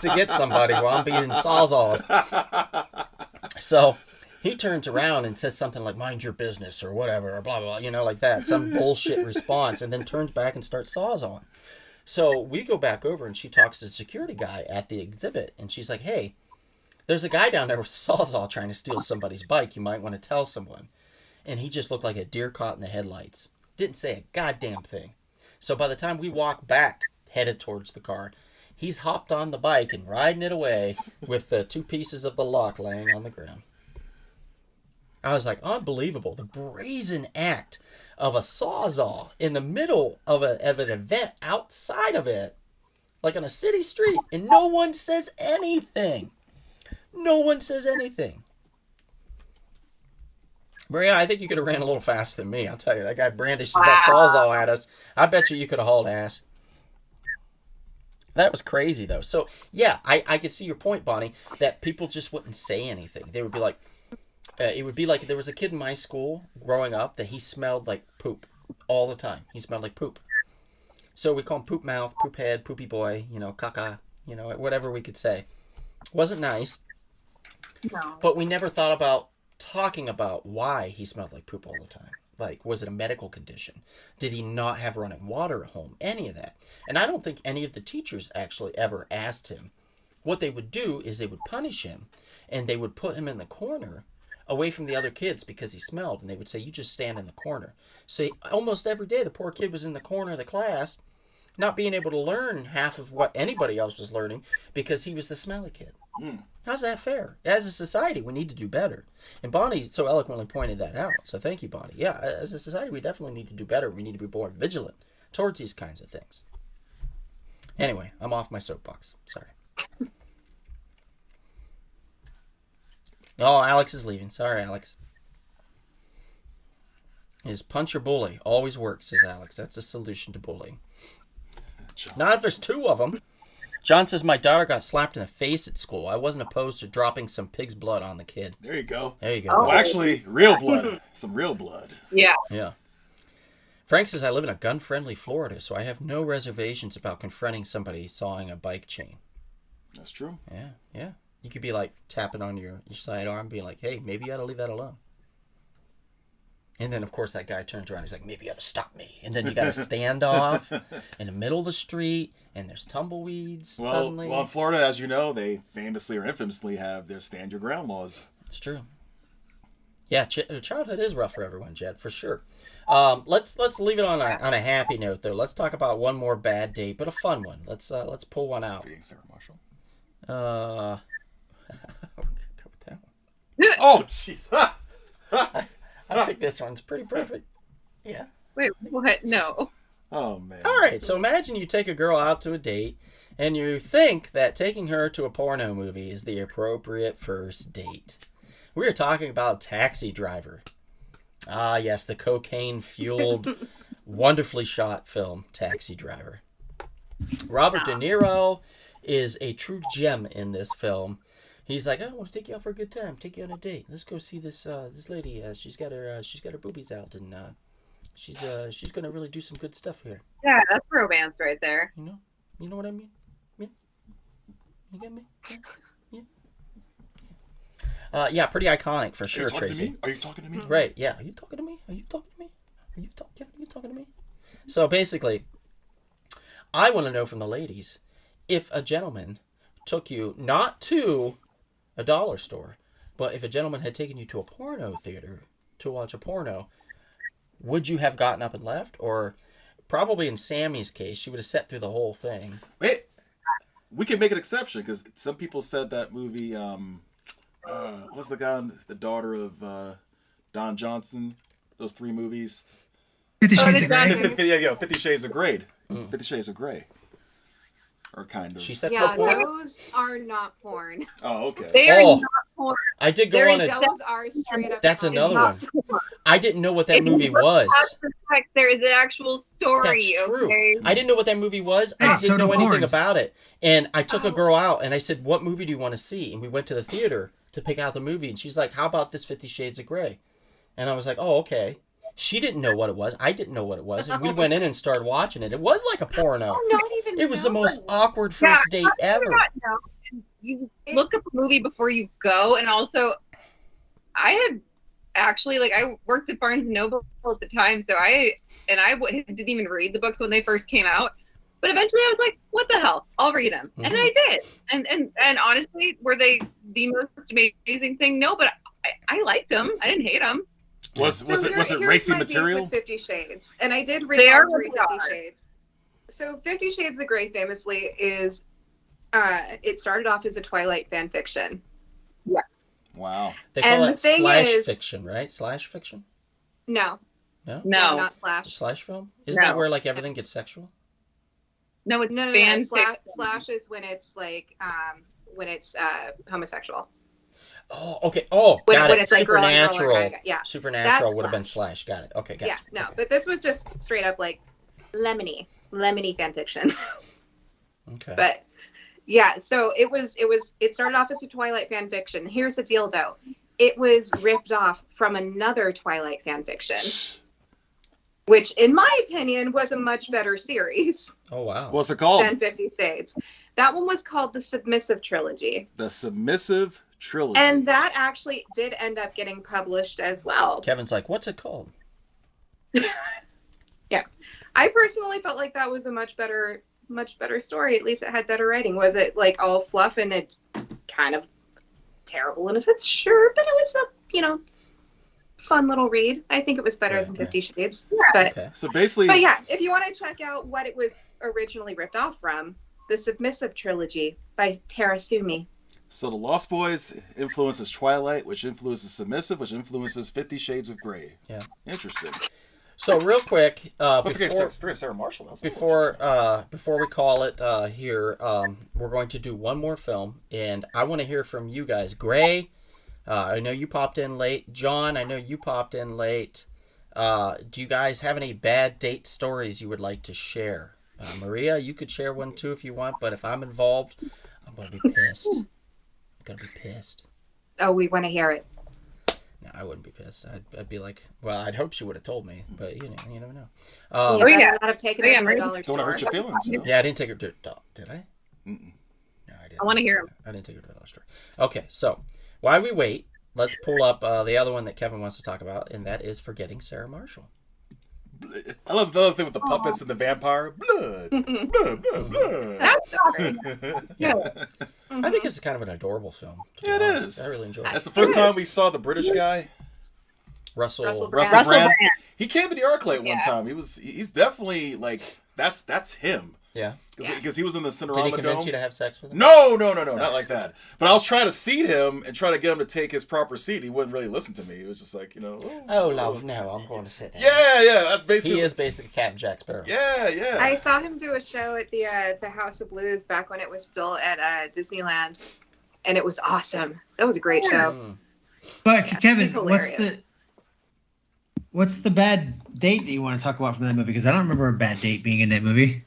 [SPEAKER 1] to get somebody while I'm being sawzalled. So he turns around and says something like, mind your business or whatever, or blah, blah, blah, like that. Some bullshit response, and then turns back and starts sawzalling. So we go back over, and she talks to the security guy at the exhibit, and she's like, hey, there's a guy down there with a sawzall trying to steal somebody's bike. You might want to tell someone. And he just looked like a deer caught in the headlights. Didn't say a goddamn thing. So by the time we walk back, headed towards the car, he's hopped on the bike and riding it away with the 2 pieces of the lock laying on the ground. I was like, unbelievable. The brazen act of a sawzall in the middle of an event outside of it, like on a city street, and no one says anything. No one says anything. Maria, I think you could have ran a little faster than me. I'll tell you, that guy brandished that sawzall at us. I bet you could have hauled ass. That was crazy, though. So, yeah, I could see your point, Bonnie, that people just wouldn't say anything. They would be like, it would be like there was a kid in my school growing up that he smelled like poop all the time. He smelled like poop. So we call him poop mouth, poop head, poopy boy, caca, whatever we could say. Wasn't nice.
[SPEAKER 5] No.
[SPEAKER 1] But we never thought about talking about why he smelled like poop all the time. Like, was it a medical condition? Did he not have running water at home? Any of that. And I don't think any of the teachers actually ever asked him. What they would do is they would punish him, and they would put him in the corner away from the other kids because he smelled, and they would say, you just stand in the corner. So almost every day the poor kid was in the corner of the class, not being able to learn half of what anybody else was learning because he was the smelly kid. How's that fair? As a society, we need to do better. And Bonnie so eloquently pointed that out. So thank you, Bonnie. Yeah, as a society, we definitely need to do better. We need to be more vigilant towards these kinds of things. Anyway, I'm off my soapbox. Sorry. Oh, Alex is leaving. Sorry, Alex. Is punch or bully. Always works, says Alex. That's a solution to bullying. Not if there's 2 of them. John says, my daughter got slapped in the face at school. I wasn't opposed to dropping some pig's blood on the kid.
[SPEAKER 3] There you go.
[SPEAKER 1] There you go.
[SPEAKER 5] Oh.
[SPEAKER 3] Well, actually, real blood. Some real blood.
[SPEAKER 5] Yeah.
[SPEAKER 1] Yeah. Frank says, I live in a gun-friendly Florida, so I have no reservations about confronting somebody sawing a bike chain.
[SPEAKER 3] That's true.
[SPEAKER 1] Yeah, yeah. You could be like tapping on your sidearm, being like, hey, maybe you ought to leave that alone. And then, of course, that guy turns around. He's like, maybe you ought to stop me. And then you got a standoff in the middle of the street, and there's tumbleweeds suddenly.
[SPEAKER 3] Well, in Florida, as you know, they famously or infamously have their stand your ground laws.
[SPEAKER 1] It's true. Yeah, childhood is rough for everyone, Jed, for sure. Let's leave it on a happy note, though. Let's talk about one more bad date, but a fun one. Let's pull one out.
[SPEAKER 3] Sarah Marshall.
[SPEAKER 1] We're gonna go with that one.
[SPEAKER 3] Oh, jeez.
[SPEAKER 1] I think this one's pretty perfect. Yeah.
[SPEAKER 4] Wait, what? No.
[SPEAKER 3] Oh, man.
[SPEAKER 1] All right, so imagine you take a girl out to a date, and you think that taking her to a porno movie is the appropriate first date. We are talking about Taxi Driver. Ah, yes, the cocaine-fueled, wonderfully shot film, Taxi Driver. Robert De Niro is a true gem in this film. He's like, I want to take you out for a good time, take you on a date. Let's go see this lady. She's got her boobies out, and she's gonna really do some good stuff here.
[SPEAKER 4] Yeah, that's romance right there.
[SPEAKER 1] You know what I mean? Yeah, you get me? Yeah, pretty iconic for sure, Tracy.
[SPEAKER 3] Are you talking to me?
[SPEAKER 1] Right? Yeah. Are you talking to me? Are you talking to me? Are you talking to me? So basically, I want to know from the ladies if a gentleman took you not to a dollar store, but if a gentleman had taken you to a porno theater to watch a porno, would you have gotten up and left? Or probably in Sammy's case, she would have sat through the whole thing.
[SPEAKER 3] Wait, we can make an exception because some people said that movie. What's the guy, the daughter of Don Johnson? Those 3 movies.
[SPEAKER 2] 50 Shades of
[SPEAKER 4] Don
[SPEAKER 2] Grey.
[SPEAKER 4] Johnson.
[SPEAKER 3] 50 Shades of Grey.
[SPEAKER 1] Mm.
[SPEAKER 3] 50 Shades of Grey. Or kind of.
[SPEAKER 1] She said
[SPEAKER 5] Yeah,
[SPEAKER 1] porn.
[SPEAKER 5] those are not porn.
[SPEAKER 3] Oh, okay.
[SPEAKER 4] They are
[SPEAKER 1] Oh.
[SPEAKER 4] not porn.
[SPEAKER 1] I did go
[SPEAKER 4] There
[SPEAKER 1] on
[SPEAKER 4] is
[SPEAKER 1] a.
[SPEAKER 5] Those are straight up.
[SPEAKER 1] That's
[SPEAKER 5] comedy.
[SPEAKER 1] another
[SPEAKER 4] Not
[SPEAKER 1] one.
[SPEAKER 4] porn.
[SPEAKER 1] I didn't know what that
[SPEAKER 4] If
[SPEAKER 1] movie
[SPEAKER 4] you look
[SPEAKER 1] was.
[SPEAKER 4] past the text, there is an actual story.
[SPEAKER 1] That's true.
[SPEAKER 4] Okay?
[SPEAKER 1] I didn't know what that movie was.
[SPEAKER 2] Hey,
[SPEAKER 1] I
[SPEAKER 2] so
[SPEAKER 1] didn't know
[SPEAKER 2] do
[SPEAKER 1] anything
[SPEAKER 2] porns.
[SPEAKER 1] about it. And I took a
[SPEAKER 5] Oh.
[SPEAKER 1] girl out and I said, "What movie do you want to see?" And we went to the theater to pick out the movie. And she's like, "How about this 50 Shades of Grey?" And I was like, "Oh, okay." She didn't know what it was. I didn't know what it was. And we went in and started watching it. It was like a porno.
[SPEAKER 5] Oh, not even.
[SPEAKER 1] It was the most
[SPEAKER 5] know.
[SPEAKER 1] awkward first
[SPEAKER 4] Yeah,
[SPEAKER 1] date ever.
[SPEAKER 4] You look up a movie before you go, and also, I had actually I worked at Barnes and Noble at the time, so didn't even read the books when they first came out. But eventually, I was like, "What the hell? I'll read them," and I did. And honestly, were they the most amazing thing? No, but I liked them. I didn't hate them.
[SPEAKER 3] Was
[SPEAKER 5] So
[SPEAKER 3] it
[SPEAKER 5] here's
[SPEAKER 3] racy
[SPEAKER 5] my beef
[SPEAKER 3] material?
[SPEAKER 5] with 50 Shades, and I did
[SPEAKER 4] They
[SPEAKER 5] read
[SPEAKER 4] are
[SPEAKER 5] all three
[SPEAKER 4] really
[SPEAKER 5] 50
[SPEAKER 4] are.
[SPEAKER 5] Shades. So 50 Shades of Grey famously is, it started off as a Twilight fan fiction.
[SPEAKER 3] Wow.
[SPEAKER 1] They
[SPEAKER 5] And
[SPEAKER 1] call
[SPEAKER 5] the
[SPEAKER 1] it
[SPEAKER 5] thing
[SPEAKER 1] slash
[SPEAKER 5] is-
[SPEAKER 1] fiction, right? Slash fiction?
[SPEAKER 5] No,
[SPEAKER 1] No?
[SPEAKER 4] No,
[SPEAKER 5] not slash.
[SPEAKER 1] Slash film? Isn't
[SPEAKER 4] No.
[SPEAKER 1] that where like everything gets sexual?
[SPEAKER 4] no, it's
[SPEAKER 5] No,
[SPEAKER 4] fan
[SPEAKER 5] Slash,
[SPEAKER 4] fiction.
[SPEAKER 5] slash is when it's homosexual.
[SPEAKER 1] Oh, okay. Oh,
[SPEAKER 5] When,
[SPEAKER 1] got
[SPEAKER 5] when
[SPEAKER 1] it.
[SPEAKER 5] it's like girl on girl or
[SPEAKER 1] Supernatural.
[SPEAKER 5] guy. Yeah,
[SPEAKER 1] Supernatural
[SPEAKER 5] That's
[SPEAKER 1] would have been
[SPEAKER 5] slash.
[SPEAKER 1] slash. Got it. Okay, got
[SPEAKER 5] yeah,
[SPEAKER 1] it.
[SPEAKER 5] no,
[SPEAKER 1] Okay.
[SPEAKER 5] but this was just straight up like lemony fan fiction.
[SPEAKER 1] Okay.
[SPEAKER 5] But yeah, so it started off as a Twilight fan fiction. Here's the deal though. It was ripped off from another Twilight fan fiction, which in my opinion was a much better series
[SPEAKER 1] Oh, wow.
[SPEAKER 3] What's it called?
[SPEAKER 5] than 50 Shades. That one was called the Submissive Trilogy.
[SPEAKER 3] The Submissive Trilogy.
[SPEAKER 5] And that actually did end up getting published as well.
[SPEAKER 1] Kevin's like, what's it called?
[SPEAKER 5] I personally felt like that was a much better story. At least it had better writing. Was it like all fluff and it kind of terrible in a sense? Sure, but it was a, fun little read. I think it was better
[SPEAKER 1] Yeah,
[SPEAKER 5] than
[SPEAKER 1] yeah.
[SPEAKER 5] 50 Shades. But
[SPEAKER 1] Okay.
[SPEAKER 3] So basically,
[SPEAKER 5] But yeah, if you want to check out what it was originally ripped off from, the Submissive Trilogy by Tara Sumi.
[SPEAKER 3] so the Lost Boys influences Twilight, which influences Submissive, which influences 50 Shades of Grey.
[SPEAKER 1] Yeah.
[SPEAKER 3] Interesting.
[SPEAKER 1] So real quick,
[SPEAKER 3] Don't forget
[SPEAKER 1] before
[SPEAKER 3] Sarah Marshall. That was
[SPEAKER 1] before we call it here, we're going to do one more film, and I want to hear from you guys. Gray, I know you popped in late. John, I know you popped in late. Do you guys have any bad date stories you would like to share? Maria, you could share one too if you want, but if I'm involved, I'm going to be pissed. I'm going to be pissed.
[SPEAKER 5] Oh, we want to hear it.
[SPEAKER 1] No, I wouldn't be pissed. I'd be like, well, I'd hope she would have told me, but you never know.
[SPEAKER 5] You better
[SPEAKER 4] yeah.
[SPEAKER 5] not have taken
[SPEAKER 4] Oh,
[SPEAKER 5] it
[SPEAKER 4] yeah,
[SPEAKER 5] to the
[SPEAKER 4] Maria.
[SPEAKER 5] dollar
[SPEAKER 3] Don't want to hurt your
[SPEAKER 5] store.
[SPEAKER 3] feelings.
[SPEAKER 1] Yeah, I didn't take her to. Did I?
[SPEAKER 3] Mm-mm.
[SPEAKER 1] No, I didn't.
[SPEAKER 4] I want to hear him.
[SPEAKER 1] I didn't take her to the dollar store. Okay, so while we wait, let's pull up the other one that Kevin wants to talk about, and that is Forgetting Sarah Marshall.
[SPEAKER 3] I love the other thing with the puppets and the vampire. Blood. Blood, blood, blood.
[SPEAKER 4] That's awesome.
[SPEAKER 1] I think it's kind of an adorable film. to be
[SPEAKER 3] It
[SPEAKER 1] honest.
[SPEAKER 3] is.
[SPEAKER 1] I really enjoyed it.
[SPEAKER 3] That's the first time we saw the British guy,
[SPEAKER 1] Russell.
[SPEAKER 5] Russell
[SPEAKER 3] Russell
[SPEAKER 4] Russell
[SPEAKER 3] Brand.
[SPEAKER 4] Brand.
[SPEAKER 3] He came to the ArcLight one
[SPEAKER 4] Yeah.
[SPEAKER 3] time. He's definitely like that's him.
[SPEAKER 1] Yeah.
[SPEAKER 3] Because he was in the
[SPEAKER 1] Did he
[SPEAKER 3] Cinerama
[SPEAKER 1] convince
[SPEAKER 3] Dome.
[SPEAKER 1] you to have sex with him?
[SPEAKER 3] No, not like that. But I was trying to seat him and try to get him to take his proper seat. He wouldn't really listen to me. He was just like,
[SPEAKER 1] Oh, love, no, I'm going to sit down.
[SPEAKER 3] Yeah, that's basically.
[SPEAKER 1] He is basically Captain Jack Sparrow.
[SPEAKER 3] Yeah.
[SPEAKER 5] I saw him do a show at the House of Blues back when it was still at Disneyland, and it was awesome. That was a great show.
[SPEAKER 1] Mm.
[SPEAKER 2] But
[SPEAKER 5] Yeah,
[SPEAKER 2] Kevin,
[SPEAKER 5] he's hilarious.
[SPEAKER 2] what's the bad date that you want to talk about from that movie? Because I don't remember a bad date being in that movie.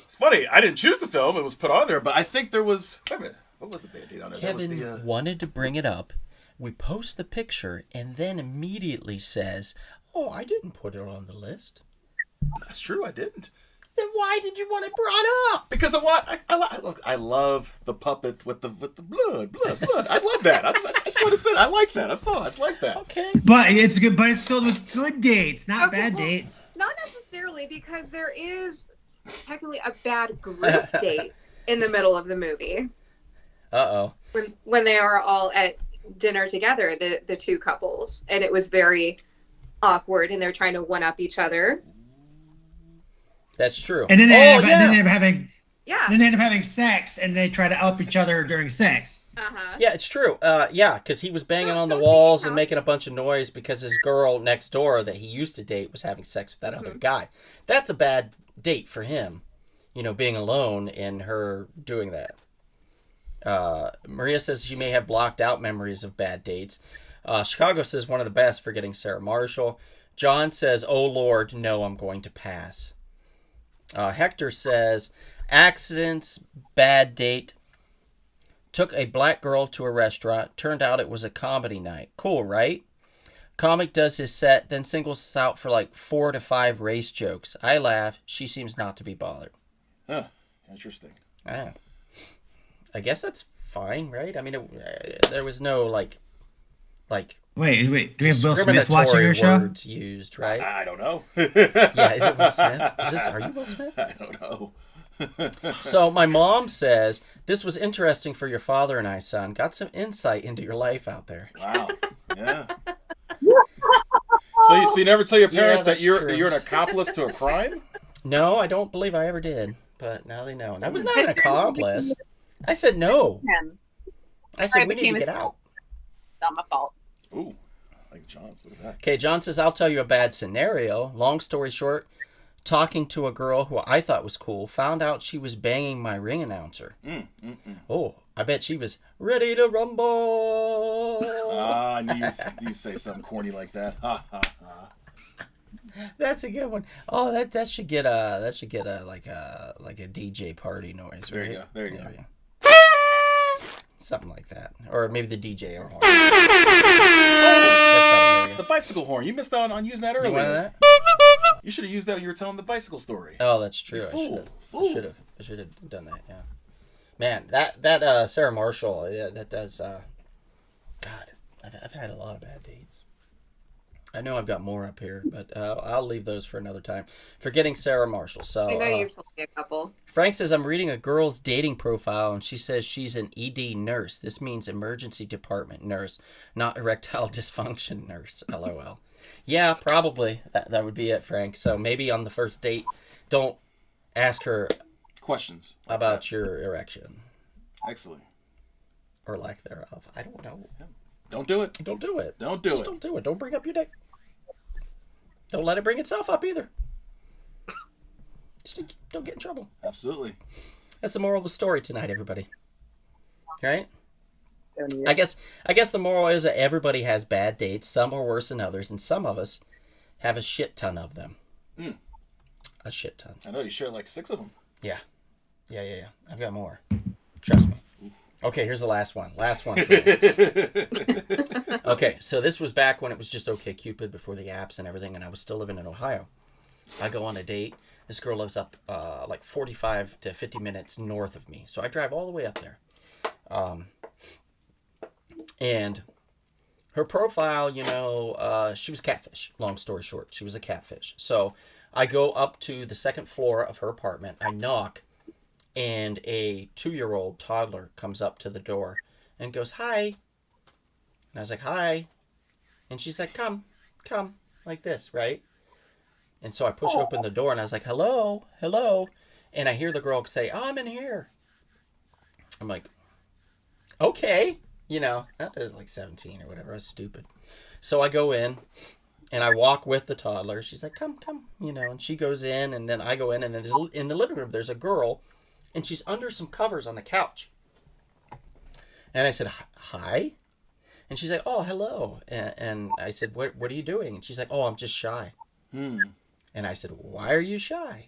[SPEAKER 3] It's funny. I didn't choose the film. It was put on there, but I think there was. Wait a minute. What was the band date on it?
[SPEAKER 1] Kevin
[SPEAKER 3] That was the,
[SPEAKER 1] wanted to bring it up. We post the picture and then immediately says, "Oh, I didn't put it on the list."
[SPEAKER 3] That's true. I didn't.
[SPEAKER 1] Then why did you want it brought up?
[SPEAKER 3] Because of what? Look, I love the puppet with the blood. I love that. I just want to say I like that. I like that.
[SPEAKER 1] Okay.
[SPEAKER 2] But it's good. But it's filled with good dates, not
[SPEAKER 5] Okay,
[SPEAKER 2] bad
[SPEAKER 5] well-
[SPEAKER 2] dates.
[SPEAKER 5] Not necessarily, because there is technically a bad group date in the middle of the movie
[SPEAKER 1] Uh-oh.
[SPEAKER 5] when they are all at dinner together, the two couples, and it was very awkward, and they're trying to one up each other.
[SPEAKER 1] That's true.
[SPEAKER 2] And then
[SPEAKER 1] oh,
[SPEAKER 2] they end up having
[SPEAKER 5] Yeah.
[SPEAKER 2] then they end up having sex, and they try to help each other during sex.
[SPEAKER 4] Uh-huh.
[SPEAKER 1] Yeah, it's true. Yeah, because he was banging on the
[SPEAKER 4] So
[SPEAKER 1] walls
[SPEAKER 4] speaking
[SPEAKER 1] and
[SPEAKER 4] of-
[SPEAKER 1] making a bunch of noise because his girl next door that he used to date was having sex with that other guy. That's a bad date for him, being alone and her doing that. Maria says she may have blocked out memories of bad dates. Chicago says one of the best, forgetting Sarah Marshall. John says, oh Lord, no, I'm going to pass. Hector says, accidents, bad date. Took a black girl to a restaurant. Turned out it was a comedy night. Cool, right? Comic does his set, then singles us out for like 4 to 5 race jokes. I laugh. She seems not to be bothered.
[SPEAKER 3] Huh. Interesting.
[SPEAKER 1] Ah. I guess that's fine, right? I mean, there was no like
[SPEAKER 2] Wait. Do we have Will Smith watching
[SPEAKER 1] discriminatory
[SPEAKER 2] our show?
[SPEAKER 1] words used, right?
[SPEAKER 3] I don't know.
[SPEAKER 1] Yeah, is it Will Smith? Are you Will Smith?
[SPEAKER 3] I don't know.
[SPEAKER 1] So my mom says, this was interesting for your father and I, son. Got some insight into your life out there.
[SPEAKER 3] Wow. Yeah. So you never tell your parents that
[SPEAKER 1] that's true.
[SPEAKER 3] you're an accomplice to a crime?
[SPEAKER 1] No, I don't believe I ever did. But now they know. And I was not an accomplice. I said no.
[SPEAKER 4] Him.
[SPEAKER 1] I said
[SPEAKER 4] I
[SPEAKER 1] we need
[SPEAKER 4] became
[SPEAKER 1] to
[SPEAKER 4] a-
[SPEAKER 1] get out.
[SPEAKER 4] Not my fault.
[SPEAKER 3] Ooh. Like John's. Look at that.
[SPEAKER 1] Okay, John says, I'll tell you a bad scenario. Long story short, talking to a girl who I thought was cool, found out she was banging my ring announcer. Oh, I bet she was ready to rumble.
[SPEAKER 3] Ah, I knew you say something corny like that. Ha ha ha.
[SPEAKER 1] That's a good one. Oh, that should get a like a DJ party noise.
[SPEAKER 3] There you
[SPEAKER 1] right?
[SPEAKER 3] go. There you go.
[SPEAKER 1] go. Something like that, or maybe the DJ or horn.
[SPEAKER 3] Oh,
[SPEAKER 1] That's better. There you
[SPEAKER 3] the
[SPEAKER 1] go.
[SPEAKER 3] bicycle horn. You missed out on using that
[SPEAKER 1] You
[SPEAKER 3] earlier.
[SPEAKER 1] wanted that?
[SPEAKER 3] You should have used that when you were telling the bicycle story.
[SPEAKER 1] Oh, that's true.
[SPEAKER 3] You
[SPEAKER 1] I
[SPEAKER 3] fool.
[SPEAKER 1] I should have done that. Yeah. Man, that Sarah Marshall. Yeah, that does. God, I've had a lot of bad dates. I know I've got more up here, but I'll leave those for another time. Forgetting Sarah Marshall. So
[SPEAKER 5] I know you've told me a couple.
[SPEAKER 1] Frank says, I'm reading a girl's dating profile, and she says she's an ED nurse. This means emergency department nurse, not erectile dysfunction nurse. LOL. Yeah, probably. That would be it, Frank. So maybe on the first date, don't ask her
[SPEAKER 3] Questions
[SPEAKER 1] about your erection
[SPEAKER 3] Excellent.
[SPEAKER 1] or lack thereof. I don't know.
[SPEAKER 3] Don't do it.
[SPEAKER 1] Don't do it.
[SPEAKER 3] Don't do
[SPEAKER 1] Just
[SPEAKER 3] it.
[SPEAKER 1] don't do it. Don't bring up your dick. Don't let it bring itself up either. Just don't get in trouble.
[SPEAKER 3] Absolutely.
[SPEAKER 1] That's the moral of the story tonight, everybody. Right?
[SPEAKER 4] Don't need
[SPEAKER 1] I
[SPEAKER 4] it.
[SPEAKER 1] guess the moral is that everybody has bad dates. Some are worse than others, and some of us have a shit ton of them. A shit ton.
[SPEAKER 3] I know you shared like 6 of them.
[SPEAKER 1] Yeah. I've got more. Trust me. Okay, here's the last one. Last one. For you. Okay, so this was back when it was just OkCupid before the apps and everything, and I was still living in Ohio. I go on a date. This girl lives up like 45 to 50 minutes north of me, so I drive all the way up there. And her profile, she was catfish. Long story short, she was a catfish. So I go up to the second floor of her apartment. I knock, and a 2-year-old toddler comes up to the door and goes, hi. And I was like, hi. And she's like, come, like this, right? And so I push open the door, and I was like, hello. And I hear the girl say, oh, I'm in here. I'm like, okay. That was like 17 or whatever. I was stupid. So I go in, and I walk with the toddler. She's like, come, and she goes in, and then I go in, and then in the living room, there's a girl, and she's under some covers on the couch. And I said, hi? And she's like, oh, hello. And I said, what are you doing? And she's like, oh, I'm just shy. And I said, why are you shy?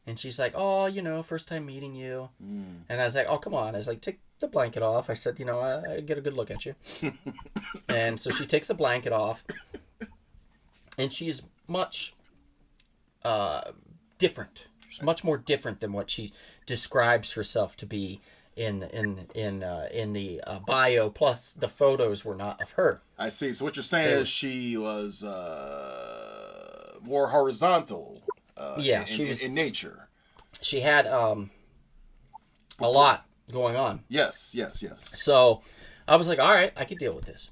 [SPEAKER 1] And she's like, oh, first time meeting you. And I was like, oh, come on. I was like, take the blanket off. I said, I get a good look at you. And so she takes the blanket off. And she's much different. She's much more different than what she describes herself to be in the bio. Plus, the photos were not of her.
[SPEAKER 3] I see. So what you're saying is she was more horizontal.
[SPEAKER 1] She was
[SPEAKER 3] in nature.
[SPEAKER 1] She had a lot going on.
[SPEAKER 3] Yes.
[SPEAKER 1] So I was like, all right, I could deal with this.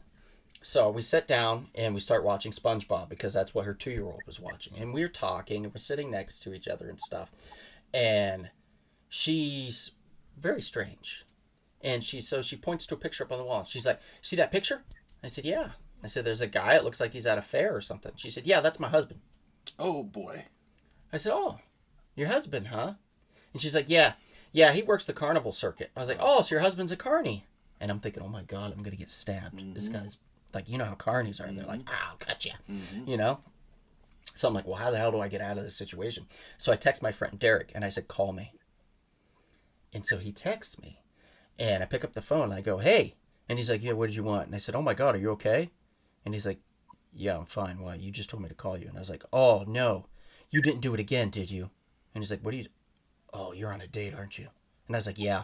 [SPEAKER 1] So we sit down and we start watching SpongeBob because that's what her 2-year-old was watching. And we're talking and we're sitting next to each other and stuff. And she's very strange. And she points to a picture up on the wall. She's like, see that picture? I said, yeah. I said, there's a guy. It looks like he's at a fair or something. She said, yeah, that's my husband.
[SPEAKER 3] Oh boy.
[SPEAKER 1] I said, oh, your husband, huh? And she's like, yeah, he works the carnival circuit. I was like, oh, so your husband's a carny. And I'm thinking, oh my God, I'm going to get stabbed.
[SPEAKER 3] Mm-hmm.
[SPEAKER 1] This guy's like, you know how carnies are. And they're like, I'll cut you,
[SPEAKER 3] Mm-hmm.
[SPEAKER 1] you know? So I'm like, well, how the hell do I get out of this situation? So I text my friend Derek and I said, call me. And so he texts me and I pick up the phone and I go, hey. And he's like, yeah, what did you want? And I said, oh my God, are you okay? And he's like, yeah, I'm fine. Why? You just told me to call you. And I was like, oh, no. You didn't do it again, did you? And he's like, what do you... Oh, you're on a date, aren't you? And I was like, yeah.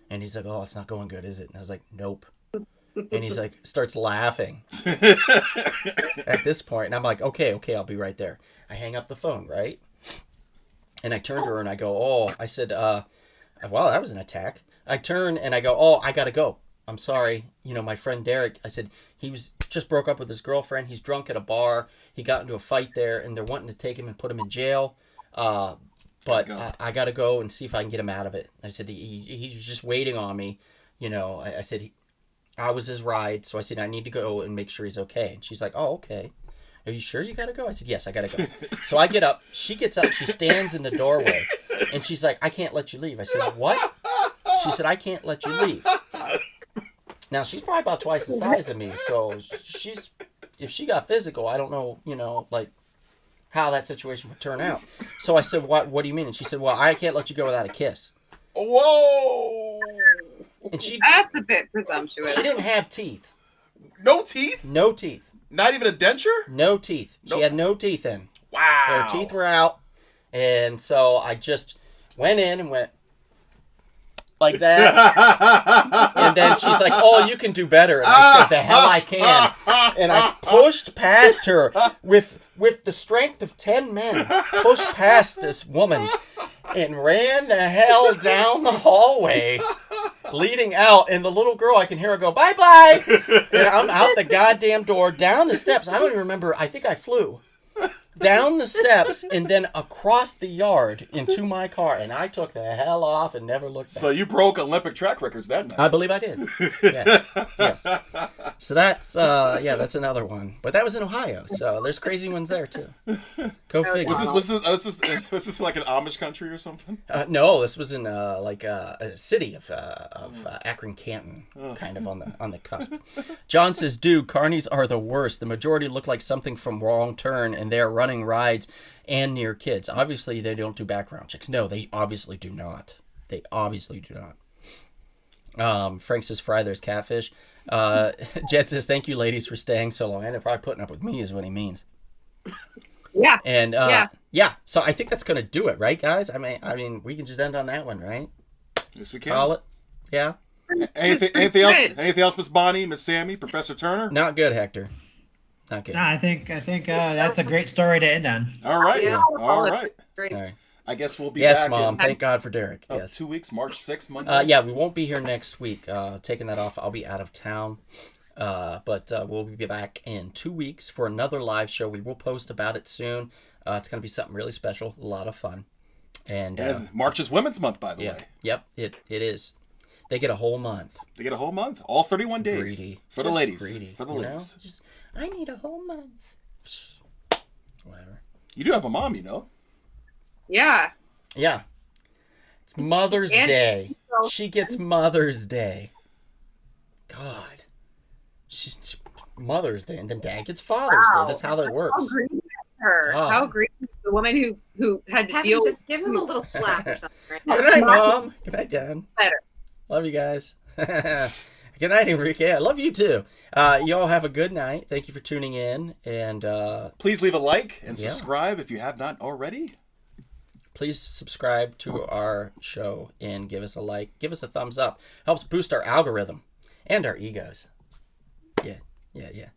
[SPEAKER 1] And he's like, oh, it's not going good, is it? And I was like, nope. And he's like, starts laughing at this point. And I'm like, okay, I'll be right there. I hang up the phone, right? And I turn to her and I go, oh, I said, wow, that was an attack. I turn and I go, oh, I got to go. I'm sorry. You know, my friend Derek, I said, he was just broke up with his girlfriend. He's drunk at a bar. He got into a fight there and they're wanting to take him and put him in jail. But I got to go and see if I can get him out of it. I said, he's just waiting on me. You know, I said, I was his ride. So I said, I need to go and make sure he's okay. And she's like, oh, okay. Are you sure you got to go? I said, yes, I got to go. So I get up. She gets up. She stands in the doorway. And she's like, I can't let you leave. I said, what? She said, I can't let you leave. Now, she's probably about twice the size of me. So if she got physical, I don't know, you know, like, how that situation would turn out. So I said, what do you mean? And she said, well, I can't let you go without a kiss.
[SPEAKER 3] Whoa!
[SPEAKER 1] And
[SPEAKER 4] That's a bit presumptuous.
[SPEAKER 1] she didn't have teeth.
[SPEAKER 3] No teeth?
[SPEAKER 1] No teeth.
[SPEAKER 3] Not even a denture?
[SPEAKER 1] No teeth. She
[SPEAKER 3] Nope.
[SPEAKER 1] had no teeth in.
[SPEAKER 3] Wow.
[SPEAKER 1] Her teeth were out. And so I just went in and went like that. And then she's like, oh, you can do better. And I said, the hell I can. And I pushed past her with the strength of 10 men, pushed past this woman and ran the hell down the hallway leading out. And the little girl, I can hear her go, bye-bye. And I'm out the goddamn door, down the steps. I don't even remember. I think I flew. Down the steps and then across the yard into my car. And I took the hell off and never looked back.
[SPEAKER 3] So you broke Olympic track records that night.
[SPEAKER 1] I believe I did. Yes. So that's that's another one. But that was in Ohio, so there's crazy ones there too. Go figure.
[SPEAKER 3] Was this like an Amish country or something?
[SPEAKER 1] No, this was in a city of Akron Canton, kind of on the cusp. John says, "Dude, carnies are the worst. The majority look like something from Wrong Turn, and they're running rides and near kids. Obviously, they don't do background checks. No, they obviously do not. Frank says, fry, there's catfish. Jed says, thank you, ladies, for staying so long. And they're probably putting up with me is what he means.
[SPEAKER 4] Yeah.
[SPEAKER 1] And so I think that's going to do it, right, guys? I mean, we can just end on that one, right?
[SPEAKER 3] Yes, we can.
[SPEAKER 1] Call it. Yeah?
[SPEAKER 3] Anything else? Anything else, Miss Bonnie, Miss Sammy, Professor Turner?
[SPEAKER 1] Not good, Hector. Not good.
[SPEAKER 2] No, I think that's a great story to end on.
[SPEAKER 3] All right.
[SPEAKER 4] Yeah.
[SPEAKER 3] All right.
[SPEAKER 4] Great.
[SPEAKER 1] All right.
[SPEAKER 3] I guess we'll be
[SPEAKER 1] Yes,
[SPEAKER 3] back
[SPEAKER 1] Mom.
[SPEAKER 3] in
[SPEAKER 1] Thank God for Derek. Yes.
[SPEAKER 3] 2 weeks, March 6th, Monday.
[SPEAKER 1] Yeah, we won't be here next week. Taking that off. I'll be out of town. But we'll be back in 2 weeks for another live show. We will post about it soon. It's going to be something really special. A lot of fun. And
[SPEAKER 3] March is Women's Month, by the
[SPEAKER 1] yeah,
[SPEAKER 3] way.
[SPEAKER 1] yep, it is. They get a whole month.
[SPEAKER 3] They get a whole month, all 31 days
[SPEAKER 1] Greedy.
[SPEAKER 3] for the
[SPEAKER 1] Just
[SPEAKER 3] ladies.
[SPEAKER 1] greedy,
[SPEAKER 3] For the
[SPEAKER 1] you know?
[SPEAKER 3] ladies.
[SPEAKER 1] Just, I need a whole month. Whatever.
[SPEAKER 3] You do have a mom, you know.
[SPEAKER 4] Yeah.
[SPEAKER 1] Yeah. It's Mother's
[SPEAKER 4] And-
[SPEAKER 1] Day. She gets Mother's Day. God. She's Mother's Day, and then Dad gets Father's Day. That's how that
[SPEAKER 4] How
[SPEAKER 1] works.
[SPEAKER 4] greedy is her?
[SPEAKER 1] Oh.
[SPEAKER 4] How greedy is the woman who had to
[SPEAKER 5] Have
[SPEAKER 4] deal
[SPEAKER 5] you
[SPEAKER 4] with
[SPEAKER 5] just give him a little slap or something? Right
[SPEAKER 1] Good
[SPEAKER 5] now?
[SPEAKER 1] night, Mom. Good night, Dad.
[SPEAKER 4] better.
[SPEAKER 1] Love you guys. Good night, Enrique. I love you too. Y'all have a good night. Thank you for tuning in, and
[SPEAKER 3] Please leave a like and
[SPEAKER 1] Yeah.
[SPEAKER 3] subscribe if you have not already.
[SPEAKER 1] please subscribe to our show and give us a like. Give us a thumbs up. Helps boost our algorithm and our egos. Yeah.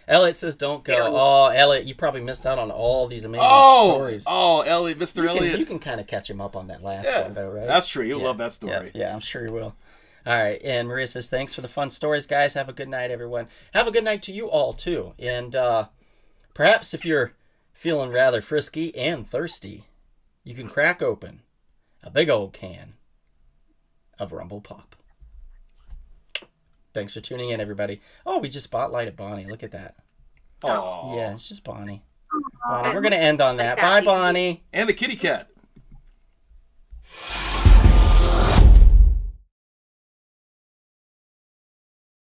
[SPEAKER 1] Elliot says, "Don't go." Oh, Elliot, you probably missed out on all these amazing stories.
[SPEAKER 3] Elliot, Mr. Elliot.
[SPEAKER 1] You can kind of catch him up on that last
[SPEAKER 3] Yeah,
[SPEAKER 1] one, though, right?
[SPEAKER 3] that's true. You'll
[SPEAKER 1] Yeah,
[SPEAKER 3] love that story.
[SPEAKER 1] Yeah, I'm sure you will. All right, and Maria says, thanks for the fun stories, guys. Have a good night, everyone. Have a good night to you all, too. And perhaps if you're feeling rather frisky and thirsty, you can crack open a big old can of Rumble Pop. Thanks for tuning in, everybody. Oh, we just spotlighted Bonnie. Look at that.
[SPEAKER 3] Aw.
[SPEAKER 1] Yeah, it's just Bonnie. Bonnie. We're going to end on that. Bye,
[SPEAKER 5] that.
[SPEAKER 1] Bonnie.
[SPEAKER 3] And the kitty cat.